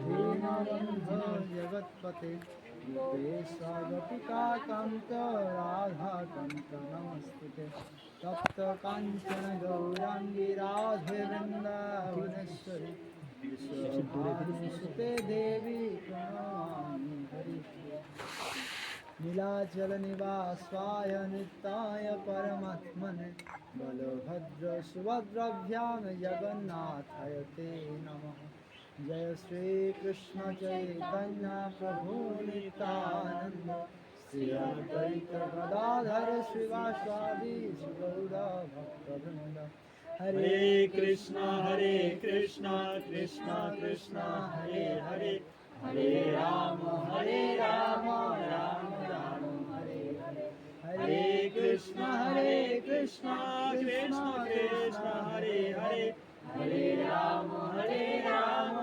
दीनबन्ध जगत्पते गोपेशगोपिकान्त राधाकान्त नमस्तुते तप्त काञ्चन गौराङ्गी राधे वृन्दावनेश्वरी विश्वभानुसुते देवी प्रणमामि हरिप्रिये नीलाचल निवासाय नित्याय परमात्मने बलभद्र सुभद्राभ्यां जगन्नाथाय ते नमः जय श्री कृष्ण चैतन्य प्रभु नित्यानंद श्री अद्वैत गदाधर श्रीवासादि गौर भक्तवृंद हरे कृष्णा कृष्ण कृष्ण हरे हरे हरे राम राम राम हरे हरे हरे कृष्णा कृष्ण कृष्ण हरे हरे हरे राम राम राम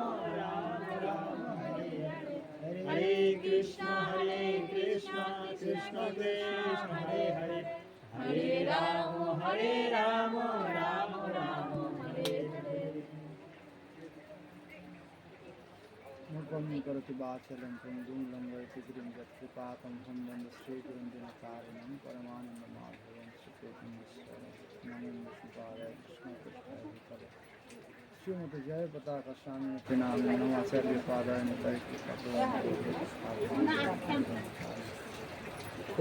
हरे हरे हरे कृष्णा कृष्ण कृष्ण हरे हरे हरे राम राम राम हरे हरे मुखं करोति वाचालं पुंगुं लंघयति गिरिं यत्कृपातं वन्दे श्रीगुरुं परमानन्दमाधवं सुखेतं नमो विष्णुपादाय कृष्णाय श्रीमती जय पताका स्वामी नाम नमो आचार्य पादाय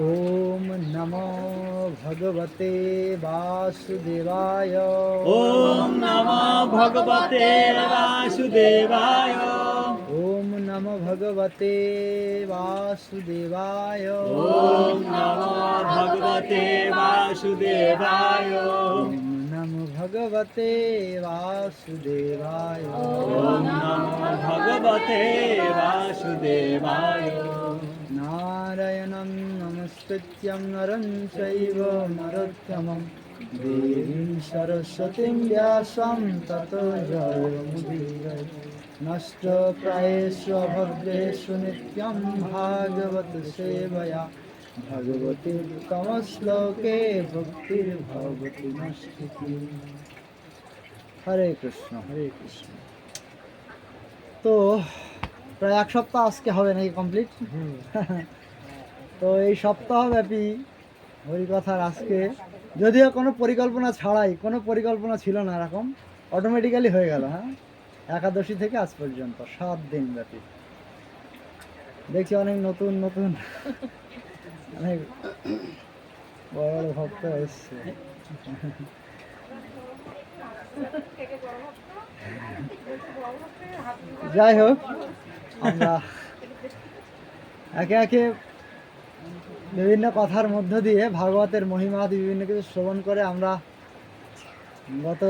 ओम नमो भगवते वासुदेवाय ओम नमो भगवते वासुदेवाय ओम नमो भगवते वासुदेवाय ओम नमो भगवते वासुदेवाय ओम नमो भगवते वासुदेवाय ओम नमो भगवते वासुदेवाय नारायणं नमस्कृत्यं नरं चैव नरोत्तमं देवीं सरस्वतीं व्यासं ततो जयमुदीरये नष्टप्रायेषु भद्रेषु नित्यं भागवत सेवया भगवती उत्तमश्लोके भक्तिर्भवति नष्टिति हरे कृष्ण तो প্রায় এক সপ্তাহ আজকে হবে নাকি কমপ্লিট তো এই সপ্তাহব্যাপী হরিকথার আজকে যদিও কোনো পরিকল্পনা ছাড়াই কোনো পরিকল্পনা ছিল না এরকম অটোমেটিক্যালি হয়ে গেল হ্যাঁ একাদশী থেকে আজ পর্যন্ত 7 দিন ব্যাপী দেখছি অনেক নতুন অনেক বড় বড় ভক্ত এসছে যাই হোক আমরা একে একে বিভিন্ন কথার মধ্য দিয়ে ভাগবতের মহিমা বিভিন্ন কিছু শ্রবণ করে আমরা গত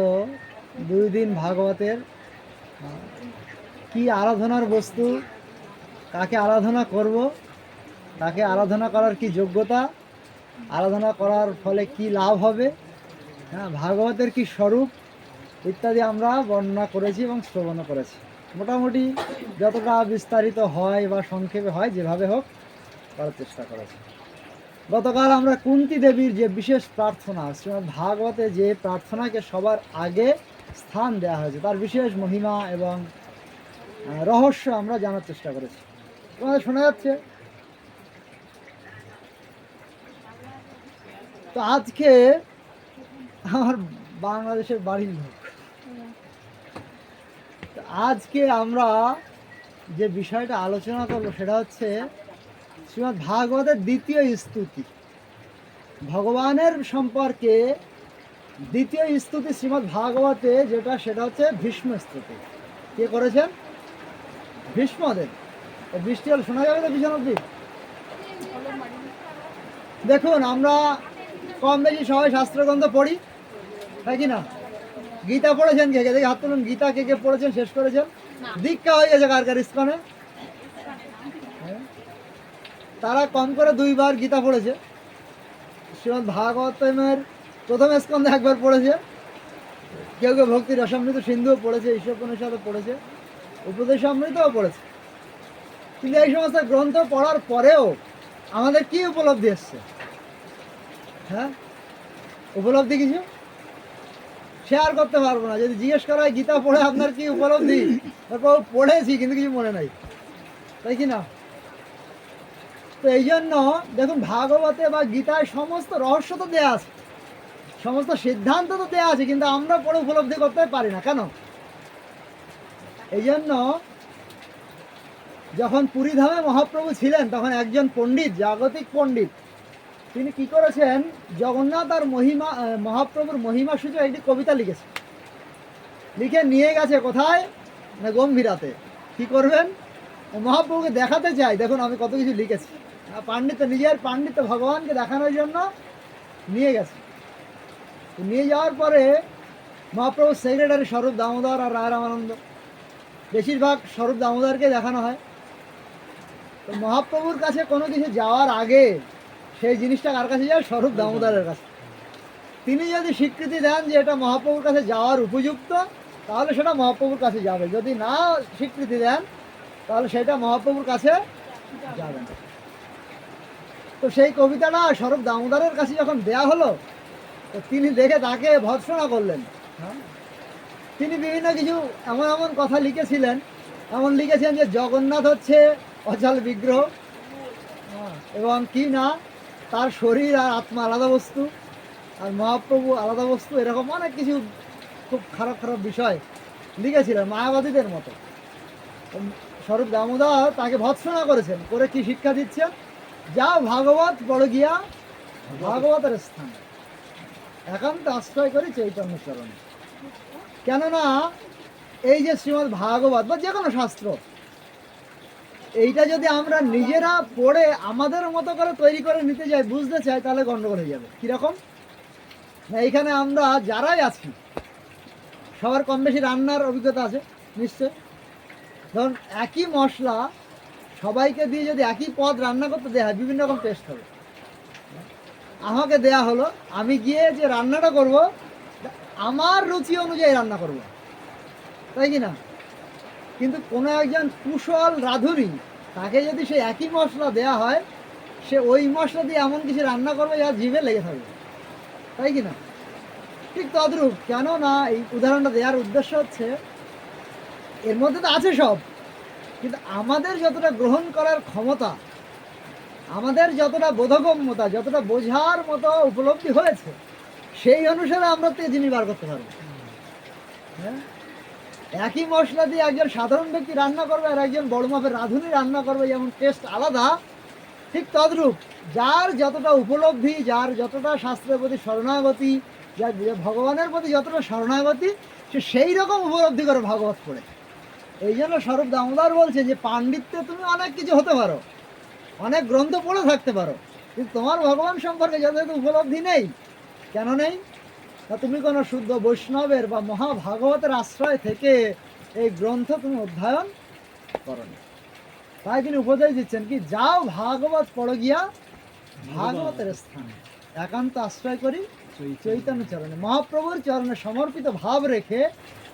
2 দিন ভাগবতের কি আরাধনার বস্তু, কাকে আরাধনা করব, তাকে আরাধনা করার কি যোগ্যতা, আরাধনা করার ফলে কি লাভ হবে, হ্যাঁ ভাগবতের কি স্বরূপ ইত্যাদি আমরা বর্ণনা করেছি এবং শ্রবণ করেছি। মোটামুটি যতটা বিস্তারিত হয় বা সংক্ষেপে হয় যেভাবে হোক করার চেষ্টা করেছি। গতকাল আমরা কুন্তী দেবীর যে বিশেষ প্রার্থনা শ্রীমদ্ ভাগবতে যে প্রার্থনাকে সবার আগে স্থান দেওয়া হয়েছে তার বিশেষ মহিমা এবং রহস্য আমরা জানার চেষ্টা করেছি। তোমাদের শোনা যাচ্ছে? তো আজকে আমার বাংলাদেশের বাড়ির লোক, আজকে আমরা যে বিষয়টা আলোচনা করব সেটা হচ্ছে শ্রীমদ্ ভাগবতের দ্বিতীয় স্তুতি। ভগবানের সম্পর্কে দ্বিতীয় স্তুতি শ্রীমদ্ ভাগবতে যেটা সেটা হচ্ছে ভীষ্ম স্তুতি। কে করেছেন? ভীষ্মদেব। বৃষ্টি হলে শোনা যাবে তো পিছন অব্দি? দেখুন আমরা কম বেশি সবাই শাস্ত্রগ্রন্থ পড়ি, তাই কি না? গীতা পড়েছেন কে কে? দেখি হাত তুলুন। গীতা কে কে পড়েছেন, শেষ করেছেন? দীক্ষা হয়ে গেছে কার কার ইস্কনে? তারা কম করে 2 বার গীতা পড়েছে। শ্রীমদ্ ভাগবতের প্রথম স্কন্ধে 1 বার পড়েছে, কেউ কেউ ভক্তি রসামৃত সিন্ধুও পড়েছে, ঈশ্বরোপনিষদও পড়েছে, উপদেশামৃতও পড়েছে। কিন্তু এই সমস্ত গ্রন্থ পড়ার পরেও আমাদের কি উপলব্ধি এসছে? হ্যাঁ উপলব্ধি কিছু শেয়ার করতে পারবো না। যদি জিজ্ঞেস করা হয় গীতা পড়ে আপনার কি উপলব্ধি, তারপর পড়েছি কিন্তু কিছু মনে নাই, তাই কি না? তো এই জন্য দেখুন ভাগবতে বা গীতায় সমস্ত রহস্য তো দেয়া আছে, সমস্ত সিদ্ধান্ত তো দেয়া আছে, কিন্তু আমরা পড়ে উপলব্ধি করতে পারি না। কেন? এই জন্য যখন পুরীধামে মহাপ্রভু ছিলেন তখন একজন পণ্ডিত, জাগতিক পণ্ডিত, তিনি কি করেছেন, জগন্নাথ আর মহিমা মহাপ্রভুর মহিমা সূচক একটি কবিতা লিখেছে, লিখে নিয়ে গেছে কোথায় না গম্ভীরাতে। কি করবেন, মহাপ্রভুকে দেখাতে চাই, দেখুন আমি কত কিছু লিখেছি। পাণ্ডিত্য, নিজের পাণ্ডিত্য ভগবানকে দেখানোর জন্য নিয়ে গেছে। নিয়ে যাওয়ার পরে মহাপ্রভুর সেক্রেটারি স্বরূপ দামোদর আর রায় রামানন্দ, বেশিরভাগ স্বরূপ দামোদরকে দেখানো হয়। তো মহাপ্রভুর কাছে কোনো কিছু যাওয়ার আগে সেই জিনিসটা কার কাছে যায়, স্বরূপ দামোদরের কাছে। তিনি যদি স্বীকৃতি দেন যে এটা মহাপ্রভুর কাছে যাওয়ার উপযুক্ত, তাহলে সেটা মহাপ্রভুর কাছে যাবে। যদি না স্বীকৃতি দেন তাহলে সেটা মহাপ্রভুর কাছে যাবে না। তো সেই কবিতাটা স্বরূপ দামোদরের কাছে যখন দেয়া হলো, তো তিনি দেখে তাকে ভর্ৎসনা করলেন। তিনি বিভিন্ন কিছু এমন এমন কথা লিখেছিলেন, এমন লিখেছেন যে জগন্নাথ হচ্ছে অচল বিগ্রহ, এবং কি না তার শরীর আর আত্মা আলাদা বস্তু, আর মহাপ্রভু আলাদা বস্তু, এরকম অনেক কিছু খুব খারাপ খারাপ বিষয় লিখেছিলেন, মায়াবাদীদের মতো। স্বরূপ দামোদর তাকে ভৎসনা করেছেন, করে কি শিক্ষা দিচ্ছেন, যাও ভাগবত পড়ে গিয়া ভাগবতের স্থান একান্ত আশ্রয় করি চৈতন্য চরণে। কেননা এই যে শ্রীমদ্ ভাগবত বা যে কোনো শাস্ত্র, এইটা যদি আমরা নিজেরা পড়ে আমাদের মতো করে তৈরি করে নিতে যাই, বুঝতে চাই, তাহলে গন্ডগোল হয়ে যাবে। কীরকম না, এইখানে আমরা যারাই আছি সবার কম বেশি রান্নার অভিজ্ঞতা আছে নিশ্চয়। ধরুন একই মশলা সবাইকে দিয়ে যদি একই পদ রান্না করতে দেওয়া হয়, বিভিন্ন রকম টেস্ট হবে। আমাকে দেয়া হলো, আমি গিয়ে যে রান্নাটা করব আমার রুচি অনুযায়ী রান্না করব, তাই কি না? কিন্তু কোনো একজন কুশল রাঁধুনি, তাকে যদি সেই একই মশলা দেয়া হয়, সে ওই মশলা দিয়ে এমন কিছু রান্না করবে যা জিভে লেগে থাকবে, তাই কি না? ঠিক তদ্রূপ। কেন না এই উদাহরণটা দেওয়ার উদ্দেশ্য হচ্ছে, এর মধ্যে তো আছে সব, কিন্তু আমাদের যতটা গ্রহণ করার ক্ষমতা, আমাদের যতটা বোধগম্যতা, যতটা বোঝার মতো উপলব্ধি হয়েছে, সেই অনুসারে আমরা তো জিনিস বার করতে পারবো। হ্যাঁ, একই মশলা দিয়ে একজন সাধারণ ব্যক্তি রান্না করবে আর একজন বড় মাপের রাঁধুনি রান্না করবে, যেমন টেস্ট আলাদা, ঠিক তদ্রূপ যার যতটা উপলব্ধি, যার যতটা শাস্ত্রের প্রতি শরণাগতি, যার ভগবানের প্রতি যতটা শরণাগতি, সে সেই রকম উপলব্ধি করে ভাগবত পড়ে। এই জন্য স্বরূপ দামোদর বলছে যে পাণ্ডিত্যে তুমি অনেক কিছু হতে পারো, অনেক গ্রন্থ পড়ে থাকতে পারো, কিন্তু তোমার ভগবান সম্পর্কে যথাযথ উপলব্ধি নেই। কেন নেই? তা তুমি কোনো শুদ্ধ বৈষ্ণবের বা মহাভাগবতের আশ্রয় থেকে এই গ্রন্থ তুমি অধ্যয়ন করো না। তাই তিনি উপদেশ দিচ্ছেন কি, যাও ভাগবত পড়ে গিয়া ভাগবতের স্থানে একান্ত আশ্রয় করি চৈতন্য চরণে। মহাপ্রভুর চরণে সমর্পিত ভাব রেখে,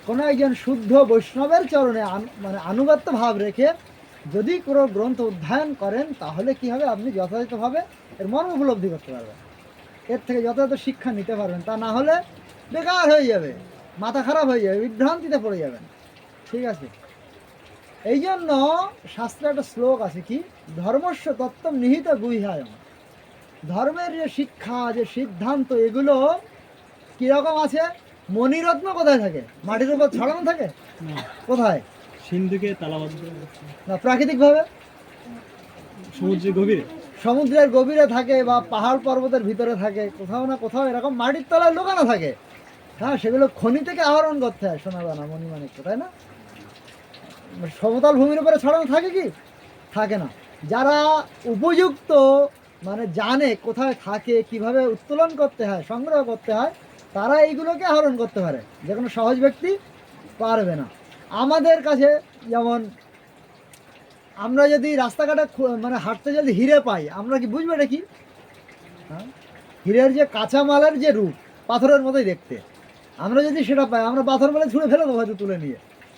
কোনো একজন শুদ্ধ বৈষ্ণবের চরণে মানে আনুগত্য ভাব রেখে যদি কোনো গ্রন্থ অধ্যয়ন করেন, তাহলে কি হবে, আপনি যথাযথভাবে এর মর্ম উপলব্ধি করতে পারবেন, এর থেকে যথাযথ শিক্ষা নিতে পারবেন। তা না হলে বেকার হয়ে যাবে, মাথা খারাপ হয়ে যাবে, বিভ্রান্তিতে পড়ে যাবেন। ঠিক আছে? এই জন্য শাস্ত্রে একটা শ্লোক আছে কি, ধর্মস্য তত্ত্ব নিহিত গুহ্যায়ম। ধর্মের যে শিক্ষা, যে সিদ্ধান্ত, এগুলো কীরকম আছে? মণিরত্ন কোথায় থাকে? মাটির উপর ছড়ানো থাকে? কোথায়? সিন্ধুকে তালাবদ্ধ না, প্রাকৃতিকভাবে সমুদ্রের গভীরে, সমুদ্রের গভীরে থাকে বা পাহাড় পর্বতের ভিতরে থাকে, কোথাও না কোথাও এরকম মাটির তলায় লুকানো থাকে। হ্যাঁ, সেগুলো খনি থেকে আহরণ করতে হয়, সোনা দানা মণিমাণিক্য, তাই না? সমতল ভূমির উপরে ছড়ানো থাকে কি? থাকে না। যারা উপযুক্ত মানে জানে কোথায় থাকে, কিভাবে উত্তোলন করতে হয়, সংগ্রহ করতে হয়, তারা এইগুলোকে আহরণ করতে পারে, যে কোনো সহজ ব্যক্তি পারবে না। আমাদের কাছে যেমন আমরা যদি রাস্তাঘাটে মানে হাঁটতে যদি হিরে পাই, আমরা কি বুঝবো এটা কি? হ্যাঁ, হিরের যে কাঁচামালের যে রূপ, পাথরের মতোই দেখতে, আমরা যদি সেটা পাই, আমরা পাথর বলে ছুঁড়ে ফেলে দেবো হয়তো তুলে নিয়ে।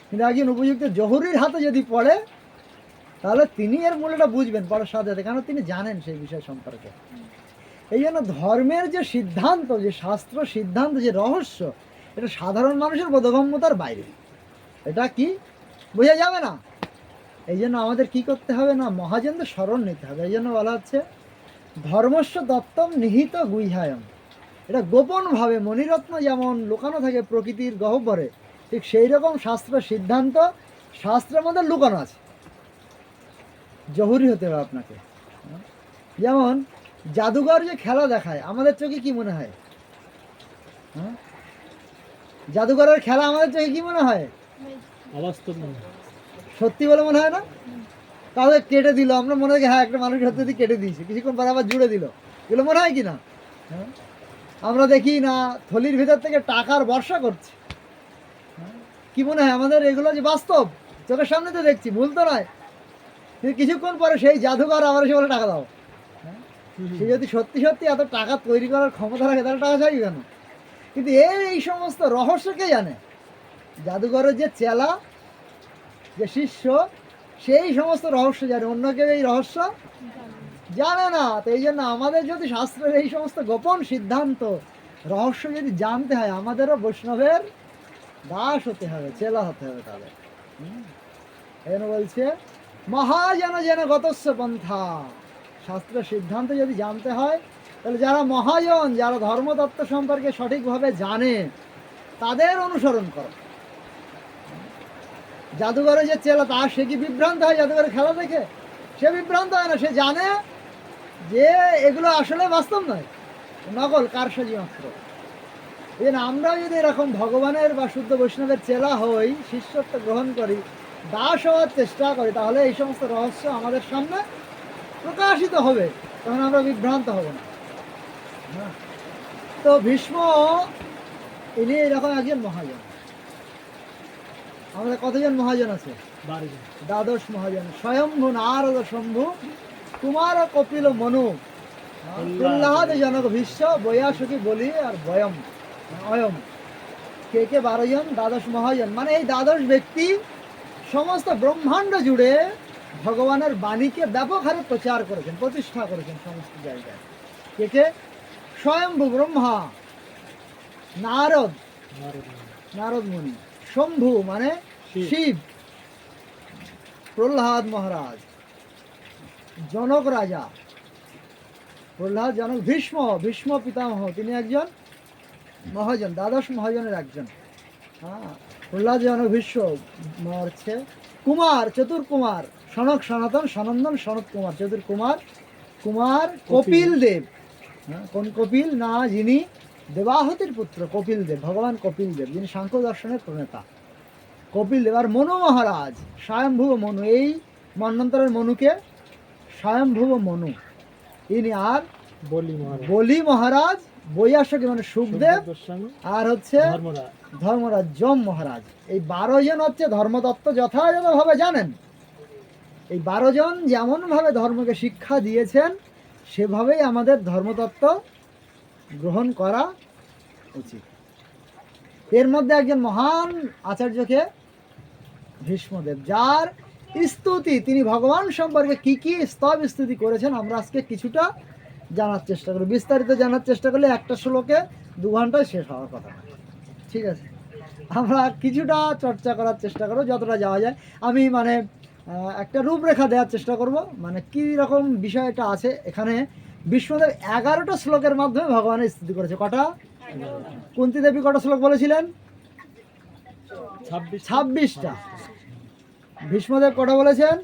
কিন্তু একজন উপযুক্ত জহুরির হাতে যদি পড়ে, তাহলে তিনি এর মূল্যটা বুঝবেন পড়ার সাথে সাথে, কারণ তিনি জানেন সেই বিষয় সম্পর্কে। এই জন্য ধর্মের যে সিদ্ধান্ত, যে শাস্ত্র সিদ্ধান্ত, যে রহস্য, এটা সাধারণ মানুষের বোধগম্যতার বাইরে। এটা কি বোঝা যাবে না। এই জন্য আমাদের কি করতে হবে না, মহাজনদের স্মরণ নিতে হবে। এই জন্য বলা হচ্ছে ধর্মস্য দত্তম নিহিত গুহ্যায়ম। এটা গোপনভাবে মণিরত্ন যেমন লুকানো থাকে প্রকৃতির গহ্বরে, ঠিক সেই রকম শাস্ত্র সিদ্ধান্ত শাস্ত্রের মধ্যে লুকানো আছে। জহুরি হতে হবে আপনাকে। যেমন জাদুঘর যে খেলা দেখায়, আমাদের চোখে কি মনে হয়? হ্যাঁ, জাদুঘরের খেলা আমাদের চোখে কি মনে হয়? অবাস্তব মনে হয়। সত্যি বলে মনে হয় না? তাহলে কেটে দিল, আমরা মনে হয় হ্যাঁ একটা মানুষ সত্যি কেটে দিয়েছে, কিছুক্ষণ পরে আবার জুড়ে দিল, এগুলো মনে হয় কি না? হ্যাঁ, আমরা দেখি না থলির ভিতর থেকে টাকার বর্ষা করছে। হ্যাঁ, কি মনে হয় আমাদের এগুলো যে বাস্তব? চোখের সামনে তো দেখছি, ভুল তো নয়। কিন্তু কিছুক্ষণ পরে সেই জাদুঘর আবার এসে বলে টাকা দাও। হ্যাঁ, সে যদি সত্যি সত্যি এত টাকা তৈরি করার ক্ষমতা রাখে তাহলে টাকা চাই কেন? কিন্তু এই সমস্ত রহস্য কে জানে? জাদুঘরের যে চেলা, যে শিষ্য, সেই সমস্ত রহস্য জানে, অন্য কেউ এই রহস্য জানে না। তো এই জন্য আমাদের যদি শাস্ত্রের এই সমস্ত গোপন সিদ্ধান্ত রহস্য যদি জানতে হয়, আমাদেরও বৈষ্ণবের দাস হতে হবে, চেলা হতে হবে তাদের। এই জন্য বলছে মহাজন যেন গতস্য পন্থা। শাস্ত্রের সিদ্ধান্ত যদি জানতে হয় তাহলে যারা মহাজন, যারা ধর্মতত্ত্ব সম্পর্কে সঠিকভাবে জানে তাদের অনুসরণ করো। জাদুঘরে যে চেলা, তা সে কি বিভ্রান্ত হয় জাদুঘরে খেলা দেখে? সে বিভ্রান্ত হয় না, সে জানে যে এগুলো আসলে বাস্তব নয়, নকল, কারসাজি মাত্র। এই জন্য আমরাও যদি এরকম ভগবানের বা শুদ্ধ বৈষ্ণবের চেলা হই, শিষ্যত্ব গ্রহণ করি, দাস হওয়ার চেষ্টা করি, তাহলে এই সমস্ত রহস্য আমাদের সামনে প্রকাশিত হবে, তখন আমরা বিভ্রান্ত হব না। হ্যাঁ, তো ভীষ্ম ইনি এরকম একজন মহাজন। আমাদের কতজন মহাজন আছে? 12 জন। দ্বাদশ মহাজন। স্বয়ম্ভু নারদ শম্ভু কুমার কপিল মনু প্রহ্লাদ জনক ভীষ্ম বৈয়াসুকি বলি আর বয়ম অয়ম। কে কে 12 জন দ্বাদশ মহাজন। মানে এই দ্বাদশ ব্যক্তি সমস্ত ব্রহ্মাণ্ড জুড়ে ভগবানের বাণীকে ব্যাপক হারে প্রচার করেছেন, প্রতিষ্ঠা করেছেন সমস্ত জায়গায়। কে কে? স্বয়ম্ভু ব্রহ্মা, নারদ, নারদ মুনি, শম্ভু মানে শিব, প্রহ্লাদ মহারাজ, জনক রাজা, প্রহ্লাদ জনক, ভীষ্ম, ভীষ্ম পিতামহ, তিনি একজন মহাজন, দ্বাদশ মহাজনের একজন। হ্যাঁ, প্রহ্লাদ জনক ভীষ্ম হচ্ছে কুমার, চতুর্কুমার, সনক সনাতন সনন্দন সনত কুমার, চতুর্কুমার, কুমার কপিল দেব। হ্যাঁ, কোন কপিল? না, যিনি দেবাহুতির পুত্র কপিল দেব, ভগবান কপিল দেব, যিনি সাংখ্য দর্শনের প্রণেতা কপিল দেব। আর মনু মহারাজ, স্বয়ম্ভুব মনু, এই মন্বন্তরের মনুকে স্বয়ম্ভুব মনু ইনি। আর বলি মহারাজ, বৈয়াসকি মানে সুখদেব, আর হচ্ছে ধর্মরাজ যম মহারাজ। এই 12 জন হচ্ছে ধর্মতত্ত্ব যথাযথভাবে জানেন। এই 12 জন যেমনভাবে ধর্মকে শিক্ষা দিয়েছেন সেভাবেই আমাদের ধর্মতত্ত্ব গ্রহণ করা উচিত। এর মধ্যে একজন মহান আচার্যকে ভীষ্মদেব, যার স্তুতি, তিনি ভগবান সম্পর্কে কি কি স্তব স্তুতি করেছেন আমরা আজকে কিছুটা জানার চেষ্টা করব। বিস্তারিত জানার চেষ্টা করলে একটা শ্লোকে 2 ঘন্টায় শেষ হওয়ার কথা। ঠিক আছে, আমরা কিছুটা চর্চা করার চেষ্টা করব যতটা যাওয়া যায়। আমি মানে একটা রূপরেখা দেওয়ার চেষ্টা করব, মানে কি রকম বিষয়টা আছে এখানে। বিষ্ণুদেব 11টা শ্লোকের মাধ্যমে ভগবানের স্তুতি করেছে। কটা? কুন্তী দেবী কটা শ্লোক বলেছিলেন? 26টা। ভীষ্মদেব কটা বলেছেন?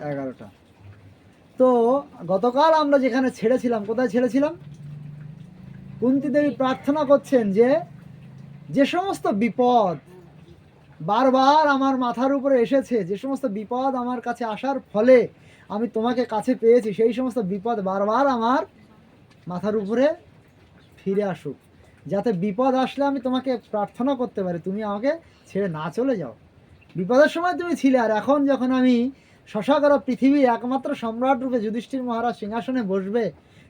11টা। তো গতকাল আমরা যেখানে ছেড়েছিলাম, কোথায় ছেড়েছিলাম? কুন্তী দেবী প্রার্থনা করছেন যে যে সমস্ত বিপদ বারবার আমার মাথার উপরে এসেছে, যে সমস্ত বিপদ আমার কাছে আসার ফলে আমি তোমাকে কাছে পেয়েছি, সেই সমস্ত বিপদ বারবার আমার মাথার উপরে ফিরে আসুক, যাতে বিপদ আসলে আমি তোমাকে প্রার্থনা করতে পারি, তুমি আমাকে ছেড়ে না চলে যাও। বিপদের সময় তুমি ছিলে, আর এখন যখন আমি শশাকর পৃথিবীর একমাত্র সম্রাট রূপে যুধিষ্ঠির মহারাজ সিংহাসনে বসবে,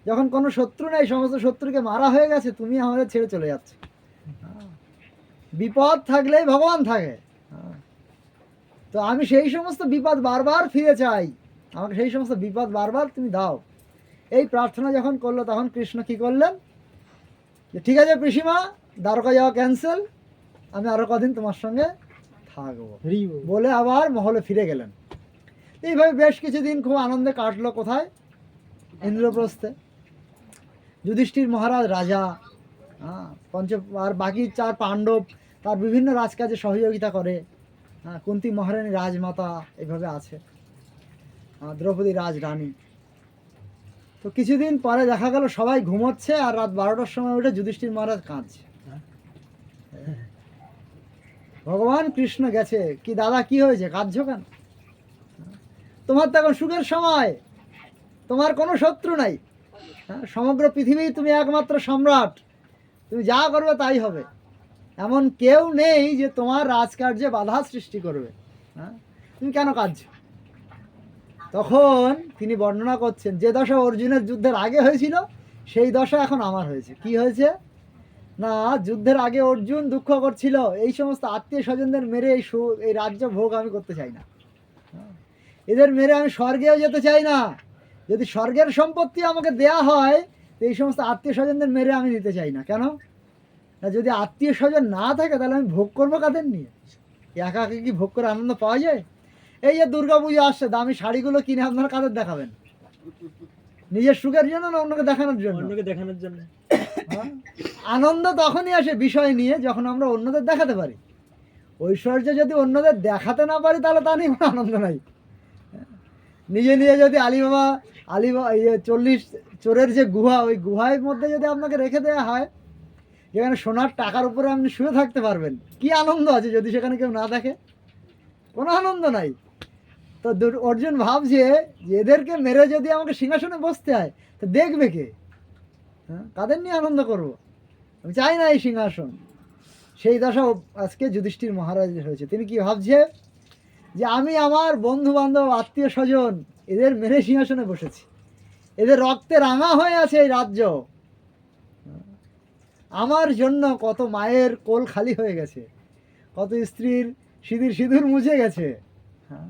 যখন কোনো শত্রু নেই, সমস্ত শত্রুকে মারা হয়ে গেছে, তুমি আমাদের ছেড়ে চলে যাচ্ছ। বিপদ থাকলেই ভগবান থাকে। তো আমি সেই সমস্ত বিপদ বারবার ফিরে চাই, আমাকে সেই সমস্ত বিপদ বারবার তুমি দাও। এই প্রার্থনা যখন করলো তখন কৃষ্ণ কি করলেন? যে ঠিক আছে পিসিমা, দ্বারকা যাওয়া ক্যান্সেল, আমি আরো কদিন তোমার সঙ্গে থাকবো হরি বল। বলে আবার মহলে ফিরে গেলেন। এইভাবে বেশ কিছুদিন খুব আনন্দে কাটলো। কোথায়? ইন্দ্রপ্রস্থে। যুধিষ্ঠির মহারাজ রাজা, হ্যাঁ, আর বাকি 4 পাণ্ডব তার বিভিন্ন রাজকাজে সহযোগিতা করে। হ্যাঁ, কুন্তী মহারানী রাজমাতা এইভাবে আছে, দ্রৌপদী রাজরানী। তো কিছুদিন পরে দেখা গেল সবাই ঘুমোচ্ছে, আর রাত 12টার সময় উঠে যুধিষ্ঠির মহারাজ কাঁদছে। ভগবান কৃষ্ণ গেছে, কি দাদা কি হয়েছে, কাঁদছো কেন? তোমার তো এখন সুখের সময়, তোমার কোনো শত্রু নাই, হ্যাঁ, সমগ্র পৃথিবী তুমি একমাত্র সম্রাট, তুমি যা করবে তাই হবে, এমন কেউ নেই যে তোমার রাজকার্যে বাধা সৃষ্টি করবে, হ্যাঁ, তুমি কেন কাঁদছো? তখন তিনি বর্ণনা করছেন, যে দশা অর্জুনের যুদ্ধের আগে হয়েছিল সেই দশা এখন আমার হয়েছে। কি হয়েছে না, যুদ্ধের আগে অর্জুন দুঃখ করছিল, এই সমস্ত আত্মীয় স্বজনদের মেরে এই রাজ্য ভোগ আমি করতে চাই না, এদের মেরে আমি স্বর্গেও যেতে চাই না। যদি স্বর্গের সম্পত্তি আমাকে দেয়া হয়, তো এই সমস্ত আত্মীয় স্বজনদের মেরে আমি নিতে চাই না। কেন না, যদি আত্মীয় স্বজন না থাকে তাহলে আমি ভোগ করবো কাদের নিয়ে? একা একা কি ভোগ করে আনন্দ পাওয়া যায়? এই যে দুর্গা পুজো আসছে, দামি শাড়িগুলো কিনে আপনারা কাদের দেখাবেন? নিজের সুখের জন্য না অন্যকে দেখানোর জন্য? অন্যকে দেখানোর জন্য। হ্যাঁ? আনন্দ তখনই আসে বিষয় নিয়ে যখন আমরা অন্যদের দেখাতে পারি। ঐশ্বর্য যদি অন্যদের দেখাতে না পারি তাহলে তা নিয়ে কোনো আনন্দ নাই। নিজে নিজে যদি আলিবাবা 40 চোরের যে গুহা, ওই গুহার মধ্যে যদি আপনাকে রেখে দেওয়া হয়, যেখানে সোনার টাকার উপরে আপনি শুয়ে থাকতে পারবেন, কি আনন্দ আছে যদি সেখানে কেউ না দেখে? কোনো আনন্দ নাই। তো অর্জুন ভাবছে যে এদেরকে মেরে যদি আমাকে সিংহাসনে বসতে হয় তো দেখবে কে? হ্যাঁ, কাদের নিয়ে আনন্দ করব? আমি চাই না এই সিংহাসন। সেই দশা আজকে যুধিষ্ঠির মহারাজের হয়েছে। তিনি কি ভাবছে যে আমি আমার বন্ধু বান্ধব আত্মীয় স্বজন এদের মেরে সিংহাসনে বসেছি, এদের রক্তে রাঙা হয়ে আছে এই রাজ্য, আমার জন্য কত মায়ের কোল খালি হয়ে গেছে, কত স্ত্রীর সিঁদুর মুছে গেছে। হ্যাঁ,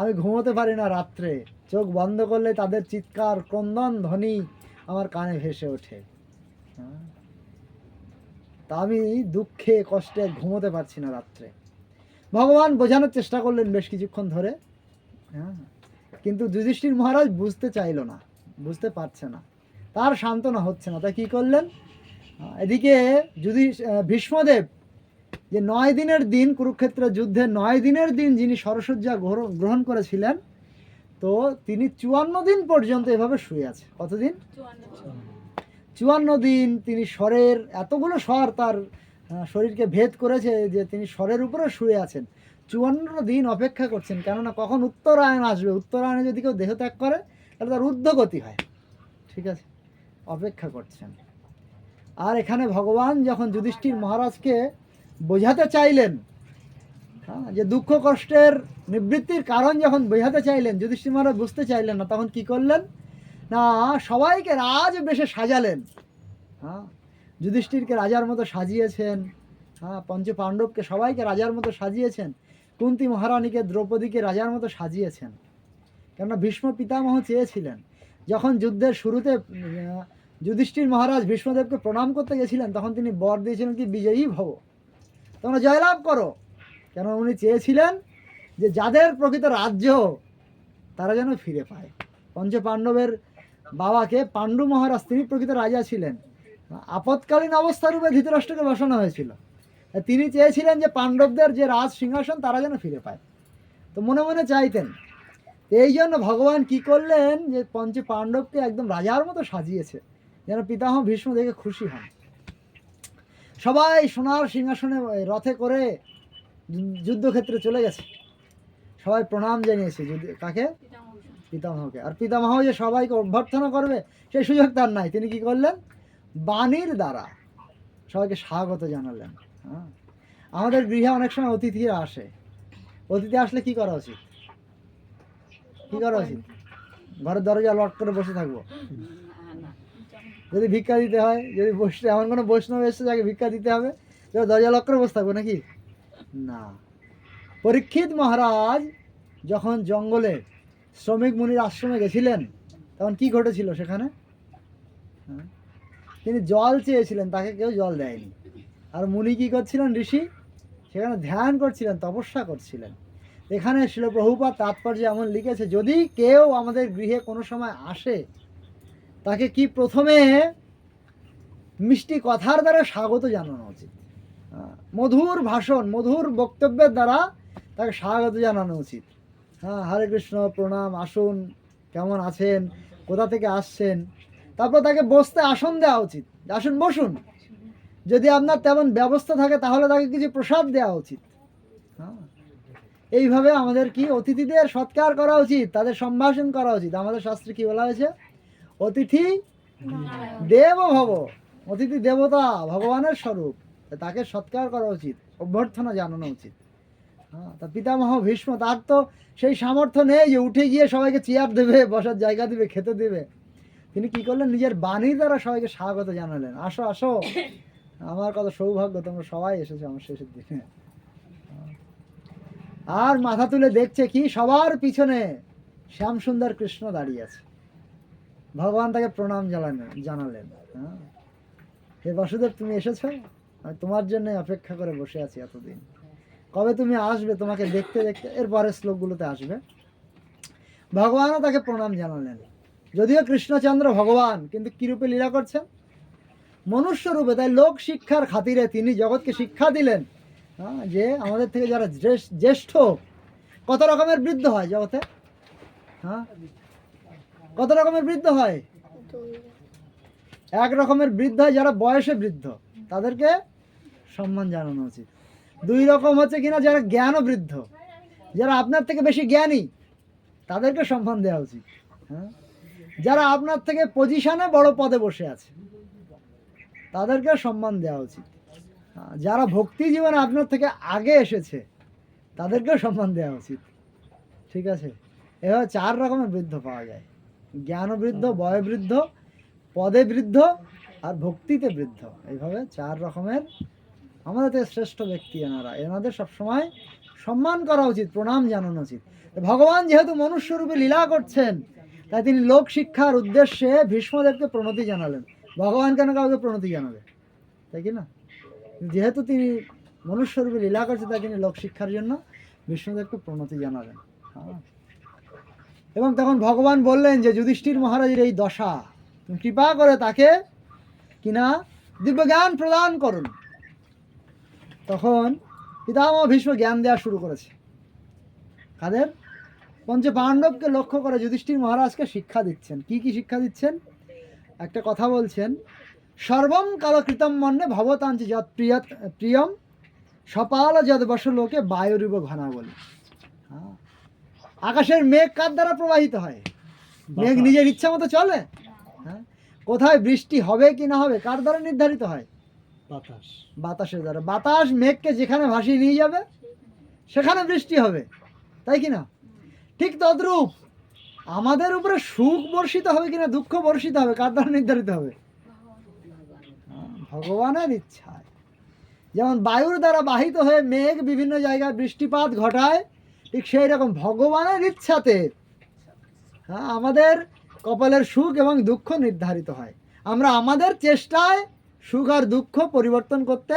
আমি ঘুমোতে পারি না রাত্রে, চোখ বন্ধ করলে তাদের চিৎকার ক্রন্দন ধ্বনি আমার কানে ভেসে ওঠে। হ্যাঁ, তা আমি দুঃখে কষ্টে ঘুমোতে পারছি না রাত্রে। ভগবান বোঝানোর চেষ্টা করলেন বেশ কিছুক্ষণ ধরে, হ্যাঁ, কিন্তু যুধিষ্ঠির মহারাজ বুঝতে চাইল না, বুঝতে পারছে না, তার সান্ত্বনা হচ্ছে না। তাই কী করলেন, এদিকে ভীষ্মদেব যে 9 দিনের দিন, কুরুক্ষেত্র যুদ্ধে 9 দিনের দিন যিনি সরসজ্জা গ্রহণ করেছিলেন, তো তিনি 54 দিন পর্যন্ত এভাবে শুয়ে আছে। কতদিন? 54 দিন তিনি স্বরের এতগুলো স্বর তার শরীরকে ভেদ করেছে যে তিনি স্বরের উপরে শুয়ে আছেন। 54 দিন অপেক্ষা করছেন, কেননা কখন উত্তরায়ণ আসবে, উত্তরায়ণে যদি কেউ দেহত্যাগ করে তাহলে তার ঊর্ধ্বগতি হয়। ঠিক আছে, অপেক্ষা করছেন। আর এখানে ভগবান যখন যুধিষ্ঠির মহারাজকে বোঝাতে চাইলেন, হ্যাঁ, যে দুঃখ কষ্টের নিবৃত্তির কারণ যখন বোঝাতে চাইলেন, যুধিষ্ঠির মহারাজ বুঝতে চাইলেন না, তখন কি করলেন না, সবাইকে রাজ বেশে সাজালেন। হ্যাঁ, যুধিষ্ঠিরকে রাজার মতো সাজিয়েছেন, হ্যাঁ, পঞ্চ পাণ্ডবকে সবাইকে রাজার মতো সাজিয়েছেন, কুন্তী মহারানীকে দ্রৌপদীকে রাজার মতো সাজিয়েছেন। কেননা ভীষ্ম পিতামহ চেয়েছিলেন, যখন যুদ্ধের শুরুতে যুধিষ্ঠির মহারাজ ভীষ্মদেবকে প্রণাম করতে গেছিলেন, তখন তিনি বর দিয়েছিলেন কি বিজয়ী ভব, তোমরা জয়লাভ করো। কেন উনি চেয়েছিলেন যে যাদের প্রকৃত রাজ্য তারা যেন ফিরে পায়। পঞ্চ পাণ্ডবের বাবাকে পাণ্ডু মহারাজ, তিনি প্রকৃত রাজা ছিলেন, আপৎকালীন অবস্থারূপে ধৃতরাষ্ট্রকে বসানো হয়েছিল। তিনি চেয়েছিলেন যে পাণ্ডবদের যে রাজ সিংহাসন তারা যেন ফিরে পায়, তো মনে মনে চাইতেন। এই জন্য ভগবান কি করলেন, যে পঞ্চ পাণ্ডবকে একদম রাজার মতো সাজিয়েছে, যেন পিতামহ ভীষ্ম দেখে খুশি হন। সবাই সোনার সিংহাসনে রথে করে যুদ্ধক্ষেত্রে চলে গেছে, সবাই প্রণাম জানিয়েছে কাকে? পিতামহকে। আর পিতামহ যে সবাইকে অভ্যর্থনা করবে সেই সুযোগ তার নাই। তিনি কি করলেন, বাণীর দ্বারা সবাইকে স্বাগত জানালেন। হ্যাঁ, আমাদের গৃহে অনেক সময় অতিথিরা আসে, অতিথি আসলে কি করা উচিত? কি করা উচিত? ঘরের দরজা লক করে বসে থাকবো? যদি ভিক্ষা দিতে হয়, যদি এমন কোনো বৈষ্ণব এসে যাকে ভিক্ষা দিতে হবে, দরজা লক করে বসে থাকবো নাকি? না। পরীক্ষিত মহারাজ যখন জঙ্গলে শ্রমিক মুনির আশ্রমে গেছিলেন, তখন কি ঘটেছিল সেখানে? তিনি জল চেয়েছিলেন, তাকে কেউ জল দেয়নি। আর মুনি কি করছিলেন? ঋষি সেখানে ধ্যান করছিলেন, তপস্যা করছিলেন। এখানে শিল প্রভুপাদ তাৎপর্য এমন লিখেছে, যদি কেউ আমাদের গৃহে কোনো সময় আসে, তাকে কি প্রথমে মিষ্টি কথার দ্বারা স্বাগত জানানো উচিত। মধুর ভাষণ, মধুর বক্তব্যের দ্বারা তাকে স্বাগত জানানো উচিত। হ্যাঁ, হরে কৃষ্ণ, প্রণাম, আসুন, কেমন আছেন, কোথা থেকে আসছেন। তারপর তাকে বসতে আসন দেওয়া উচিত, আসুন বসুন। যদি আপনার তেমন ব্যবস্থা থাকে তাহলে তাকে কিছু প্রসাদ দেওয়া উচিত। হ্যাঁ, এইভাবে আমাদের কি অতিথিদের সৎকার করা উচিত, তাদের সম্ভাষণ করা উচিত। আমাদের শাস্ত্রে কি বলা হয়েছে? অতিথি দেব ভব, অতিথি দেবতা, ভগবানের স্বরূপ, তাকে সৎকার করা উচিত, অভ্যর্থনা জানানো উচিত। হ্যাঁ, তা পিতামহ ভীষ্ম, তার তো সেই সামর্থ্য নেই যে উঠে গিয়ে সবাইকে চেয়ার দেবে, বসার জায়গা দিবে, খেতে দেবে। তিনি কি করলেন? নিজের বাণীর দ্বারা সবাইকে স্বাগত জানালেন, আসো আসো, আমার কত সৌভাগ্য, তোমরা সবাই এসেছো আমার শেষের দিনে। আর মাথা তুলে দেখছে কি, সবার পিছনে শ্যাম সুন্দর কৃষ্ণ দাঁড়িয়ে আছে। ভগবান তাকে প্রণাম জানালেন। হ্যাঁ, হে বাসুদেব, তুমি এসেছো, আমি তোমার জন্য অপেক্ষা করে বসে আছি এতদিন, কবে তুমি আসবে, তোমাকে দেখতে দেখতে। এরপরের শ্লোকগুলোতে আসবে। ভগবানও তাকে প্রণাম জানালেন। যদিও কৃষ্ণচন্দ্র ভগবান, কিন্তু কি রূপে লীলা করছেন? মনুষ্য রূপে। তাই লোক শিক্ষার খাতিরে তিনি জগৎকে শিক্ষা দিলেন, হ্যাঁ, যে আমাদের থেকে যারা জ্যেষ্ঠ, কত রকমের বৃদ্ধ হয় জগতে। হ্যাঁ, কত রকমের বৃদ্ধ হয়? এক রকমের বৃদ্ধ হয় যারা বয়সে বৃদ্ধ, তাদেরকে সম্মান জানানো উচিত। দুই রকম হচ্ছে কিনা, যারা জ্ঞান বৃদ্ধ, যারা আপনার থেকে বেশি জ্ঞানী, তাদেরকে সম্মান দেওয়া উচিত। হ্যাঁ, যারা আপনার থেকে পজিশনে বড় পদে বসে আছে, তাদেরকে সম্মান দেওয়া উচিত। যারা ভক্তি জীবনে আপনার থেকে আগে এসেছে, তাদেরকেও সম্মান দেওয়া উচিত। ঠিক আছে? এভাবে চার রকমের বৃদ্ধ পাওয়া যায়: জ্ঞান বৃদ্ধ, বয় বৃদ্ধ, পদে বৃদ্ধ, আর ভক্তিতে বৃদ্ধ। এইভাবে চার রকমের আমাদের থেকে শ্রেষ্ঠ ব্যক্তি এনারা, এনাদের সবসময় সম্মান করা উচিত, প্রণাম জানানো উচিত। ভগবান যেহেতু মনুষ্যরূপে লীলা করছেন, তাই তিনি লোক শিক্ষার উদ্দেশ্যে ভীষ্মদেবকে প্রণতি জানালেন। ভগবান কেন কাউকে প্রণতি জানাবে, তাই কি না? যেহেতু তিনি মনুষ্যরূপে লীলা করছেন, তাই তিনি লোক শিক্ষার জন্য ভীষ্মদেবকে প্রণতি জানালেন। হ্যাঁ, এবং তখন ভগবান বললেন যে যুধিষ্ঠির মহারাজের এই দশা, তুমি কৃপা করে তাকে কিনা দিব্য জ্ঞান প্রদান করুন। তখন পিতামহ ভীষ্ম জ্ঞান দেওয়া শুরু করেছে। কাদের? পঞ্চ পাণ্ডবকে লক্ষ্য করে যুধিষ্ঠির মহারাজকে শিক্ষা দিচ্ছেন। কি কি শিক্ষা দিচ্ছেন? একটা কথা বলছেন, সর্বম কালকৃতম মন্যে ভবতাঞ্চ যৎ প্রিয়ম সপাল যদ বস লোকে বায়ুরিব ঘনা বলি। হ্যাঁ, আকাশের মেঘ কার দ্বারা প্রবাহিত হয়? মেঘ নিজের ইচ্ছা মতো চলে? হ্যাঁ, কোথায় বৃষ্টি হবে কি না হবে কার দ্বারা নির্ধারিত হয়? বাতাস, বাতাসের দ্বারা। বাতাস মেঘকে যেখানে ভাসিয়ে নিয়ে যাবে, সেখানে বৃষ্টি হবে, তাই কি না? ঠিক তদ্রূপ আমাদের উপরে সুখ বর্ষিত হবে কিনা দুঃখ বর্ষিত হবে কার দ্বারা নির্ধারিত হবে? ভগবানের ইচ্ছায়। যেমন বায়ুর দ্বারা বাহিত হয়ে মেঘ বিভিন্ন জায়গায় বৃষ্টিপাত ঘটায়, ঠিক সেই রকম ভগবানের ইচ্ছাতে, হ্যাঁ, আমাদের কপালের সুখ এবং দুঃখ নির্ধারিত হয়। আমরা আমাদের চেষ্টায় সুখ আর দুঃখ পরিবর্তন করতে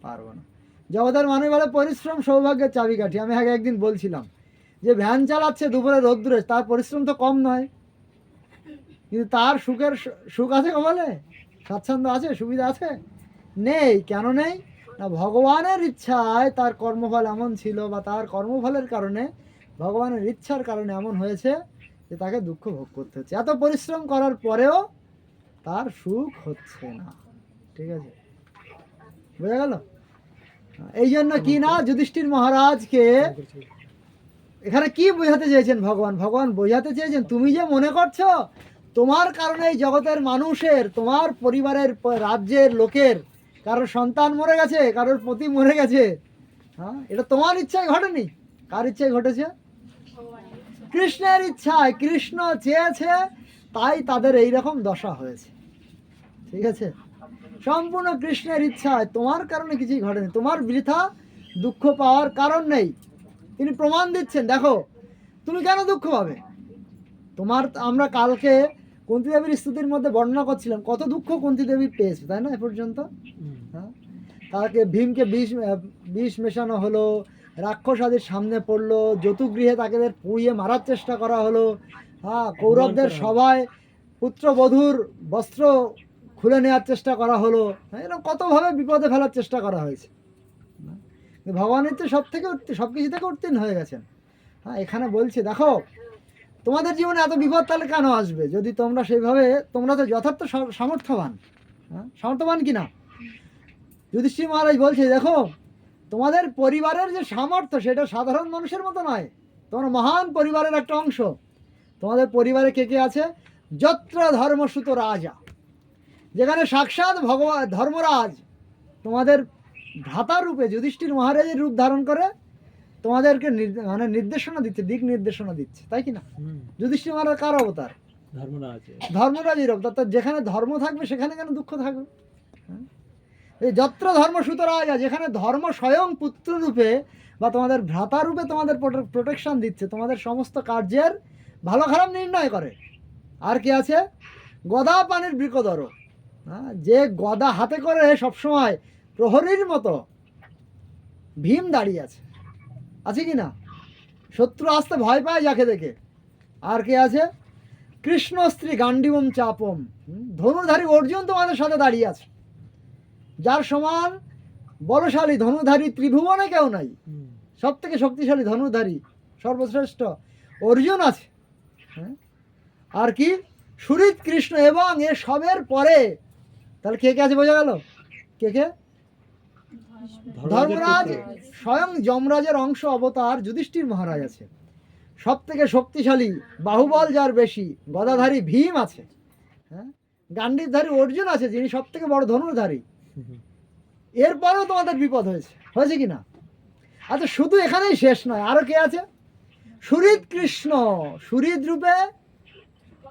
পারবো না। জগতের মানুষ বলে পরিশ্রম সৌভাগ্যের চাবিকাঠি। আমি আগে একদিন বলছিলাম যে ভ্যান চালাচ্ছে দুপুরে রোদ্দুরে, তার পরিশ্রম তো কম নয়, কিন্তু তার সুখ আছে কপালে? স্বাচ্ছন্দ্য আছে? সুবিধা আছে? নেই। কেন নেই? না, ভগবানের ইচ্ছায় তার কর্মফল এমন ছিল, বা তার কর্মফলের কারণে, ভগবানের ইচ্ছার কারণে এমন হয়েছে যে তাকে দুঃখ ভোগ করতে হচ্ছে। এত পরিশ্রম করার পরেও তার সুখ হচ্ছে না। ঠিক আছে? বোঝা গেল? এই জন্য কি না, যুধিষ্ঠির মহারাজকে এখানে কি বোঝাতে চেয়েছেন ভগবান? ভগবান বোঝাতে চেয়েছেন, তুমি যে মনে করছো তোমার কারণে এই জগতের মানুষের, তোমার পরিবারের, রাজ্যের লোকের কারোর সন্তান মরে গেছে, কারোর পতি মরে গেছে, হ্যাঁ, এটা তোমার ইচ্ছায় ঘটেনি। কার ইচ্ছায় ঘটেছে? কৃষ্ণের ইচ্ছায়। কৃষ্ণ চেয়েছে, তাই তাদের এই রকম দশা হয়েছে। ঠিক আছে? সম্পূর্ণ কৃষ্ণের ইচ্ছায়, তোমার কারণে কিছুই ঘটেনি, তোমার বৃথা দুঃখ পাওয়ার কারণ নেই। তিনি প্রমাণ দিচ্ছেন, দেখো তুমি কেন দুঃখ পাবে। তোমার, আমরা কালকে কুন্তী দেবীর স্তুতির মধ্যে বর্ণনা করছিলাম কত দুঃখ কুন্তী দেবী পেয়েছে, তাই না এ পর্যন্ত? হ্যাঁ, তাকে ভীমকে বিষ মেশানো হলো, রাক্ষস আদির সামনে পড়লো, যতুগৃহে তাদের পুড়িয়ে মারার চেষ্টা করা হলো। হ্যাঁ, কৌরবদের সবাই পুত্রবধূর বস্ত্র খুলে নেওয়ার চেষ্টা করা হলো। হ্যাঁ, এরকম কতভাবে বিপদে ফেলার চেষ্টা করা হয়েছে। ভগবানের তো সব কিছু থেকে উত্তীর্ণ হয়ে গেছেন। হ্যাঁ, এখানে বলছে দেখো তোমাদের জীবনে এত বিপদ তাহলে কেন আসবে, যদি তোমরা সেইভাবে, তোমরা তো যথার্থ সামর্থ্যবান। হ্যাঁ, সামর্থ্যবান কি না? যুধিষ্ঠির মহারাজ বলছে দেখো তোমাদের পরিবারের যে সামর্থ্য সেটা সাধারণ মানুষের মতো নয়, তোমরা মহান পরিবারের একটা অংশ। তোমাদের পরিবারে কে কে আছে? যত্র ধর্মসূত রাজা, যেখানে সাক্ষাৎ ভগবান ধর্মরাজ তোমাদের ভ্রাতার রূপে যুধিষ্ঠির মহারাজের রূপ ধারণ করে তোমাদেরকে মানে নির্দেশনা দিচ্ছে, দিক নির্দেশনা দিচ্ছে, তাই কি না? যুধিষ্ঠির মহারাজ কার অবতার? ধর্মরাজের অবতার। যেখানে ধর্ম থাকবে সেখানে কেন দুঃখ থাকবে? এই যত্র ধর্মসূত রাজা, যেখানে ধর্ম স্বয়ং পুত্র রূপে বা তোমাদের ভ্রাতা রূপে তোমাদের প্রোটেকশন দিচ্ছে, তোমাদের সমস্ত কার্যের ভালো খারাপ নির্ণয় করে। আর কি আছে? গদা পানির বৃকদর, হ্যাঁ, যে গদা হাতে করে সবসময় প্রহরীর মতো ভীম দাঁড়িয়ে আছে কি না? শত্রু আসতে ভয় পায় যাকে দেখে। আর কে আছে? কৃষ্ণ স্ত্রী গান্ডিবম চাপম, ধনুধারী অর্জুন তোমাদের সাথে দাঁড়িয়ে আছে, যার সমান বলশালী ধনুধারী ত্রিভুবনে কেউ নাই। সব থেকে শক্তিশালী ধনুধারী সর্বশ্রেষ্ঠ অর্জুন আছে। হ্যাঁ, আর কি? সুরিত কৃষ্ণ, এবং এ সবের পরে তাহলে কে কে আছে বোঝা গেল? কে কে? ধর্মরাজ, স্বয়ং যমরাজের অংশ অবতার যুধিষ্ঠির মহারাজ আছে, সব থেকে শক্তিশালী বাহুবল যার বেশি গদাধারী ভীম আছে। হ্যাঁ, গান্ডীবধারী অর্জুন আছে, যিনি সব থেকে বড় ধনুর্ধারী। এরপরেও তোমাদের বিপদ হয়েছে কি না? আচ্ছা, শুধু এখানেই শেষ নয়, আরো কে আছে? সুরিত কৃষ্ণ, সুরিত রূপে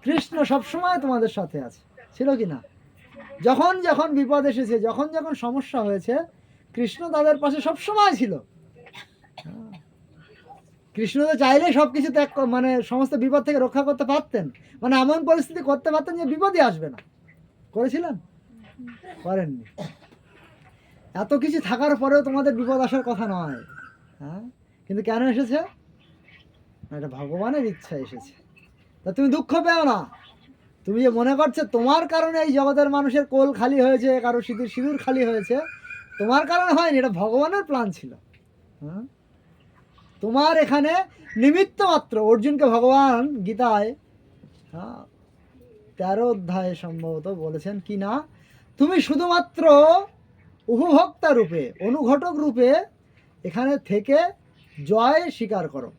কৃষ্ণ সবসময় তোমাদের সাথে আছে, ছিল কি না? যখন যখন বিপদ এসেছে, যখন যখন সমস্যা হয়েছে, কৃষ্ণ তাদের পাশে সবসময় ছিল। কৃষ্ণ তো চাইলে সবকিছু ত্যাগ মানে সমস্ত বিপদ থেকে রক্ষা করতে পারতেন, মানে এমন পরিস্থিতি করতে পারতেন যে বিপদই আসবে না। করেছিলেন? করেননি। এত কিছু থাকার পরেও তোমাদের বিপদ আসার কথা নয়। হ্যাঁ, কিন্তু কেন এসেছে? এটা ভগবানের ইচ্ছা এসেছে। তা তুমি দুঃখ পেও না। তুমি যে মনে করছো তোমার কারণে এই জগতের মানুষের কোল খালি হয়েছে, কারো সিঁদুর খালি হয়েছে, তোমার কারণে হয়নি, এটা ভগবানের প্ল্যান ছিল। হ্যাঁ, তোমার এখানে নিমিত্ত মাত্র। অর্জুনকে ভগবান গীতায় 13 অধ্যায়ে সম্ভবত বলেছেন কি না, তুমি শুধুমাত্র উপভোক্তা রূপে, অনুঘটক রূপে এখানে থেকে জয় স্বীকার করো।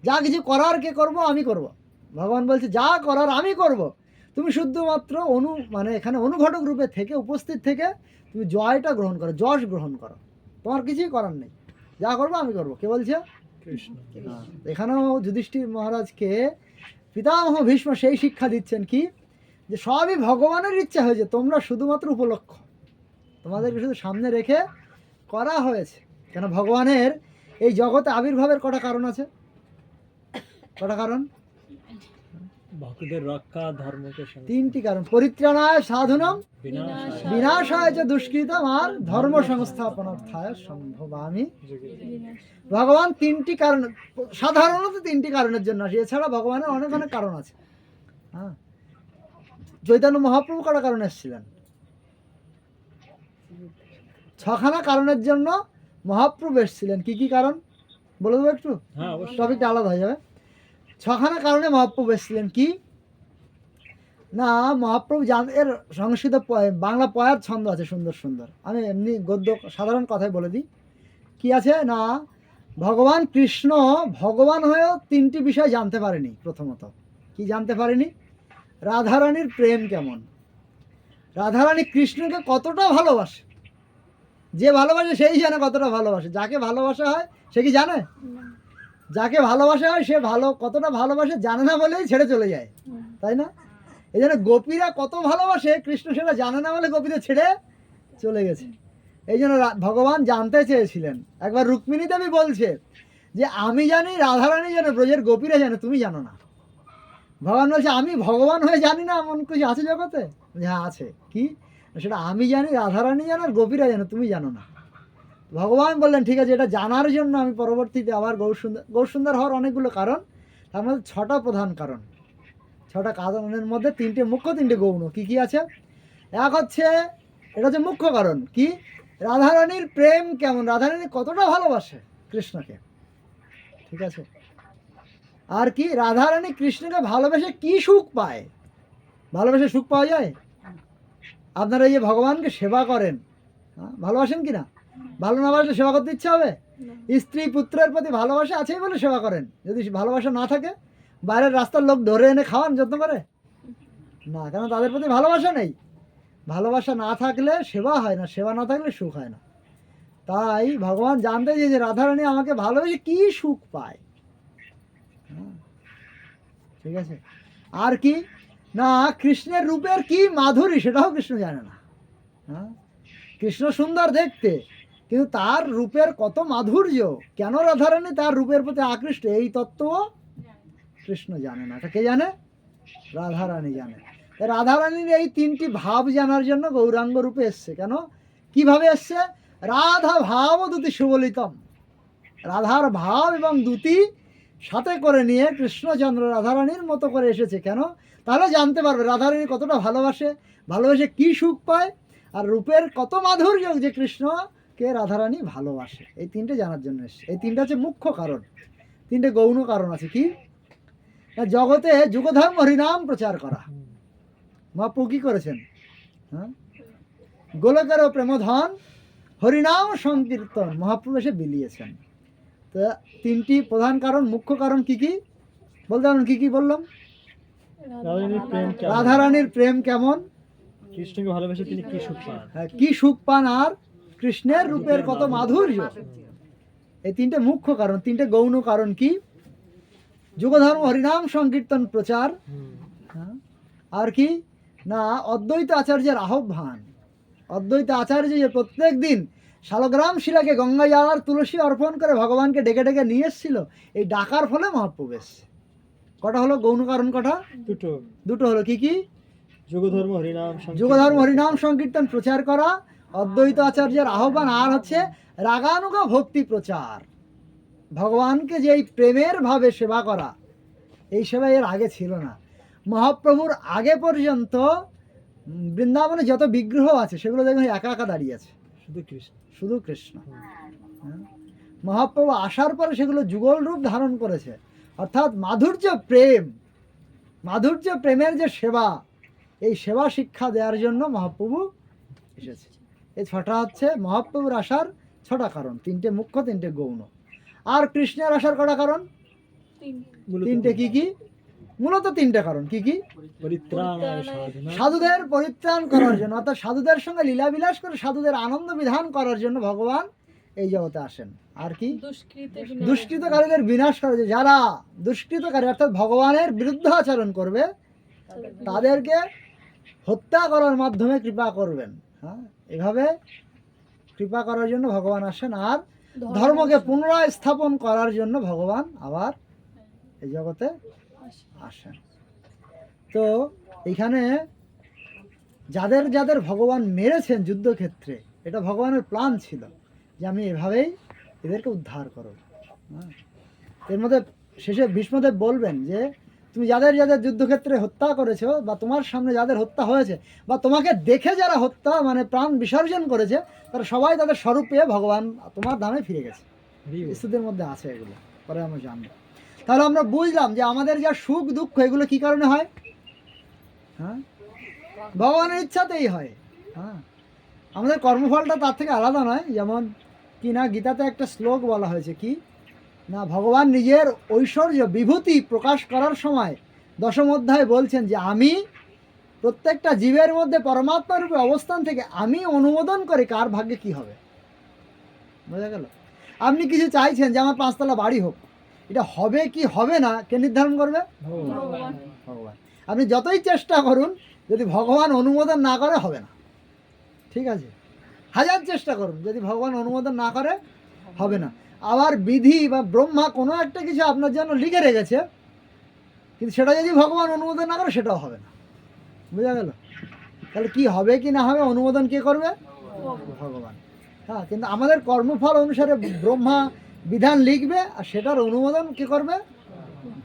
যা কিছু করার কে করব? আমি করব। ভগবান বলছে যা করার আমি করব, তুমি শুধুমাত্র মানে এখানে অনুঘটক রূপে থেকে, উপস্থিত থেকে তুমি জয়টা গ্রহণ করো, যশ গ্রহণ করো। তোমার কিছুই করার নেই, যা করবো আমি করব। কে বলছে? কৃষ্ণ। এখানেও যুধিষ্ঠির মহারাজকে পিতামহ ভীষ্ম সেই শিক্ষা দিচ্ছেন কি, যে সবই ভগবানের ইচ্ছা হয়েছে, তোমরা শুধুমাত্র উপলক্ষ, তোমাদেরকে শুধু সামনে রেখে করা হয়েছে। কেন ভগবানের এই জগতে আবির্ভাবের কটা কারণ আছে? কটা কারণ? ভক্তদের রক্ষা, ধর্মকে 3টি কারণ। পরিত্রাণায় সাধুনম, বিনাশায় চ দুষ্কৃতম, আর ধর্ম সংস্থাপনার্থায় সম্ভবামি। ভগবান 3টি কারণ, সাধারণত 3টি কারণের জন্য আসে, এছাড়া ভগবানের অনেক অনেক কারণ আছে। হ্যাঁ, চৈতন্য মহাপ্রভু কটা কারণ এসেছিলেন? 6খানা কারণের জন্য মহাপ্রভু এসেছিলেন। কি কি কারণ বলে দেবো একটু? টপিকটা আলাদা হয়ে যাবে। 6খানা কারণে মহাপ্রভু এসেছিলেন। কি না, মহাপ্রভু এর সংস্কৃত বাংলা পয়ার ছন্দ আছে সুন্দর সুন্দর, আমি এমনি গদ্য সাধারণ কথায় বলে দিই। কি আছে না, ভগবান কৃষ্ণ ভগবান হয়েও 3টি বিষয় জানতে পারেনি। প্রথমত কি জানতে পারেনি? রাধারানীর প্রেম কেমন, রাধারানী কৃষ্ণকে কতটা ভালোবাসে। যে ভালোবাসে সেই জানে কতটা ভালোবাসে। যাকে ভালোবাসা হয় সে কি জানে? যাকে ভালোবাসা হয় সে কতটা ভালোবাসে জানে না বলেই ছেড়ে চলে যায়, তাই না? এই জন্য গোপীরা কত ভালোবাসে কৃষ্ণ সেটা জানে না বলে গোপীদের ছেড়ে চলে গেছে। এই জন্য ভগবান জানতে চেয়েছিলেন। একবার রুক্মিণী দেবী বলছে যে আমি জানি, রাধারানী জানে, ব্রজের গোপীরা জানে, তুমি জানো না। ভগবান বলছে আমি ভগবান হয়ে জানি না এমন কিছু আছে জগতে? হ্যাঁ আছে। কি সেটা আমি জানি, রাধারানী জানো, আর গোপীরা জানো, তুমি জানো না। ভগবান বললেন ঠিক আছে, এটা জানার জন্য আমি পরবর্তীতে আবার গৌরসুন্দর হওয়ার অনেকগুলো কারণ, তার মধ্যে 6টা প্রধান কারণ। 6টা কারণের মধ্যে 3টে মুখ্য, 3টে গৌণ। কি কি আছে? এক হচ্ছে, এটা হচ্ছে মুখ্য কারণ, কি রাধারানীর প্রেম কেমন, রাধারানী কতটা ভালোবাসে কৃষ্ণকে, ঠিক আছে। আর কি রাধারানী কৃষ্ণকে ভালোবেসে কি সুখ পায়, ভালোবেসে সুখ পাওয়া যায়? আপনারা এই যে ভগবানকে সেবা করেন, ভালোবাসেন কি না? ভালো না বাসলে সেবা করতে ইচ্ছা হবে? স্ত্রী পুত্রের প্রতি ভালোবাসা আছেই বলে সেবা করেন। যদি ভালোবাসা না থাকে, বাইরের রাস্তার লোক ধরে এনে খাওয়ান যত্ন করে না, কেন তাদের প্রতি ভালোবাসা নেই। ভালোবাসা না থাকলে সেবা হয় না, সেবা না থাকলে সুখ হয় না। তাই ভগবান জানতে যে রাধারানী আমাকে ভালোবেসে কি সুখ পায়, ঠিক আছে। আর কি না, কৃষ্ণের রূপের কি মাধুরী সেটাও কৃষ্ণ জানে না। হ্যাঁ, কৃষ্ণ সুন্দর দেখতে, কিন্তু তার রূপের কত মাধুর্য, কেন রাধারানী তার রূপের প্রতি আকৃষ্ট, এই তত্ত্ব কৃষ্ণ জানে না। এটা কে জানে? রাধারানী জানে। রাধারানীর এই 3টি ভাব জানার জন্য গৌরাঙ্গ রূপে এসছে। কেন, কিভাবে এসছে? রাধা ভাব দুতি সুবলিতম, রাধার ভাব এবং দুতি সাথে করে নিয়ে কৃষ্ণচন্দ্র রাধারানীর মতো করে এসেছে। কেন? তাহলে জানতে পারবে রাধারানী কতটা ভালোবাসে, ভালোবেসে কি সুখ পায়, আর রূপের কত মাধুর্য যে কৃষ্ণকে রাধারানী ভালোবাসে। এই 3টে জানার জন্য এসছে। এই 3টা হচ্ছে মুখ্য কারণ। 3টে গৌণ কারণ আছে। কি না, জগতে যুগধর্ম হরিনাম প্রচার করা। মহাপ্রভু কি করেছেন? হ্যাঁ, গোলকের প্রেমধন হরিনাম সংকীর্তন মহাপ্রভু এসে বিলিয়েছেন। তো 3টি প্রধান কারণ, মুখ্য কারণ কি কি বলতে পারেন? কি কি বললাম? রাধারানীর প্রেম কেমন, কৃষ্ণকে ভালোবেসে তিনি কি সুখ পান, কি সুখ পান, আর কৃষ্ণের রূপের কত মাধুর্য। এই 3টে মুখ্য কারণ। 3টে গৌণ কারণ কি? যুগধর্ম হরিনাম সংকীর্তন প্রচার, আর কি না অদ্বৈত আচার্যের আহ্বান। অদ্বৈত আচার্য যে প্রত্যেক দিন শালগ্রাম শিলাকে গঙ্গা জল আর তুলসী অর্পণ করে ভগবানকে ডেকে ডেকে নিয়ে এসেছিল, এই ডাকার ফলে মহাপ্রভু এসছে। কটা হলো গৌণ কারণ? কটা? দুটো হলো। কি কি? যুগধর্ম হরিনাম সংকীর্তন প্রচার করা, অদ্বৈত আচার্যের আহ্বান, আর হচ্ছে রাগানুগ ভক্তি প্রচার। ভগবানকে যে এই প্রেমের ভাবে সেবা করা, এই সেবা এর আগে ছিল না। মহাপ্রভুর আগে পর্যন্ত বৃন্দাবনে যত বিগ্রহ আছে সেগুলো দেখুন একা একা দাঁড়িয়ে আছে, শুধু কৃষ্ণ। মহাপ্রভু আসার পরে সেগুলো যুগল রূপ ধারণ করেছে। অর্থাৎ মাধুর্য প্রেমের যে সেবা, এই সেবা শিক্ষা দেওয়ার জন্য মহাপ্রভু এসেছে। এই 6টা হচ্ছে মহাপ্রভুর আসার 6টা কারণ। 3টে মুখ্য, 3টে গৌণ। আর কৃষ্ণের আসার কটা কারণ? 3টে। কি কি? মূলত 3টে কারণ। কি কি? সাধুদের পরিত্রাণ করার জন্য, অর্থাৎ সাধুদের সঙ্গে লীলাবিলাস করে সাধুদের আনন্দ বিধান করার জন্য ভগবান এই জগতে আসেন। আর কি? দুষ্কৃতকারীদের বিনাশ করার জন্য। যারা দুষ্কৃতকারী অর্থাৎ ভগবানের বিরুদ্ধে আচরণ করবে, তাদেরকে হত্যা করার মাধ্যমে কৃপা করবেন। হ্যাঁ, এভাবে কৃপা করার জন্য ভগবান আসেন। আর ধর্মকে পুনরায় স্থাপন করার জন্য ভগবান আবার এই জগতে আসেন। তো এখানে যাদের যাদের ভগবান মেরেছেন যুদ্ধক্ষেত্রে, এটা ভগবানের প্ল্যান ছিল যে আমি এভাবেই এদেরকে উদ্ধার করব। এর মধ্যে শেষে ভীষ্মদেব বলবেন যে তুমি যাদের যাদের যুদ্ধক্ষেত্রে হত্যা করেছো, বা তোমার সামনে যাদের হত্যা হয়েছে, বা তোমাকে দেখে যারা হত্যা মানে প্রাণ বিসর্জন করেছে, তারা সবাই তাদের স্বরূপ পেয়ে ভগবান তোমার ধামে ফিরে গেছে। স্তুতির মধ্যে আছে, এগুলো পরে আমরা জানবো। তাহলে আমরা বুঝলাম যে আমাদের যা সুখ দুঃখ এগুলো কি কারণে হয়? হ্যাঁ, ভগবানের ইচ্ছাতেই হয়। হ্যাঁ, আমাদের কর্মফলটা তার থেকে আলাদা নয়। যেমন কি না, গীতাতে একটা শ্লোক বলা হয়েছে, কি না ভগবান নিজের ঐশ্বর্য বিভূতি প্রকাশ করার সময় 10ম অধ্যায়ে বলছেন যে আমি প্রত্যেকটা জীবের মধ্যে পরমাত্মা রূপে অবস্থান থেকে আমি অনুমোদন করি কার ভাগ্যে কি হবে। বোঝা গেল? আপনি কিছু চাইছেন যে আমার 5তলা বাড়ি হোক, এটা হবে কি হবে না কে নির্ধারণ করবে? ভগবান। আপনি যতই চেষ্টা করুন, যদি ভগবান অনুমোদন না করে হবে না। ঠিক আছে, 1000 চেষ্টা করুন, যদি ভগবান অনুমোদন না করে হবে না। আবার বিধি বা ব্রহ্মা কোনো একটা কিছু আপনার জন্য লিখে রেখেছে, কিন্তু সেটা যদি ভগবান অনুমোদন না করে সেটাও হবে না। বোঝা গেল? তাহলে কি হবে কি না হবে অনুমোদন কে করবে? ভগবান। হ্যাঁ, কিন্তু আমাদের কর্মফল অনুসারে ব্রহ্মা বিধান লিখবে আর সেটার অনুমোদন কে করবে?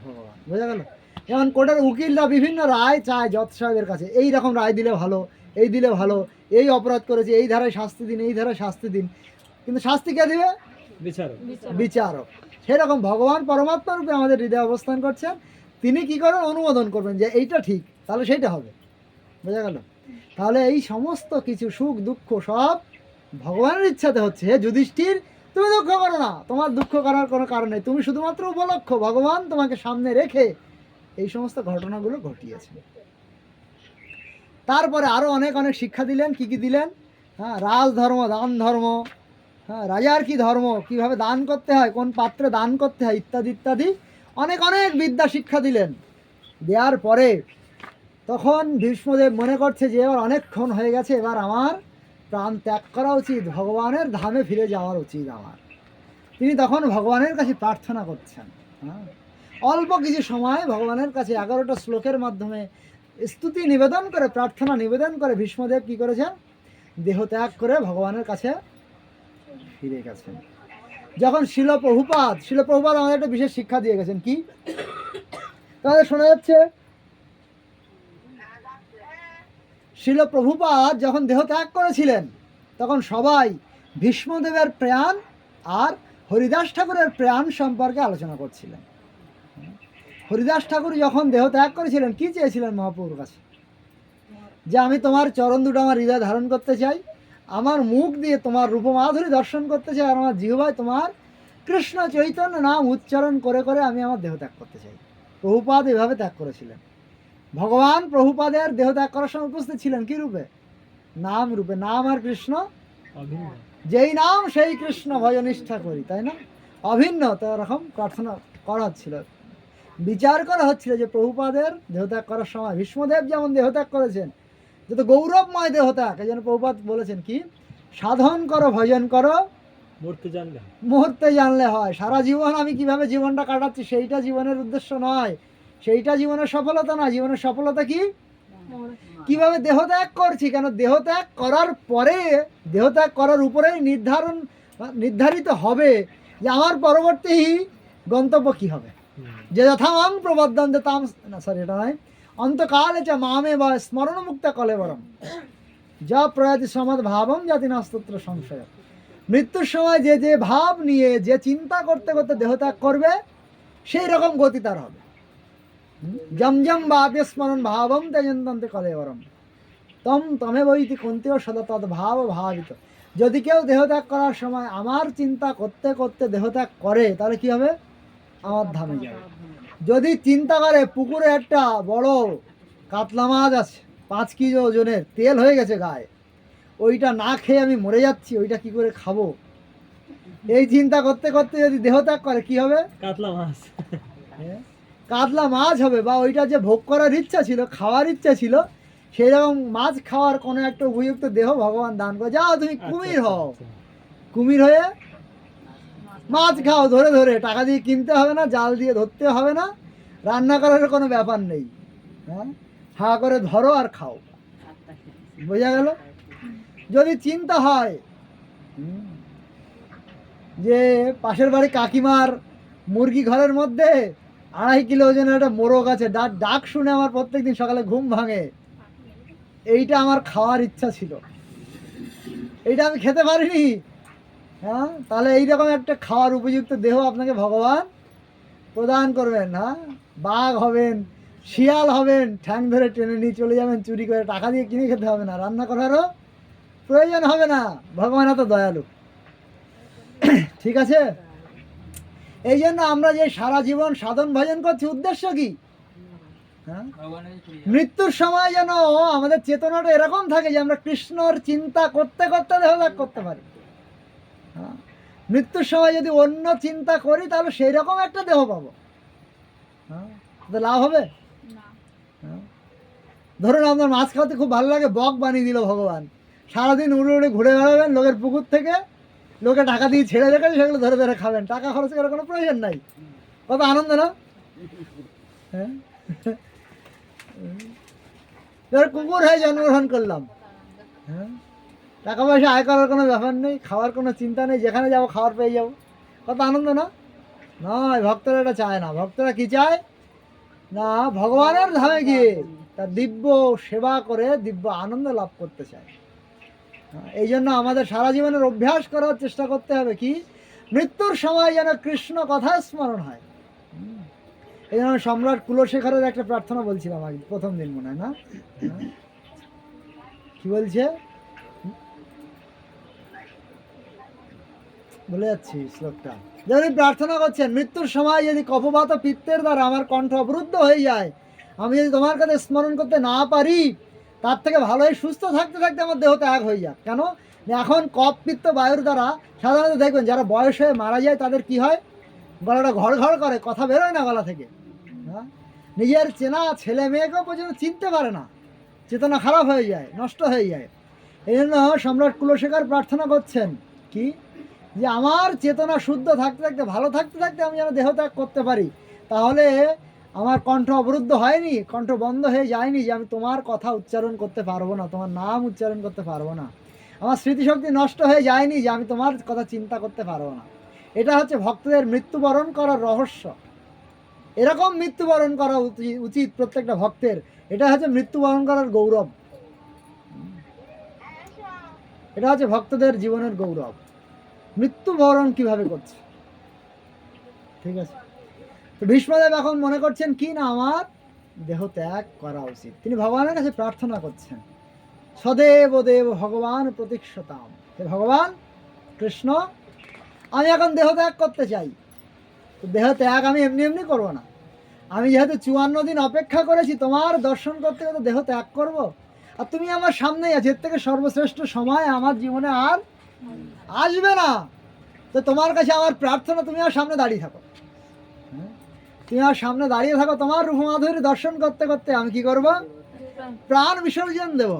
ভগবান। বোঝা গেল? যেমন কোর্টের উকিলরা বিভিন্ন রায় চায় জজ সাহেবের কাছে, এই রকম রায় দিলে ভালো, এই দিলে ভালো, এই অপরাধ করেছে এই ধারায় শাস্তি দিন, এই ধারায় শাস্তি দিন, কিন্তু শাস্তি কে দিবে? বিচারক। বিচারক। সেরকম ভগবান পরমাত্মা রূপে আমাদের হৃদয়ে অবস্থান করছেন, তিনি কি করবেন? অনুমোদন করবেন যে এইটা ঠিক, তাহলে সেইটা হবে। বোঝা গেল? তাহলে এই সমস্ত কিছু সুখ দুঃখ সব ভগবানের ইচ্ছাতে হচ্ছে। হে যুধিষ্ঠির, তুমি দুঃখ করো না, তোমার দুঃখ করার কোনো কারণ নেই, তুমি শুধুমাত্র উপলক্ষ, ভগবান তোমাকে সামনে রেখে এই সমস্ত ঘটনাগুলো ঘটিয়েছেন। তারপরে আরও অনেক অনেক শিক্ষা দিলেন। কি কি দিলেন? হ্যাঁ, রাজধর্ম, দান ধর্ম, হ্যাঁ, রাজার কি ধর্ম, কিভাবে দান করতে হয়, কোন পাত্রে দান করতে হয়, ইত্যাদি ইত্যাদি অনেক অনেক বিদ্যা শিক্ষা দিলেন। দেওয়ার পরে তখন ভীষ্মদেব মনে করছে যে এবার অনেকক্ষণ হয়ে গেছে, এবার আমার প্রাণ ত্যাগ করা উচিত, ভগবানের ধামে ফিরে যাওয়ার উচিত আমার। তিনি তখন ভগবানের কাছে প্রার্থনা করছেন। হ্যাঁ, অল্প কিছু সময় ভগবানের কাছে 11টা শ্লোকের মাধ্যমে স্তুতি নিবেদন করে, প্রার্থনা নিবেদন করে ভীষ্মদেব কি করেছেন? দেহ ত্যাগ করে ভগবানের কাছে ফিরে গেছেন। যখন শিল প্রভুপাদ আমাদের একটা বিশেষ শিক্ষা দিয়ে গেছেন। কি তাহলে শোনা যাচ্ছে? শিল প্রভুপাদ যখন দেহ ত্যাগ করেছিলেন তখন সবাই ভীষ্মদেবের প্রাণ আর হরিদাস ঠাকুরের প্রাণ সম্পর্কে আলোচনা করছিলেন। হরিদাস ঠাকুর যখন দেহ ত্যাগ করেছিলেন কি চেয়েছিলেন মহাপ্রভুর কাছে? যে আমি তোমার চরণ দুটো আমার হৃদয় ধারণ করতে চাই, আমার মুখ দিয়ে তোমার রূপমাধুরী দর্শন করতে চাই, আর আমার জিহ্বায় তোমার কৃষ্ণ চৈতন্য নাম উচ্চারণ করে করে আমি আমার দেহ ত্যাগ করতে চাই। প্রভুপাদ এভাবে ত্যাগ করেছিলেন। ভগবান প্রভুপাদের দেহ ত্যাগ করার সময় উপস্থিত ছিলেন কি রূপে? নাম রূপে। নাম আর কৃষ্ণ অভিন্ন। যেই নাম সেই কৃষ্ণ ভজনিষ্ঠা করি, তাই না? অভিন্ন। তো এরকম প্রার্থনা করা হচ্ছিল, বিচার করা হচ্ছিল যে প্রভুপাদের দেহত্যাগ করার সময় ভীষ্মদেব যেমন দেহত্যাগ করেছেন, যত গৌরবময় দেহত্যাগ, এই জন্য প্রভুপাদ বলেছেন কি? সাধন করো, ভজন করো, মুহূর্তে জানলে হয়। সারা জীবন আমি কিভাবে জীবনটা কাটাচ্ছি সেইটা জীবনের উদ্দেশ্য নয়, সেইটা জীবনের সফলতা নয়। জীবনের সফলতা কি? কিভাবে দেহত্যাগ করছি। কেন দেহত্যাগ করার পরে, দেহত্যাগ করার উপরেই নির্ধারিত হবে যে আমার পরবর্তী গন্তব্য কি হবে। যে যথামাং প্রবদ্ধম তাম, না সরি এটা নয়, অন্তকালে চ মামে বা স্মরণ মুক্ত কলেবরম যা প্রয়াতি সমদ ভাবম জাতি নাস্তত্র সংশয়। মৃত্যুর সময় যে যে ভাব নিয়ে, যে চিন্তা করতে করতে দেহত্যাগ করবে সেই রকম গতি তার হবে। জম জম ভাবে স্মরণ ভাবম তেজন্তন্তে কলেবরম তম তমে বইতি কুন্তেও সদা তদ ভাব ভাবিত। যদি কেউ দেহত্যাগ করার সময় আমার চিন্তা করতে করতে দেহত্যাগ করে তাহলে কি হবে? আমার ধামে যাবে। যদি চিন্তা করে পুকুরে একটা বড় কাতলা মাছ আছে 5 কিলো ওজনের, তেল হয়ে গেছে গায়ে, ওইটা না খেয়ে আমি মরে যাচ্ছি, ওইটা কি করে খাবো, এই চিন্তা করতে করতে যদি দেহত্যাগ করে কি হবে? কাতলা মাছ। কাতলা মাছ হবে। বা ওইটা যে ভোগ করার ইচ্ছা ছিল, খাওয়ার ইচ্ছা ছিল, সেই রকম মাছ খাওয়ার কোনো একটা উপযুক্ত দেহ ভগবান দান করে। যাও তুমি কুমির হও, কুমির হয়ে মাছ খাও, ধরে ধরে, টাকা দিয়ে কিনতে হবে না, জাল দিয়ে ধরতে হবে না, রান্না করার কোনো ব্যাপার নেই। হ্যাঁ, হা করে ধরো আর খাও। বোঝা গেল? যদি চিন্তা হয় যে পাশের বাড়ি কাকিমার মুরগি ঘরের মধ্যে 2.5 কিলো ওজনের একটা মোরগ আছে, ডাক শুনে আমার প্রত্যেকদিন সকালে ঘুম ভাঙে, এইটা আমার খাওয়ার ইচ্ছা ছিল, এইটা আমি খেতে পারিনি, হ্যাঁ, তাহলে এইরকম একটা খাওয়ার উপযুক্ত দেহ আপনাকে ভগবান প্রদান করবেন। হ্যাঁ, বাঘ হবেন, শিয়াল হবেন, ঠ্যাং ধরে টেনে নিয়ে চলে যাবেন, চুরি করে, টাকা দিয়ে কিনে খেতে হবে না, রান্না করারও প্রয়োজন হবে না, ভগবান এত দয়ালু। ঠিক আছে? এই জন্য আমরা যে সারা জীবন সাধন ভজন করছি, উদ্দেশ্য কি? হ্যাঁ, মৃত্যুর সময় যেন আমাদের চেতনাটা এরকম থাকে যে আমরা কৃষ্ণর চিন্তা করতে করতে দেহত্যাগ করতে পারি। হ্যাঁ, মৃত্যুর সময় যদি অন্য চিন্তা করি তাহলে সেই রকম একটা দেহ পাবো। হ্যাঁ, লাভ হবে? হ্যাঁ, ধরুন আপনার মাছ খাওয়াতে খুব ভালো লাগে, বক বানিয়ে দিল ভগবান, সারাদিন উড়ে উড়ে ঘুরে বেড়াবেন লোকের পুকুর থেকে, লোকে টাকা দিয়ে ছেড়ে রেখেছে, সেগুলো ধরে ধরে খাবেন, টাকা খরচ করার কোনো প্রয়োজন নাই। কত আনন্দ না? হ্যাঁ, ধর কুকুর হয়ে জন্মগ্রহণ করলাম, হ্যাঁ, টাকা পয়সা আয় করার কোনো ব্যাপার নেই, খাওয়ার কোনো চিন্তা নেই, যেখানে যাবো খাবার পেয়ে যাবো, কত আনন্দ না? নয়, ভক্তরা এটা চায় না। ভক্তরা কি চায় না, ভগবানের ধামে গিয়ে তার দিব্য সেবা করে দিব্য আনন্দ লাভ করতে চায়। এই জন্য আমাদের সারা জীবনের অভ্যাস করার চেষ্টা করতে হবে কি, মৃত্যুর সময় যেন কৃষ্ণ কথা স্মরণ হয়। এই জন্য সম্রাট কুলশেখরের একটা প্রার্থনা বলছিলাম আগে, প্রথম দিন মনে হয় না, কি বলছে বলে যাচ্ছি শ্লোকটা, যদি প্রার্থনা করছেন মৃত্যুর সময় যদি কফবাত পিত্তের দ্বারা আমার কণ্ঠ অবরুদ্ধ হয়ে যায়, আমি যদি তোমার কাছে স্মরণ করতে না পারি, তার থেকে ভালোই সুস্থ থাকতে থাকতে আমার দেহ ত্যাগ হয়ে যাক। কেন? এখন কফ পিত্ত বায়ুর দ্বারা সাধারণত দেখবেন যারা বয়স হয়ে মারা যায় তাদের কি হয়, গলাটা ঘড় ঘড় করে, কথা বেরোয় না গলা থেকে, হ্যাঁ, নিজের চেনা ছেলে মেয়েকেও পর্যন্ত চিনতে পারে না, চেতনা খারাপ হয়ে যায়, নষ্ট হয়ে যায়। এই জন্য সম্রাট কুলশেখর প্রার্থনা করছেন কি, যে আমার চেতনা শুদ্ধ থাকতে থাকতে, ভালো থাকতে থাকতে আমি যেন দেহ ত্যাগ করতে পারি, তাহলে আমার কণ্ঠ অবরুদ্ধ হয়নি, কণ্ঠ বন্ধ হয়ে যায়নি, যে আমি তোমার কথা উচ্চারণ করতে পারবো না, তোমার নাম উচ্চারণ করতে পারবো না, আমার স্মৃতিশক্তি নষ্ট হয়ে যায়নি, যে আমি তোমার কথা চিন্তা করতে পারবো না। এটা হচ্ছে ভক্তদের মৃত্যুবরণ করার রহস্য। এরকম মৃত্যুবরণ করা উচিত প্রত্যেকটা ভক্তের। এটা হচ্ছে মৃত্যুবরণ করার গৌরব, এটা হচ্ছে ভক্তদের জীবনের গৌরব। মৃত্যুবরণ কিভাবে করছে, ঠিক আছে? তো ভীষ্মদেব এখন মনে করছেন কি না, আমার দেহ ত্যাগ করা উচিত। তিনি ভগবানের কাছে প্রার্থনা করছেন, সদেব দেব ভগবান প্রতীক্ষতাম, হে ভগবান কৃষ্ণ, আমি এখন দেহ ত্যাগ করতে চাই। তো দেহ ত্যাগ আমি এমনি এমনি করবো না, আমি যেহেতু 54 দিন অপেক্ষা করেছি তোমার দর্শন করতে গেলে দেহ ত্যাগ করব, আর তুমি আমার সামনেই আছো, এর থেকে সর্বশ্রেষ্ঠ সময় আমার জীবনে আর আসবে না। তো তোমার কাছে আমার প্রার্থনা, তুমি আমার সামনে দাঁড়িয়ে থাকো, তুমি আমার সামনে দাঁড়িয়ে থাকো, তোমার রূপমাধুরী দর্শন করতে করতে আমি কি করব, প্রাণ বিসর্জন দেব।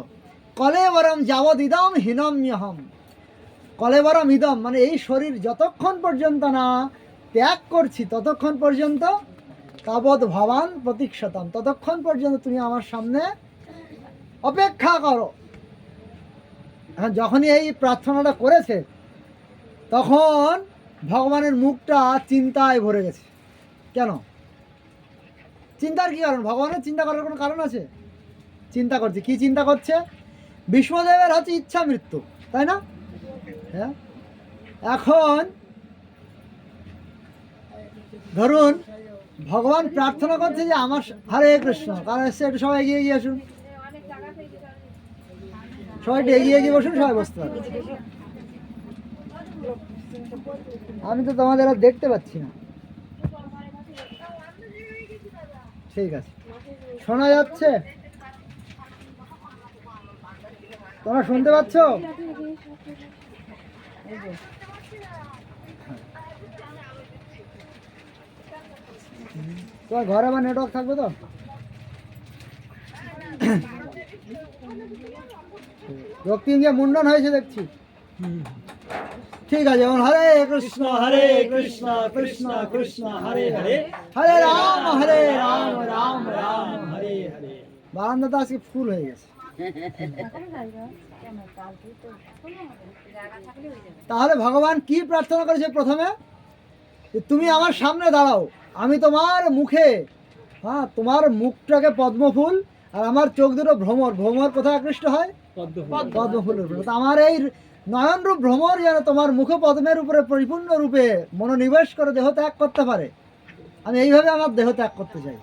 কলেবরম যাবদিদম হীনম্যহম, কলেবরম ইদম মানে এই শরীর যতক্ষণ পর্যন্ত না ত্যাগ করছি ততক্ষণ পর্যন্ত, তাবৎ ভবান প্রতীক্ষতাম, ততক্ষণ পর্যন্ত তুমি আমার সামনে অপেক্ষা করো। এখন যখনই এই প্রার্থনাটা করেছে তখন ভগবানের মুখটা চিন্তায় ভরে গেছে। কেন চিন্তার কি কারণ? ভগবানের চিন্তা করার কোনো কারণ আছে? চিন্তা করছে, কি চিন্তা করছে? ভীষ্মদেবের হচ্ছে ইচ্ছা মৃত্যু, তাই না? হ্যাঁ, এখন ধরুন ভগবান প্রার্থনা করছে যে আমার, হরে কৃষ্ণ, কারণ এসছে, একটু সবাই এগিয়ে এগিয়ে আসুন, সবাই একটু এগিয়ে এগিয়ে বসুন, সবাই বসতে পারবে। আমি তো তোমাদের আর দেখতে পাচ্ছি না। ঠিক আছে, শোনা যাচ্ছে? তোমরা শুনতে পাচ্ছ? তোমার ঘরে আবার নেটওয়ার্ক থাকবে তো? রক্তিম যে মুন্ডন হয়েছে দেখছি। ঠিক আছে, এখন হরে কৃষ্ণ হরে কৃষ্ণ কৃষ্ণ কৃষ্ণ হরে হরে, হরে রাম রাম রাম হরে হরে। বারান্দাটা আজকে ফুল হয়ে গেছে। তাহলে ভগবান কি প্রার্থনা করেছে প্রথমে? তুমি আমার সামনে দাঁড়াও, আমি তোমার মুখে, হ্যাঁ, তোমার মুখটাকে পদ্মফুল আর আমার চোখ দুটো ভ্রমর, ভ্রমর কোথায় আকৃষ্ট হয়? পদ্মফুলের উপরে। আমার এই নয়নরূপ ভ্রমর যেন তোমার মুখ পদ্মের উপরে পরিপূর্ণ রূপে মনোনিবেশ করে দেহ ত্যাগ করতে পারে, আমি এইভাবে আমার দেহ ত্যাগ করতে চাই।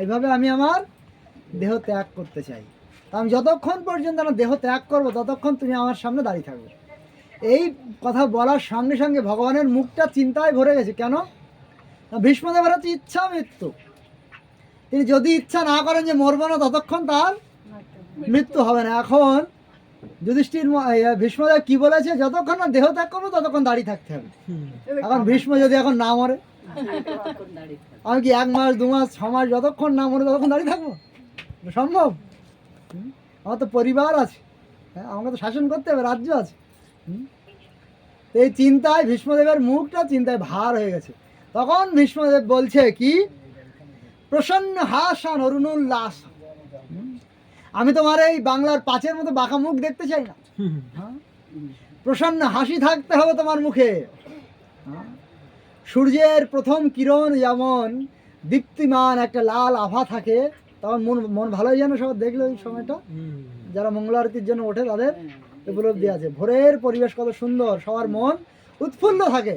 এইভাবে আমি আমার দেহ ত্যাগ করতে চাই। আমি যতক্ষণ পর্যন্ত আমার দেহ ত্যাগ করবো ততক্ষণ তুমি আমার সামনে দাঁড়িয়ে থাকবে। এই কথা বলার সঙ্গে সঙ্গে ভগবানের মুখটা চিন্তায় ভরে গেছে। কেন? ভীষ্মদেবের হচ্ছে ইচ্ছা মৃত্যু। তিনি যদি ইচ্ছা না করেন যে মরবো না, ততক্ষণ তার মৃত্যু হবে না। এখন যুধিষ্ঠির ভীষ্মদেব কি বলেছে? যতক্ষণ না দেহ ত্যাগ করবো ততক্ষণ দাঁড়িয়ে থাকতে হবে। এখন ভীষ্ম যদি এখন না মরে, আমি কি 1 মাস 2 মাস 6 মাস যতক্ষণ না মরে ততক্ষণ দাঁড়িয়ে থাকবো? সম্ভব? আমার তো পরিবার আছে, হ্যাঁ, আমাকে তো শাসন করতে হবে, রাজ্য আছে। এই চিন্তায় ভীষ্মদেবের মুখটা চিন্তায় ভার হয়ে গেছে। তখন ভীষ্মদেব বলছে কি, প্রসন্ন হাসান অরুণোল্লাস। আমি তোমার এই বাংলার পাঁচের মতো বাঁকা মুখ দেখতে চাই না। হ্যাঁ? প্রসন্ন হাসি থাকতে হবে তোমার মুখে। হ্যাঁ? সূর্যের প্রথম কিরণ যেমন দীপ্তিমান একটা লাল আভা থাকে, তখন মন মন ভালোই যেন সব দেখলে ওই সময়টা যারা মঙ্গল আরতির জন্য ওঠে তাদের উপলব্ধি আছে। ভোরের পরিবেশ কত সুন্দর, সবার মন উৎফুল্ল থাকে।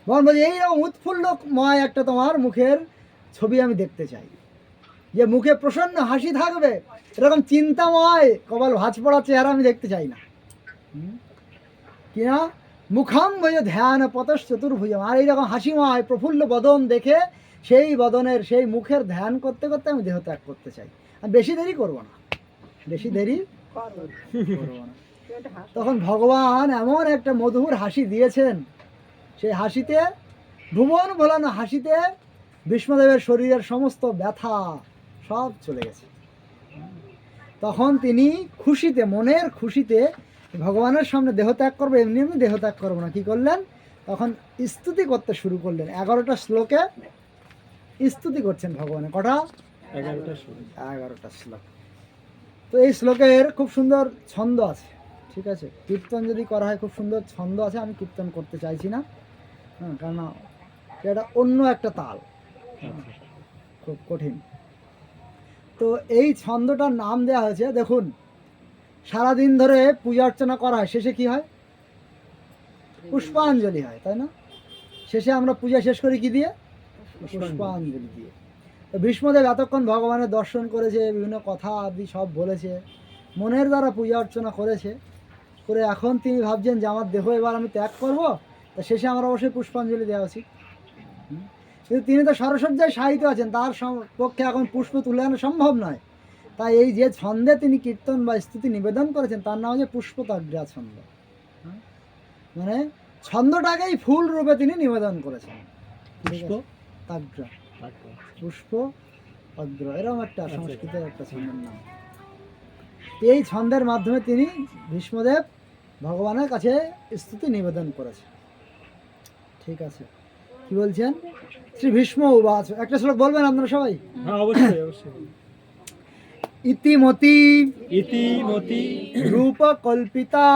মন বলছে এইরকম উৎফুল্লময় একটা তোমার মুখের ছবি আমি দেখতে চাই, যে মুখে প্রসন্ন হাসি থাকবে। এরকম চিন্তাময় কপাল ভাঁজ পড়া চেহারা আমি দেখতে চাই না। কিনা মুখাম ভয় ধ্যান পতস চতুর্ভুজম, আর এইরকম হাসিময় প্রফুল্ল বদন দেখে সেই বদনের সেই মুখের ধ্যান করতে করতে আমি দেহ ত্যাগ করতে চাই। আমি বেশি দেরি করবো না, বেশি দেরি করবো না। তখন ভগবান এমন একটা মধুর হাসি দিয়েছেন, সেই হাসিতে ভুবন ভোলানো হাসিতে ভীষ্মদেবের শরীরের সমস্ত ব্যথা সব চলে গেছে। তখন তিনি খুশিতে, মনের খুশিতে ভগবানের সামনে দেহ ত্যাগ করবো, এমনি এমনি দেহ ত্যাগ করবো না, কি করলেন? তখন স্তুতি করতে শুরু করলেন। 11টা শ্লোকে স্তুতি করছেন ভগবানের। কটা? 11টা শ্লোক। তো এই শ্লোকের খুব সুন্দর ছন্দ আছে, ঠিক আছে? কীর্তন যদি করা হয় খুব সুন্দর ছন্দ আছে, আমি কীর্তন করতে চাইছি না। হ্যাঁ, কারণ এটা অন্য একটা তাল, খুব কঠিন। তো এই ছন্দটার নাম দেওয়া হয়েছে, দেখুন সারাদিন ধরে পূজা অর্চনা করা হয়, শেষে কি হয়? পুষ্পাঞ্জলি হয়, তাই না? শেষে আমরা পূজা শেষ করি কি দিয়ে? পুষ্পাঞ্জলি দিয়ে। তো ভীষ্মদেব এতক্ষণ ভগবানের দর্শন করেছে, বিভিন্ন কথা আদি সব বলেছে, মনের দ্বারা পূজা অর্চনা করেছে, করে এখন তিনি ভাবছেন যে আমার দেহ এবার আমি ত্যাগ করব, তা শেষে আমার অবশ্যই পুষ্পাঞ্জলি দেওয়া উচিত। কিন্তু তিনি তো সরসজ্জায় শায়িত আছেন, তার পক্ষে এখন পুষ্প তুলে আনা সম্ভব নয়। তাই এই যে ছন্দে তিনি কীর্তন বা স্তুতি নিবেদন করেছেন তার নাম হচ্ছে পুষ্পতাগ্রা ছন্দ। মানে ছন্দটাকেই ফুল রূপে তিনি নিবেদন করেছেন। পুষ্পতাগ্রা, পুষ্প অগ্র, এরকম একটা সংস্কৃতের একটা ছন্দের নাম। এই ছন্দের মাধ্যমে তিনি ভীষ্মদেব ভগবানের কাছে স্তুতি নিবেদন করেছেন। ঠিক আছে, কি বলছেন? শ্রী ভীষ্ম উবাচ, একটা শ্লোক বলবেন আপনারা সবাই? হ্যাঁ, অবশ্যই অবশ্যই। ইতিমতি ইতিমতি রূপকল্পিতা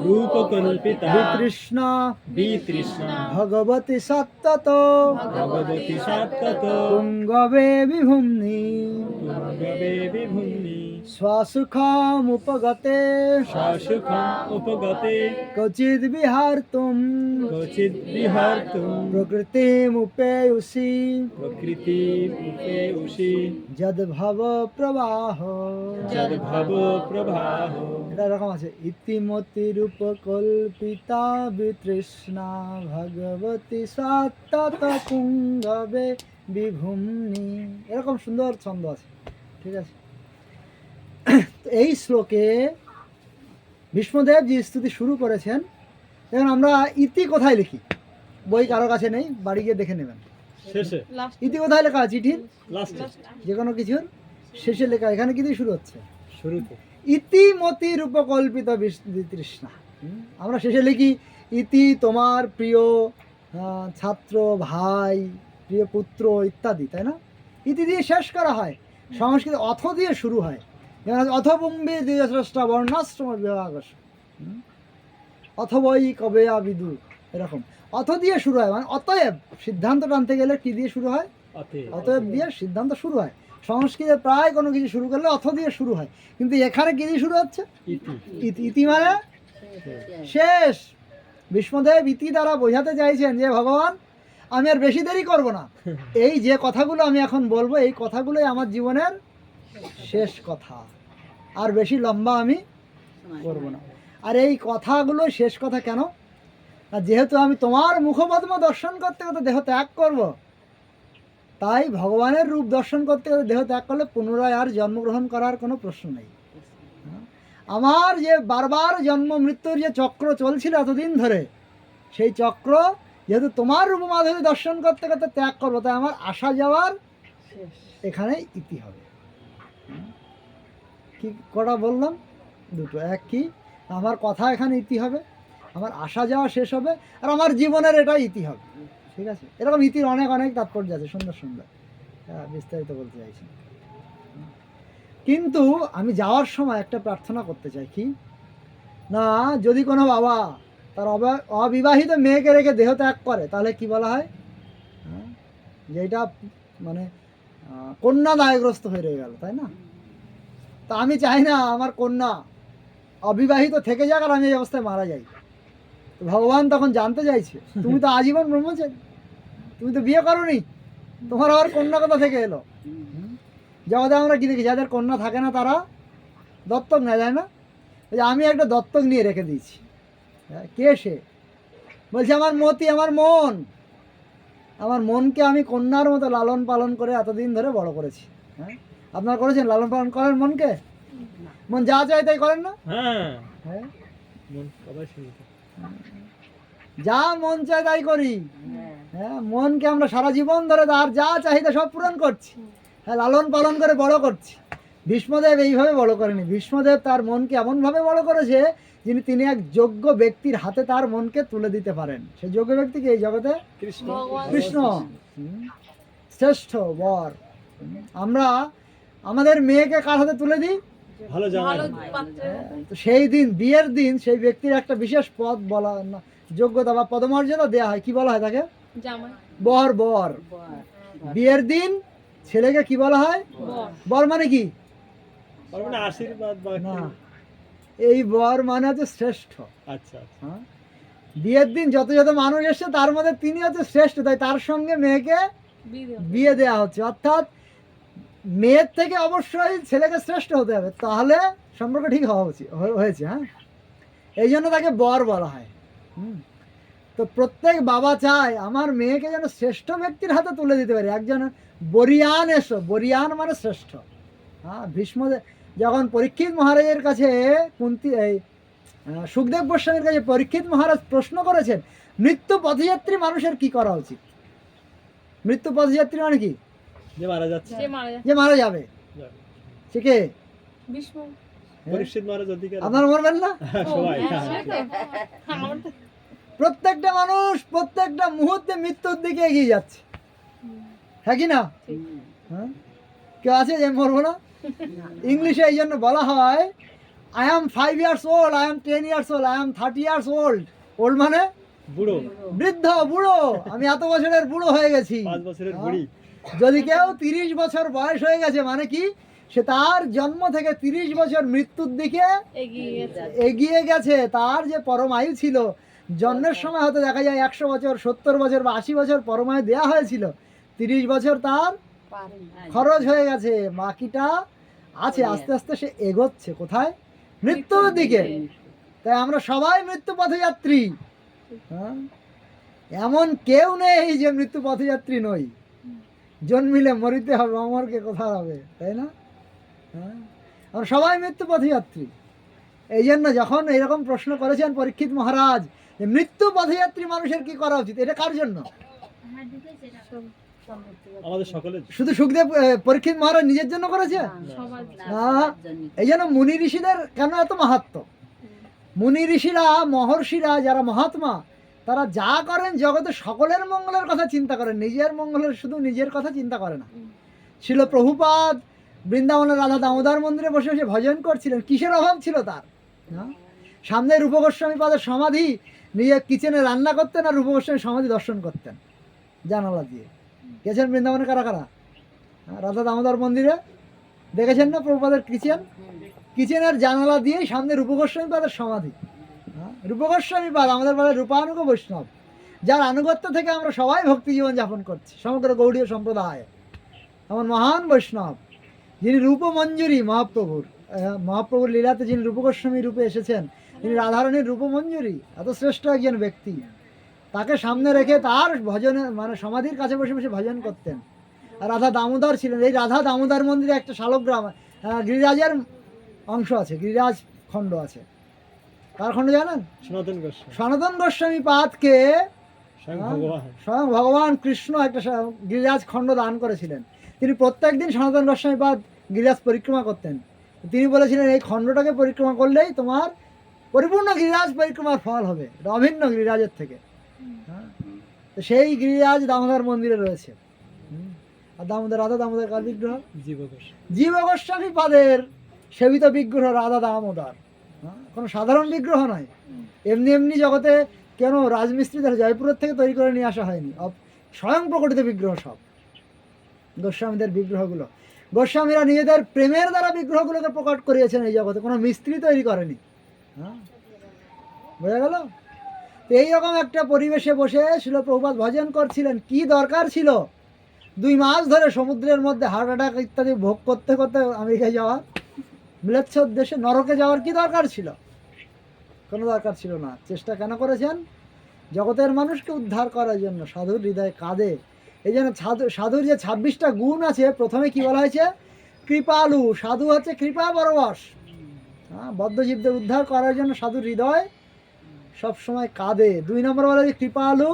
রূপকল্পিতা বিতৃষ্ণা বিতৃষ্ণা ভগবতি সত্তত ভগবতি সাত্তত পুঙ্গবে বিভুম্নি পুঙ্গবে বিভুম্নি স্বসুখমুপগতে শাশুখম উপগতে ক্বচিদ বিহার্তুম ক্বচিৎ বিহার্তুম প্রকৃতিমুপেয়সি প্রকৃতি উপেয়সি যদ্ভব প্রবাহ। যদ্ভব প্রবাহ। এটা এরকম আছে, ইতিমতি রূপকল্পিতা বিতৃষ্ণা ভগবতী সত্তত পুঙ্গবে বিভুম্নি। এরকম সুন্দর ছন্দ আছে, ঠিক আছে? তো এই শ্লোকে ভীষ্মদেব যে স্তুতি শুরু করেছেন, এখন আমরা ইতি কোথায় লিখি? বই কারো কাছে নেই, বাড়ি গিয়ে দেখে নেবেন। শেষে ইতি কোথায় লেখা? চিঠির লাস্টে যে কোনো কিছুর শেষে লেখা। এখানে কি দিয়ে শুরু হচ্ছে? শুরুতে। ইতিমতি রূপকল্পিত বিতৃষ্ণা। আমরা শেষে লিখি ইতি তোমার প্রিয় ছাত্র, ভাই, প্রিয় পুত্র ইত্যাদি, তাই না? ইতি দিয়ে শেষ করা হয়। সংস্কৃত অথ দিয়ে শুরু হয়, যেমন অথপুম্বে দ্বিজস্রষ্টা বর্ণাশ্রম বিভাগ, অথবই কবে বিদু, এরকম অথ দিয়ে শুরু হয়। মানে অতএব সিদ্ধান্ত টানতে গেলে কি দিয়ে শুরু হয়? অতএব দিয়ে সিদ্ধান্ত শুরু হয়। সংস্কৃতে প্রায় কোনো কিছু শুরু করলে অথ দিয়ে শুরু হয়, কিন্তু এখানে কি দিয়ে শুরু হচ্ছে? ইতি। ইতি মানে শেষ। ভীষ্মদেব ইতি দ্বারা বোঝাতে চাইছেন যে ভগবান আমি আর বেশি দেরি করব না, এই যে কথাগুলো আমি এখন বলবো এই কথাগুলোই আমার জীবনের শেষ কথা, আর বেশি লম্বা আমি করব না। আর এই কথাগুলো শেষ কথা কেন? আর যেহেতু আমি তোমার মুখপদ্ম দর্শন করতে করতে দেহ ত্যাগ করব, তাই ভগবানের রূপ দর্শন করতে করতে দেহ ত্যাগ করলে পুনরায় আর জন্মগ্রহণ করার কোনো প্রশ্ন নেই। আমার যে বারবার জন্ম মৃত্যুর যে চক্র চলছিল এতদিন ধরে, সেই চক্র যেহেতু তোমার রূপ মাধুরী দর্শন করতে করতে ত্যাগ করবো, তাই আমার আসা যাওয়ার এখানে ইতি হবে। কি কটা বললাম? দুটো। এক কি, আমার কথা এখানে ইতি হবে, আমার আসা যাওয়া শেষ হবে, আর আমার জীবনের এটা ইতি হবে। ঠিক আছে? এরকম ইতির অনেক অনেক তাৎপর্য আছে, সুন্দর সুন্দর। বিস্তারিত বলতে চাইছি না। কিন্তু আমি যাওয়ার সময় একটা প্রার্থনা করতে চাই, কি না, যদি কোনো বাবা তার অবিবাহিত মেয়েকে রেখে দেহ ত্যাগ করে তাহলে কি বলা হয়, হ্যাঁ, যে এটা মানে কন্যা দায়গ্রস্ত হয়ে রয়ে গেল, তাই না? তা আমি চাই না আমার কন্যা অবিবাহিত থেকে যাক আর আমি এই অবস্থায় মারা যাই। তো ভগবান তখন জানতে চাইছে, তুমি তো আজীবন ব্রহ্মচারী, তুমি তো বিয়ে করোনি, তোমার আবার কন্যা কোথা থেকে এলো? জগতে আমরা কি দেখি, যাদের কন্যা থাকে না তারা দত্তক নেয়, যায় না? এই যে আমি একটা দত্তক নিয়ে রেখে দিয়েছি। হ্যাঁ, কে সে? বলছে আমার মতি, আমার মন, আমার মনকে আমি কন্যার মতো লালন পালন করে এতদিন ধরে বড় করেছি। হ্যাঁ, আপনারা করেছেন? লালন পালন করেন মনকে? মন যা চায় তাই করেন না? হ্যাঁ, হ্যাঁ, মন সবাই শুনতে। যা মন চায় তাই করি। হ্যাঁ, মনকে আমরা সারা জীবন ধরে তার যা চাহিদা সব পূরণ করছি। হ্যাঁ, লালন পালন করে বড় করছি। ভীষ্মদেব এইভাবে বড় করেনি। ভীষ্মদেব তার মনকে এমনভাবে বড় করেছে তিনি এক যোগ্য ব্যক্তির হাতে তার মনকে তুলে দিতে পারেন। সেই যোগ্য ব্যক্তিকে এই জগতে কৃষ্ণ কৃষ্ণ। শ্রেষ্ঠ বর। আমরা আমাদের মেয়েকে কার হাতে তুলে দিই? ভালো জামাই। তো সেই দিন, বিয়ের দিন, সেই ব্যক্তির একটা বিশেষ পদ বলা না, যোগ্যতা বা পদমর্যাদা দেওয়া হয়। কি বলা হয় তাকে? জামাই। বর। বর। বিয়ের দিন ছেলেকে কি বলা হয়? বর মানে কি? তার মানে আশীর্বাদ বা না, এই বর মানে হচ্ছে শ্রেষ্ঠ। আচ্ছা, হ্যাঁ, বিয়ের দিন যত যত মানুষ এসছে তার মধ্যে তিনি হচ্ছে শ্রেষ্ঠ, তাই তার সঙ্গে মেয়েকে বিয়ে দেওয়া হচ্ছে। অর্থাৎ মেয়ের থেকে অবশ্যই ছেলেকে শ্রেষ্ঠ হতে হবে, তাহলে সম্পর্ক ঠিক হওয়া উচিত হয়েছে। হ্যাঁ, এই জন্য তাকে বর বলা হয়। তো প্রত্যেক বাবা চায় আমার মেয়েকে যেন শ্রেষ্ঠ ব্যক্তির হাতে তুলে দিতে পারি। একজন বরিয়ান এসো, বরিয়ান মানে শ্রেষ্ঠ। হ্যাঁ, ভীষ্মদেব যখন পরীক্ষিত মহারাজের কাছে সুখদেব গোস্বামীর কাছে পরীক্ষিত মহারাজ প্রশ্ন করেছেন, মৃত্যু পথযাত্রী মানুষের কি করা উচিত? মৃত্যু পথযাত্রী মানে কি? যে মারা যাচ্ছে, যে মারা যাবে। সে কে? ভীষ্ম। পরীক্ষিত মহারাজ অধিকার। আপনারা মরবেন না? সবাই। প্রত্যেকটা মানুষ প্রত্যেকটা মুহূর্তে মৃত্যুর দিকে এগিয়ে যাচ্ছে, হ্যাঁ কি না? হ্যাঁ, কেউ আছে যে মরবো না? ইংলিশে এই জন্য বলা হয়, I am 5 years old, I am 10 years old, I am 30 years old. Old মানে বুড়ো, বৃদ্ধ, বুড়ো। আমি এত বছরের বুড়ো হয়ে গেছি। 5 বছরের বুড়ি। যদি কেউ 30 বছর বয়স হয়ে গেছে মানে কি, সে তার জন্ম থেকে 30 বছর মৃত্যুর দিকে এগিয়ে গেছে। তার যে পরমায়ু ছিল, জন্মের সময় হয়তো দেখা যায় 100 বছর, 70 বছর বা 80 বছর পরমায়ু দেওয়া হয়েছিল, 30 বছর তার খরচ হয়ে গেছে, বাকিটা আছে। আস্তে আস্তে সে এগোচ্ছে কোথায়? মৃত্যুর দিকে। তাই আমরা সবাই মৃত্যু পথযাত্রী। হ্যাঁ, এমন কেউ নেই যে মৃত্যু পথযাত্রী নই। জন্মিলে মরিতে হবে, অমরকে কোথাও হবে, তাই না? হ্যাঁ, আমরা সবাই মৃত্যু পথযাত্রী। এই জন্য যখন এরকম প্রশ্ন করেছেন পরীক্ষিত মহারাজ যে মৃত্যু পথযাত্রী মানুষের কি করা উচিত, এটা কার জন্য? আমাদের সকলের। শুধু সুখদেব পরীক্ষিত মহারাজ নিজের জন্য করেছে না। এই জন্য মুনি ঋষিদের কেন এত মাহাত্ম্য? মুনি ঋষিরা, মহর্ষিরা, যারা মহাত্মা, তারা যা করেন জগতে সকলের মঙ্গলের কথা চিন্তা করেন, নিজের মঙ্গলের শুধু নিজের কথা চিন্তা করে না। ছিল প্রভুপাদ বৃন্দাবনের রাধা দামোদর মন্দিরে বসে বসে ভজন করছিলেন, কিসের অভাব ছিল তার? সামনে রূপ গোস্বামী পাদের সমাধি, নিজে কিচেনে রান্না করতেন আর রূপ গোস্বামী সমাধি দর্শন করতেন জানালা দিয়ে। গেছেন বৃন্দাবনে কারা কারা? রাধা দামোদর মন্দিরে দেখেছেন না প্রভুপাদের কিচেন? কিচেনের জানালা দিয়েই সামনে রূপ গোস্বামী পাদের সমাধি। রূপ গোস্বামী পাদ আমাদের বলে রূপানুগ বৈষ্ণব, যার আনুগত্য থেকে আমরা সবাই ভক্তি জীবন যাপন করছি সমগ্র গৌড়ীয় সম্প্রদায়। এমন মহান বৈষ্ণব যিনি রূপমঞ্জুরি মহাপ্রভুর লীলাতে যিনি রূপ গোস্বামী রূপে এসেছেন, তিনি রাধারণীর রূপমঞ্জুরি, এত শ্রেষ্ঠ একজন ব্যক্তি। তাকে সামনে রেখে তার ভজনে মানে সমাধির কাছে বসে বসে ভজন করতেন। আর রাধা দামোদর ছিলেন। এই রাধা দামোদর মন্দিরে একটা শালগ্রাম, গিরিরাজের অংশ আছে, গিরিরাজ খণ্ড আছে। কার খণ্ড জানেন? সনাতন গোস্বামী। সনাতন গোস্বামী পাদকে স্বয়ং ভগবান কৃষ্ণ একটা গিরিরাজ খণ্ড দান করেছিলেন। তিনি প্রত্যেক দিন সনাতন গোস্বামী পাদ গিরিরাজ পরিক্রমা করতেন। তিনি বলেছিলেন এই খণ্ডটাকে পরিক্রমা করলেই তোমার পরিপূর্ণ গিরিরাজ পরিক্রমার ফল হবে, এটা অভিন্ন গিরিরাজের থেকে। তো সেই গিরিরাজ দামোদর মন্দিরে রয়েছে। আর দামোদর রাধা দামোদর কার বিগ্রহ? জীব গোস্বামী। জীব গোস্বামী পাদের সেবিত বিগ্রহ রাধা দামোদর। কোনো সাধারণ বিগ্রহ নয়, এমনি এমনি জগতে কেন রাজমিস্ত্রিদের জয়পুরের থেকে তৈরি করে নিয়ে আসা হয়নি, স্বয়ং প্রকটিত বিগ্রহ সব গোস্বামীদের বিগ্রহগুলো। গোস্বামীরা নিজেদের প্রেমের দ্বারা বিগ্রহগুলোকে প্রকট করিয়েছেন এই জগতে, কোনো মিস্ত্রি তৈরি করেনি। হ্যাঁ, বোঝা গেল? তো এইরকম একটা পরিবেশে বসে শিল প্রভুপাদ ভজন করছিলেন। কি দরকার ছিল 2 মাস ধরে সমুদ্রের মধ্যে হার্ট অ্যাটাক ইত্যাদি ভোগ করতে করতে আমেরিকায় যাওয়া, ম্লেচ্ছর দেশে নরকে যাওয়ার কি দরকার ছিল? কোনো দরকার ছিল না। চেষ্টা কেন করেছেন? জগতের মানুষকে উদ্ধার করার জন্য। সাধুর হৃদয় কাঁদে। এই জন্য সাধুর যে 26টা গুণ আছে, প্রথমে কি বলা হয়েছে? কৃপালু। সাধু হচ্ছে কৃপা পরবশ। হ্যাঁ, বদ্ধজীবদের উদ্ধার করার জন্য সাধুর হৃদয় সবসময় কাঁদে। 2 নম্বর বলা হয়েছে কৃপালু,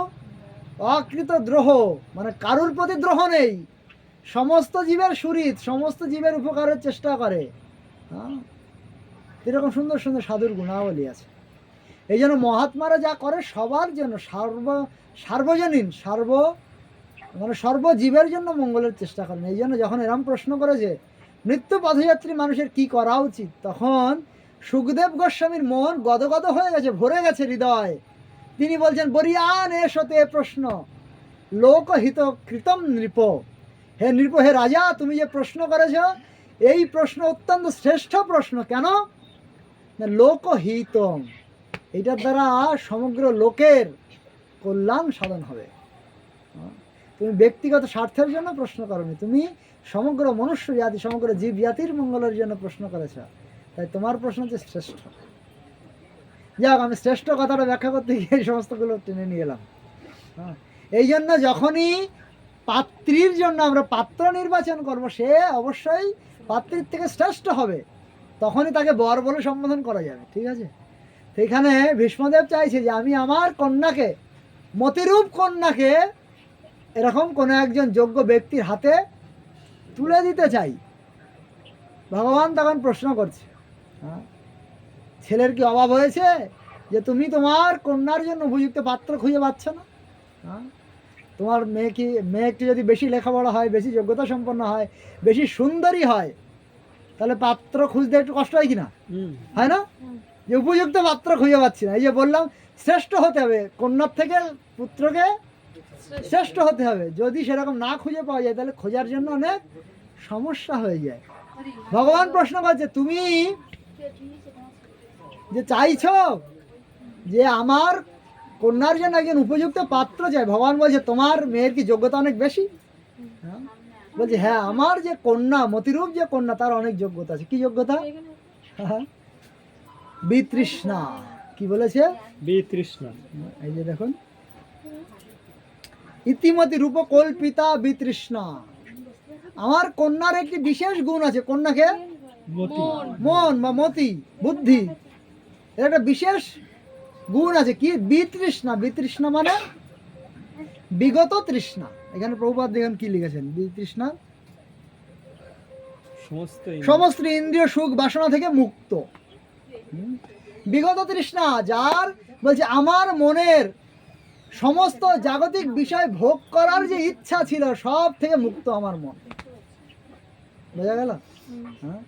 অকৃত দ্রোহ, মানে কারুর প্রতি দ্রোহ নেই, সমস্ত জীবের সুহৃদ, সমস্ত জীবের উপকারের চেষ্টা করে। হ্যাঁ, এরকম সুন্দর সুন্দর সাধুর গুণাবলী আছে। এই জন্য মহাত্মারা যা করে সবার জন্য, সার্বজনীন, মানে সর্বজীবের জন্য মঙ্গলের চেষ্টা করেন। এই জন্য যখন এরম প্রশ্ন করেছে মৃত্যু পথযাত্রী মানুষের কি করা উচিত, তখন সুখদেব গোস্বামীর মন গদগদ হয়ে গেছে, ভরে গেছে হৃদয়। তিনি বলছেন, বরিয়ান এসতে প্রশ্ন লোকহিত কৃতম নৃপ। হে নৃপ, হে রাজা, তুমি যে প্রশ্ন করেছ এই প্রশ্ন অত্যন্ত শ্রেষ্ঠ প্রশ্ন। কেন? লোকহিতম, এইটার দ্বারা সমগ্র লোকের কল্যাণ সাধন হবে। তুমি ব্যক্তিগত স্বার্থের জন্য প্রশ্ন করনি, তুমি সমগ্র মনুষ্য জাতি, সমগ্র জীব জাতির মঙ্গলের জন্য প্রশ্ন করেছ। তাই তোমার প্রশ্ন হচ্ছে শ্রেষ্ঠ। যাক, আমি শ্রেষ্ঠ কথাটা ব্যাখ্যা করতে গিয়ে এই সমস্তগুলো টেনে নিয়ে এলাম। হ্যাঁ, এই জন্য যখনই পাত্রীর জন্য আমরা পাত্র নির্বাচন করব, সে অবশ্যই পাত্রীর থেকে শ্রেষ্ঠ হবে, তখনই তাকে বর বলে সম্বোধন করা যাবে। ঠিক আছে? সেখানে ভীষ্মদেব চাইছে যে আমি আমার কন্যাকে, মতিরূপ কন্যাকে এরকম কোনো একজন যোগ্য ব্যক্তির হাতে তুলে দিতে চাই। ভগবান তখন প্রশ্ন করছে, হ্যাঁ, ছেলের কি অভাব হয়েছে যে তুমি তোমার কন্যার জন্য উপযুক্ত পাত্র খুঁজে পাচ্ছ না? হ্যাঁ, তোমার মেয়েটি যদি বেশি লেখাপড়া হয়, বেশি যোগ্যতা সম্পন্ন হয়, বেশি সুন্দরী হয়, তাহলে পাত্র খুঁজতে একটু কষ্ট হয় কিনা? হয় না? যে উপযুক্ত পাত্র খুঁজে পাচ্ছি না। এই যে বললাম, শ্রেষ্ঠ হতে হবে, কন্যার থেকে পুত্রকে শ্রেষ্ঠ হতে হবে। যদি সেরকম না খুঁজে পাওয়া যায়, তাহলে খোঁজার জন্য অনেক সমস্যা হয়ে যায়। ভগবান প্রশ্ন করছে, তুমি যে চাইছো যে আমার কন্যার জন্য একজন উপযুক্ত পাত্র চাই, ভগবান বলছে তোমার মেয়ের কি যোগ্যতা অনেক বেশি? হ্যাঁ, বলছে হ্যাঁ, আমার যে কন্যা, মতিরূপ যে কন্যা, তার অনেক যোগ্যতা আছে। কি যোগ্যতা? হ্যাঁ, বিতৃষ্ণা। কি বলেছে? বিতৃষ্ণা। এই যে দেখুন, ইতিমতি রূপ কল্পিতা বিতৃষ্ণা। আমার কন্যার একটি বিশেষ গুণ আছে। কন্যাকে মন বা মতি, বুদ্ধি, এর একটা বিশেষ গুণ আছে। কি? বিতৃষ্ণা। বিতৃষ্ণা মানে বিগত তৃষ্ণা। এখানে প্রভুপাদ দেখেন কি লিখেছেন, বিতৃষ্ণা সমস্ত ইন্দ্রিয় সুখ বাসনা থেকে মুক্ত। বিগত তৃষ্ণা যার, বলছে আমার মনের সমস্ত জাগতিক বিষয় ভোগ করার যে ইচ্ছা ছিল, সব থেকে মুক্ত আমার মন। বোঝা গেল? হ্যাঁ,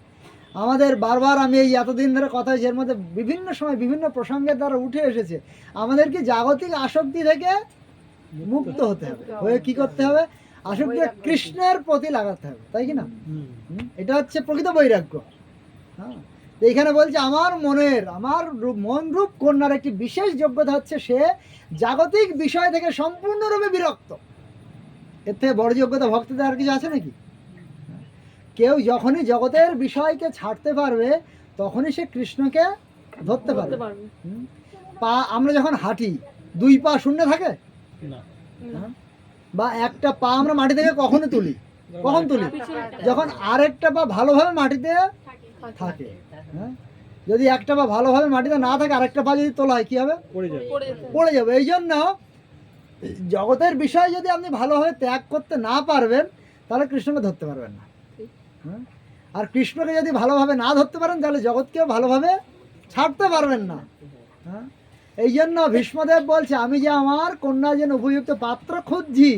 আমাদের বারবার আমি এই এতদিন ধরে কথা হয়েছে, এর মধ্যে বিভিন্ন সময় বিভিন্ন প্রসঙ্গের দ্বারা উঠে এসেছে, আমাদেরকে জাগতিক আসক্তি থেকে মুক্ত হতে হবে। হয়ে কি করতে হবে? আসক্তি কৃষ্ণের প্রতি লাগাতে হবে, তাই কি না? এটা হচ্ছে প্রকৃত বৈরাগ্য। হ্যাঁ, এইখানে বলছে আমার মনের, আমার মন রূপ কন্যার একটি বিশেষ যোগ্যতা হচ্ছে সে জাগতিক বিষয় থেকে সম্পূর্ণরূপে বিরক্ত। এর থেকে বড় যোগ্যতা ভক্তদের আর কিছু আছে নাকি? কেউ যখনই জগতের বিষয়কে ছাড়তে পারবে, তখনই সে কৃষ্ণকে ধরতে পারবে। পা, আমরা যখন হাঁটি 2 পা শূন্য থাকে না, বা একটা পা আমরা মাটি থেকে কখনো তুলি, কখন তুলি? যখন আরেকটা পা ভালোভাবে মাটিতে থাকে। হ্যাঁ, যদি একটা পা ভালোভাবে মাটিতে না থাকে, আরেকটা পা যদি তোলা হয়, কি হবে? পড়ে যাবে। এই জন্য জগতের বিষয় যদি আপনি ভালোভাবে ত্যাগ করতে না পারবেন, তাহলে কৃষ্ণকে ধরতে পারবেন না। আর কৃষ্ণকে যদি ভালোভাবে না ধরতে পারেন, তাহলে জগৎকেও ভালোভাবে ছাড়তে পারবেন না। হ্যাঁ, এই জন্য ভীষ্মদেব বলছে আমি যে আমার কন্যার জন্য উপযুক্ত পাত্র খুঁজছি,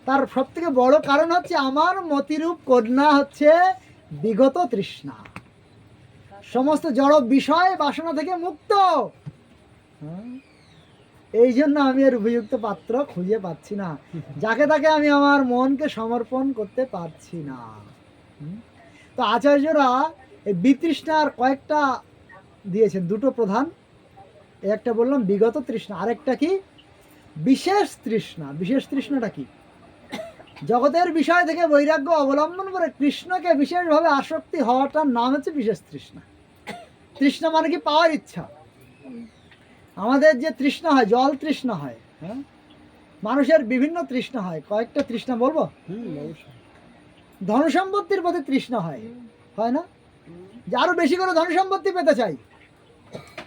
তার সব থেকে বড় কারণ হচ্ছে আমার মতিরূপ কন্যা হচ্ছে বিগত তৃষ্ণা, সমস্ত জড় বিষয় বাসনা থেকে মুক্ত। হ্যাঁ? এই জন্য আমি এর উপযুক্ত পাত্র খুঁজে পাচ্ছি না, যাকে তাকে আমি আমার মনকে সমর্পণ করতে পারছি না। তো আচার্যরা এই বিতৃষ্ণার কয়েকটা দিয়েছেন, দুটো প্রধান। একটা বললাম বিগত তৃষ্ণা, আরেকটা কি বিশেষ তৃষ্ণা। বিশেষ তৃষ্ণাটা কি? জগতের বিষয় থেকে বৈরাগ্য অবলম্বন করে কৃষ্ণকে বিশেষভাবে আসক্তি হওয়াটার নাম হচ্ছে বিশেষ তৃষ্ণা। তৃষ্ণা মানে কি? পাওয়ার ইচ্ছা। আমাদের যে তৃষ্ণা হয়, জল তৃষ্ণা হয়, হ্যাঁ, মানুষের বিভিন্ন তৃষ্ণা হয়। কয়েকটা তৃষ্ণা বলবো। অবশ্যই। ধন সম্পত্তির প্রতি তৃষ্ণা হয়, হয় না? যে আরো বেশি করে ধন সম্পত্তি পেতে চাই।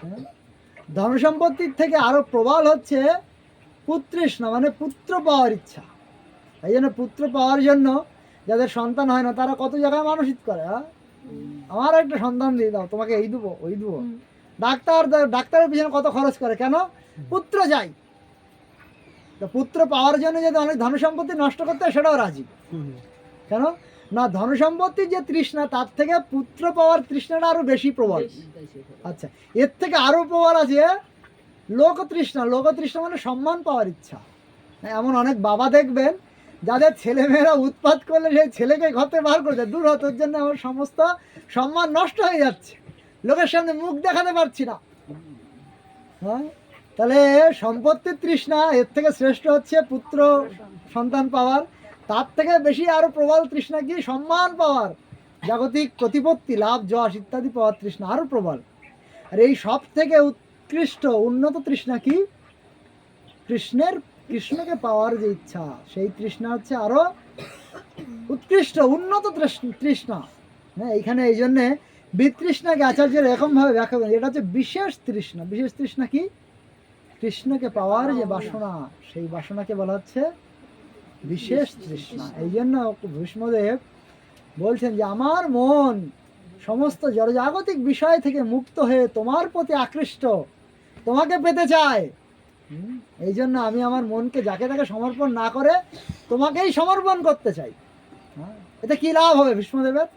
হ্যাঁ? ধন সম্পত্তির থেকে আরো প্রবল হচ্ছে পুত্তৃষ্ণা, মানে পুত্র পাওয়ার ইচ্ছা। এই জন্য পুত্র পাওয়ার জন্য যাদের সন্তান হয় না তারা কত জায়গায় মানসিক করে, হ্যাঁ, আমার একটা সন্তান দিয়ে দাও, তোমাকে এই দেবো ওই দেবো। ডাক্তারের পিছনে কত খরচ করে, কেন? পুত্র চাই। তো পুত্র পাওয়ার জন্য যদি অনেক ধন সম্পত্তি নষ্ট করতে হয় সেটাও রাজি। কেন না? ধন সম্পত্তির যে তৃষ্ণা তার থেকে পুত্র পাওয়ার তৃষ্ণাটা আরো বেশি প্রবল। আচ্ছা, এর থেকে আরো প্রবল আছে লোক তৃষ্ণা। লোক তৃষ্ণা মানে সম্মান পাওয়ার ইচ্ছা। এমন অনেক বাবা দেখবেন যাদের ছেলেমেয়েরা উৎপাত করলে সেই ছেলেকে ঘর থেকে বার করে দেয়, দূর হতো, ওর জন্য আমার সমস্ত সম্মান নষ্ট হয়ে যাচ্ছে, লোকের সামনে মুখ দেখাতে পারছি না। হ্যাঁ, তাহলে সম্পত্তির তৃষ্ণা এর থেকে শ্রেষ্ঠ হচ্ছে পুত্র সন্তান পাওয়ার। তার থেকে বেশি আরো প্রবল তৃষ্ণা কি? সম্মান পাওয়ার, জাগতিক প্রতিপত্তি, লাভ, যশ ইত্যাদি পাওয়ার তৃষ্ণা আরো প্রবল। আর এই সব থেকে উৎকৃষ্ট উন্নত তৃষ্ণা কি? কৃষ্ণকে পাওয়ার যে ইচ্ছা, সেই তৃষ্ণা হচ্ছে আরো উৎকৃষ্ট উন্নত তৃষ্ণা। হ্যাঁ, এইখানে এই জন্যে বিতৃষ্ণাকে আচার্যের এরকম ভাবে ব্যাখ্যা করেন, এটা হচ্ছে বিশেষ তৃষ্ণা। বিশেষ তৃষ্ণা কি? কৃষ্ণকে পাওয়ার যে বাসনা, সেই বাসনাকে বলা হচ্ছে বিশেষ তৃষ্ণা। এই জন্য ভীষ্মদেব বলছেন যে আমার মন সমস্ত জড়জাগতিক বিষয় থেকে মুক্ত হয়ে তোমার প্রতি আকৃষ্ট, তোমাকে পেতে চায়। এই জন্য আমি আমার মনকে যাকে তাকে সমর্পণ না করে তোমাকেই সমর্পণ করতে চাই। হ্যাঁ, এতে কি লাভ হবে ভীষ্মদেবের?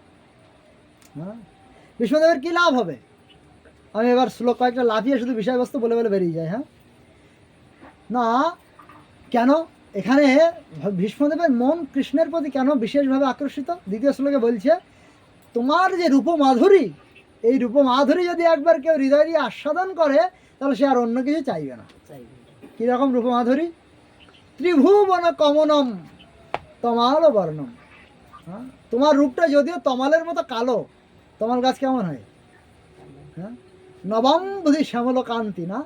হ্যাঁ, ভীষ্মদেবের কি লাভ হবে? আমি এবার শ্লোক কয়েকটা লাফিয়ে শুধু বিষয়বস্তু বলে বলে বেরিয়ে যায়। হ্যাঁ, না, কেন এখানে ভীষ্মদেবের মন কৃষ্ণের প্রতি কেন বিশেষভাবে আকর্ষিত? দ্বিতীয় শ্লোকে বলছে তোমার যে রূপমাধুরী, এই রূপমাধুরী যদি একবার কেউ হৃদয় দিয়ে আস্বাদন করে তাহলে সে আর অন্য কিছু চাইবে না। কিরকম রূপমাধুরী? ত্রিভুবন কমনম তমাল বর্ণম। হ্যাঁ, তোমার রূপটা যদিও তমালের মতো কালো, তমাল গাছ কেমন হয়? হ্যাঁ, নবম বুঝি শ্যামল কান্তি, না?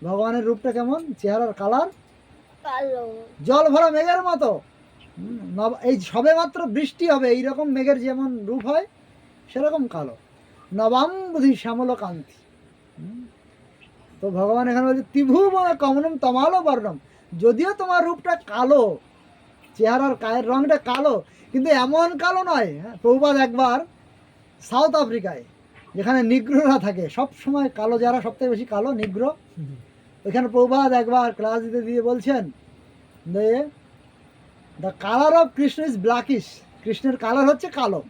ভগবানের রূপটা কেমন? চেহারার কালার জল ভরা মেঘের মতো। এই সবে মাত্র বৃষ্টি হবে এইরকম মেঘের যেমন রূপ হয় সেরকম কালো, নবম বুঝি শ্যামল কান্তি। তো ভগবান এখানে বলছে ত্রিভুবন কমনম তমাল বর্ণম, যদিও তোমার রূপটা কালো, চেহারার গায়ের রংটা কালো, কিন্তু এমন কালো নয়। হ্যাঁ, প্রভুপাদ একবার সাউথ আফ্রিকায়, যেখানে নিগ্রোরা থাকে সব সময় কালো, যারা সবথেকে বেশি কালো নিগ্রো, ওইখানে প্রভুপাদ একবার ক্লাস দিতে দিয়ে বলছেন the colour of Krishna is blackish, কৃষ্ণের কালার হচ্ছে কালো।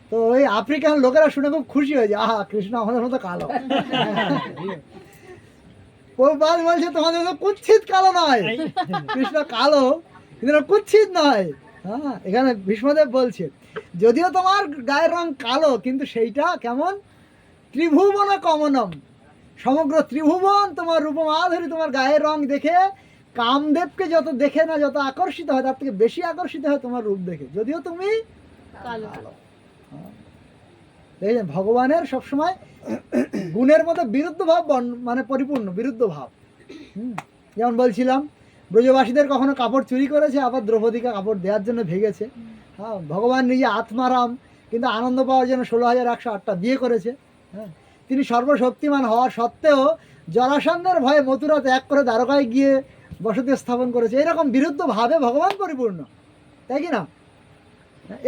তো ওই আফ্রিকান লোকেরা শুনে খুব খুশি হয়েছে, আহা, কৃষ্ণ আমাদের মতো কালো। প্রভুপাদ বলছে তোমাদের তো কুৎসিত কালো নয়, কৃষ্ণ কালো কিন্তু কুৎসিত নয়। হ্যাঁ, এখানে ভীষ্মদেব বলছে যদিও তোমার গায়ের রং কালো কিন্তু সেইটা কেমন? ত্রিভুবন কমনম, সমগ্র ত্রিভুবন তোমার রূপমাধুরী, তোমার গায়ের রং দেখে কামদেবকে যত দেখে না যত আকর্ষিত হয় তার থেকে বেশি আকর্ষিত হয় তোমার রূপ দেখে, যদিও তুমি কালো। দেখেছেন ভগবানের সবসময় গুণের মধ্যে বিরুদ্ধ ভাব, মানে পরিপূর্ণ বিরুদ্ধ ভাব। যেমন বলছিলাম ব্রজবাসীদের কখনো কাপড় চুরি করেছে, আবার দ্রৌপদীকে কাপড় দেওয়ার জন্য ভেগেছে। হ্যাঁ, ভগবান নিজে আত্মারাম, কিন্তু আনন্দ পাওয়ার জন্য 16,108টা বিয়ে করেছে। হ্যাঁ, তিনি সর্বশক্তিমান হওয়া সত্ত্বেও জরাসন্ধের ভয়ে মথুরা ত্যাগ করে দ্বারকায় গিয়ে বসতি স্থাপন করেছে। এইরকম বিরুদ্ধ ভাবে ভগবান পরিপূর্ণ, তাই কি না?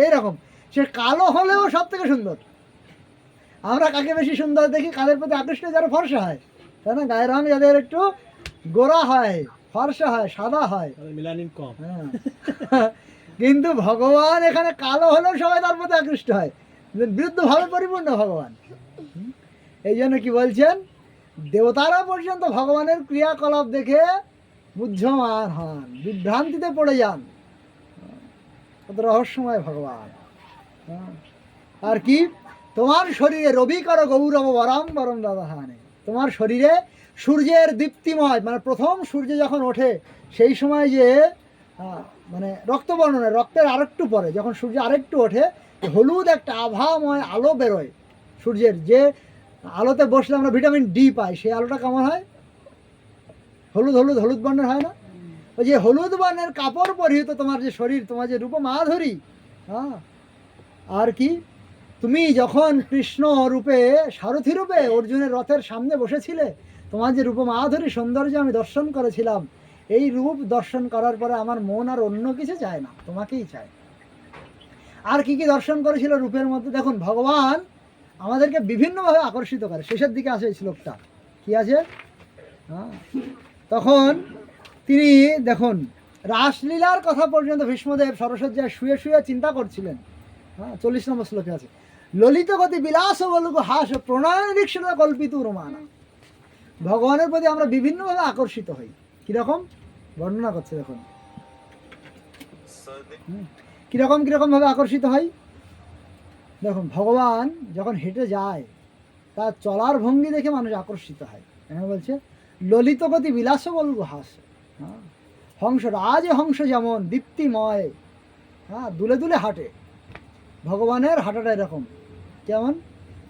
এইরকম সে কালো হলেও সব থেকে সুন্দর। আমরা কাকে বেশি সুন্দর দেখি? কাদের প্রতি আকৃষ্ট? যারা ফর্সা হয়, তাই না? গায়ের রং যাদের একটু গোরা হয়, ফর্সা হয়, সাদা হয়। তাদের মেলানিন কম। হ্যাঁ কিন্তু ভগবান এখানে কালো হলেও সবাই তার প্রতি আকৃষ্ট হয়, বিরুদ্ধভাবে পরিপূর্ণ ভগবান। এই জন্য কি বলছেন, দেবতারা পর্যন্ত ভগবানের ক্রিয়াকলাপ দেখে বুদ্ধমান হন, বিভ্রান্তিতে পড়ে যান। কত রহস্যময় ভগবান। হ্যাঁ। আর কি, তোমার শরীরে রবি করো গৌরব বরম বরম দাদা হানে, তোমার শরীরে সূর্যের দীপ্তিময়, মানে প্রথম সূর্য যখন ওঠে সেই সময় যে মানে রক্তবর্ণনা, রক্তের আরেকটু পরে যখন সূর্য আরেকটু ওঠে, হলুদ একটা আভাময় আলো বেরোয় সূর্যের, যে আলোতে বসলে আমরা ভিটামিন ডি পাই, সেই আলোটা কেমন হয়, হলুদ হলুদ হলুদ বর্ণের হয় না? ওই যে হলুদ বর্ণের কাপড় পরিহিত তোমার যে শরীর, তোমার যে রূপ মাধুরী। হ্যাঁ। আর কি, তুমি যখন কৃষ্ণ রূপে, সারথি রূপে অর্জুনের রথের সামনে বসেছিলে, তোমার যে রূপ মাধুরী সৌন্দর্য আমি দর্শন করেছিলাম, এই রূপ দর্শন করার পরে আমার মন আর অন্য কিছু চায় না, তোমাকেই চায়। আর কি কি দর্শন করেছিল রূপের মধ্যে? দেখুন, ভগবান আমাদেরকে বিভিন্নভাবে আকর্ষিত করে। শেষের দিকে আছে এই শ্লোকটা, কি আছে? হ্যাঁ, তখন তিনি দেখুন রাসলীলার কথা পর্যন্ত ভীষ্মদেব সরস্বজ্জায় শুয়ে শুয়ে চিন্তা করছিলেন। হ্যাঁ, 40 নম্বর শ্লোকে আছে, ললিত গতি বিলাস বলুক হাস প্রণয় নিরীক্ষণ কল্পিত রোমানা। ভগবানের প্রতি আমরা বিভিন্নভাবে আকর্ষিত হই। কিরকম বর্ণনা করছে দেখুন, কিরকম কিরকম ভাবে আকর্ষিত হয়। দেখুন, ভগবান যখন হেঁটে যায় তার চলার ভঙ্গি দেখে মানুষ আকর্ষিত হয়। এখানে বলছে ললিত গতি বিলাস বলুক হাস। হ্যাঁ, হংস, রাজ হংস যেমন দীপ্তিময়, হ্যাঁ, দুলে দুলে হাঁটে, ভগবানের হাঁটাটা এরকম। কেমন?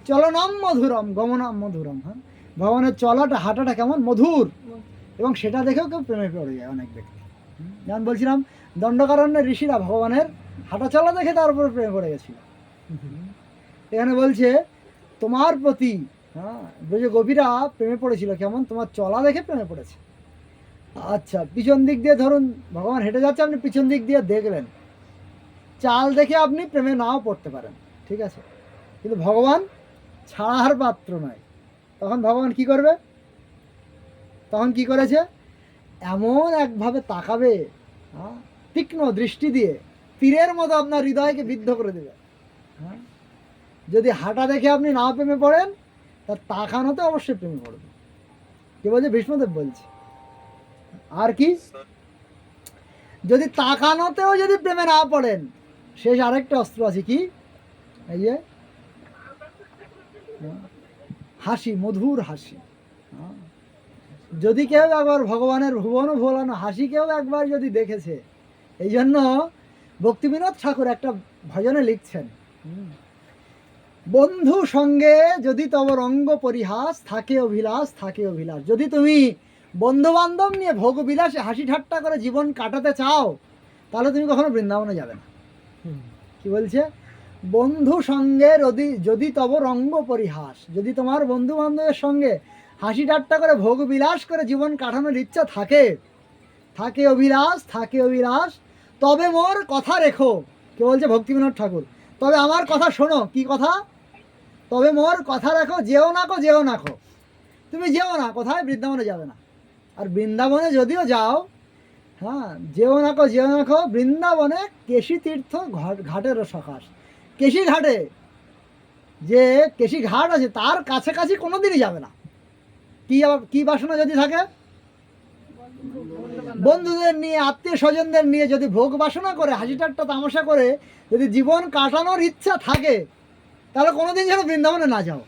চলনাম মধুরম গমনাম মধুরম। হ্যাঁ, ভগবানের চলাটা, হাঁটাটা কেমন মধুর, এবং সেটা দেখেও কেউ প্রেমে পড়ে যায় অনেক ব্যক্তি। যেমন বলছিলাম, দণ্ডকারণ্যের ঋষিরা ভগবানের হাঁটা চলা দেখে তার উপরে প্রেমে পড়ে গেছিল। এখানে বলছে তোমার প্রতি, হ্যাঁ, ব্রজ গোপীরা প্রেমে পড়েছিল কেমন, তোমার চলা দেখে প্রেমে পড়েছে। আচ্ছা, পিছন দিক দিয়ে ধরুন ভগবান হেঁটে যাচ্ছে, আপনি পিছন দিক দিয়ে দেখলেন, চাল দেখে আপনি প্রেমে নাও পড়তে পারেন, ঠিক আছে, কিন্তু ভগবান ছাড়ার পাত্র নয়। তখন ভগবান কি করবে? তখন কি করেছে, এমন একভাবে তাকাবে, হ্যাঁ, তীক্ষ্ণ দৃষ্টি দিয়ে তীরের মতো আপনার হৃদয়কে বিদ্ধ করে দেবে। হ্যাঁ, যদি হাঁটা দেখে আপনি না প্রেমে পড়েন, তার তাকানোতে অবশ্যই প্রেমে পড়বে। কি বলছে ভীষ্মদেব বলছে। আর কি, যদি তাকানোতেও যদি প্রেমে না পড়েন, শেষ আরেকটা অস্ত্র আছে, কি, এই যে হাসি, মধুর হাসি। যদি কেউ একবার ভগবানের ভুবন ভোলানো হাসি কেউ একবার যদি দেখেছে, এই জন্য ভক্তিবিনোদ ঠাকুর একটা ভজনে লিখছেন, বন্ধু সঙ্গে যদি তব রঙ্গ পরিহাস থাকে অভিলাষ থাকে অভিলাষ। যদি তুমি বন্ধু বান্ধব নিয়ে ভোগ বিলাসে হাসি ঠাট্টা করে জীবন কাটাতে চাও, তাহলে তুমি কখনো বৃন্দাবনে যাবে না। কি বলছে, বন্ধু সঙ্গে যদি তব রঙ্গ পরিহাস, যদি তোমার বন্ধু বান্ধবের সঙ্গে হাসি ঠাট্টা করে ভোগ বিলাস করে জীবন কাটানোর ইচ্ছা থাকে, থাকে অভিলাষ থাকে অভিলাষ, তবে মোর কথা রেখো। কে বলছে? ভক্তিবিনোদ ঠাকুর। তবে আমার কথা শোনো। কি কথা? তবে মোর কথা রাখো, যেও না কো যেও না কো। তুমি যেও না, কোথায়? বৃন্দাবনে যাবে না। আর বৃন্দাবনে যদিও যাও, হ্যাঁ, যেও না কো যেও না কো, বৃন্দাবনে কেশী তীর্থ ঘাটেরও সকাশ। কেশী ঘাটে যে কেশী ঘাট আছে, তার কাছাকাছি কোনোদিনই যাবে না। কি বাসনা যদি থাকে? বন্ধুদের নিয়ে, আত্মীয় স্বজনদের নিয়ে যদি ভোগ বাসনা করে, হাসি ঠাট্টা তামাশা করে যদি জীবন কাটানোর ইচ্ছা থাকে, তাহলে কোনোদিন যেন বৃন্দাবনে না যাও।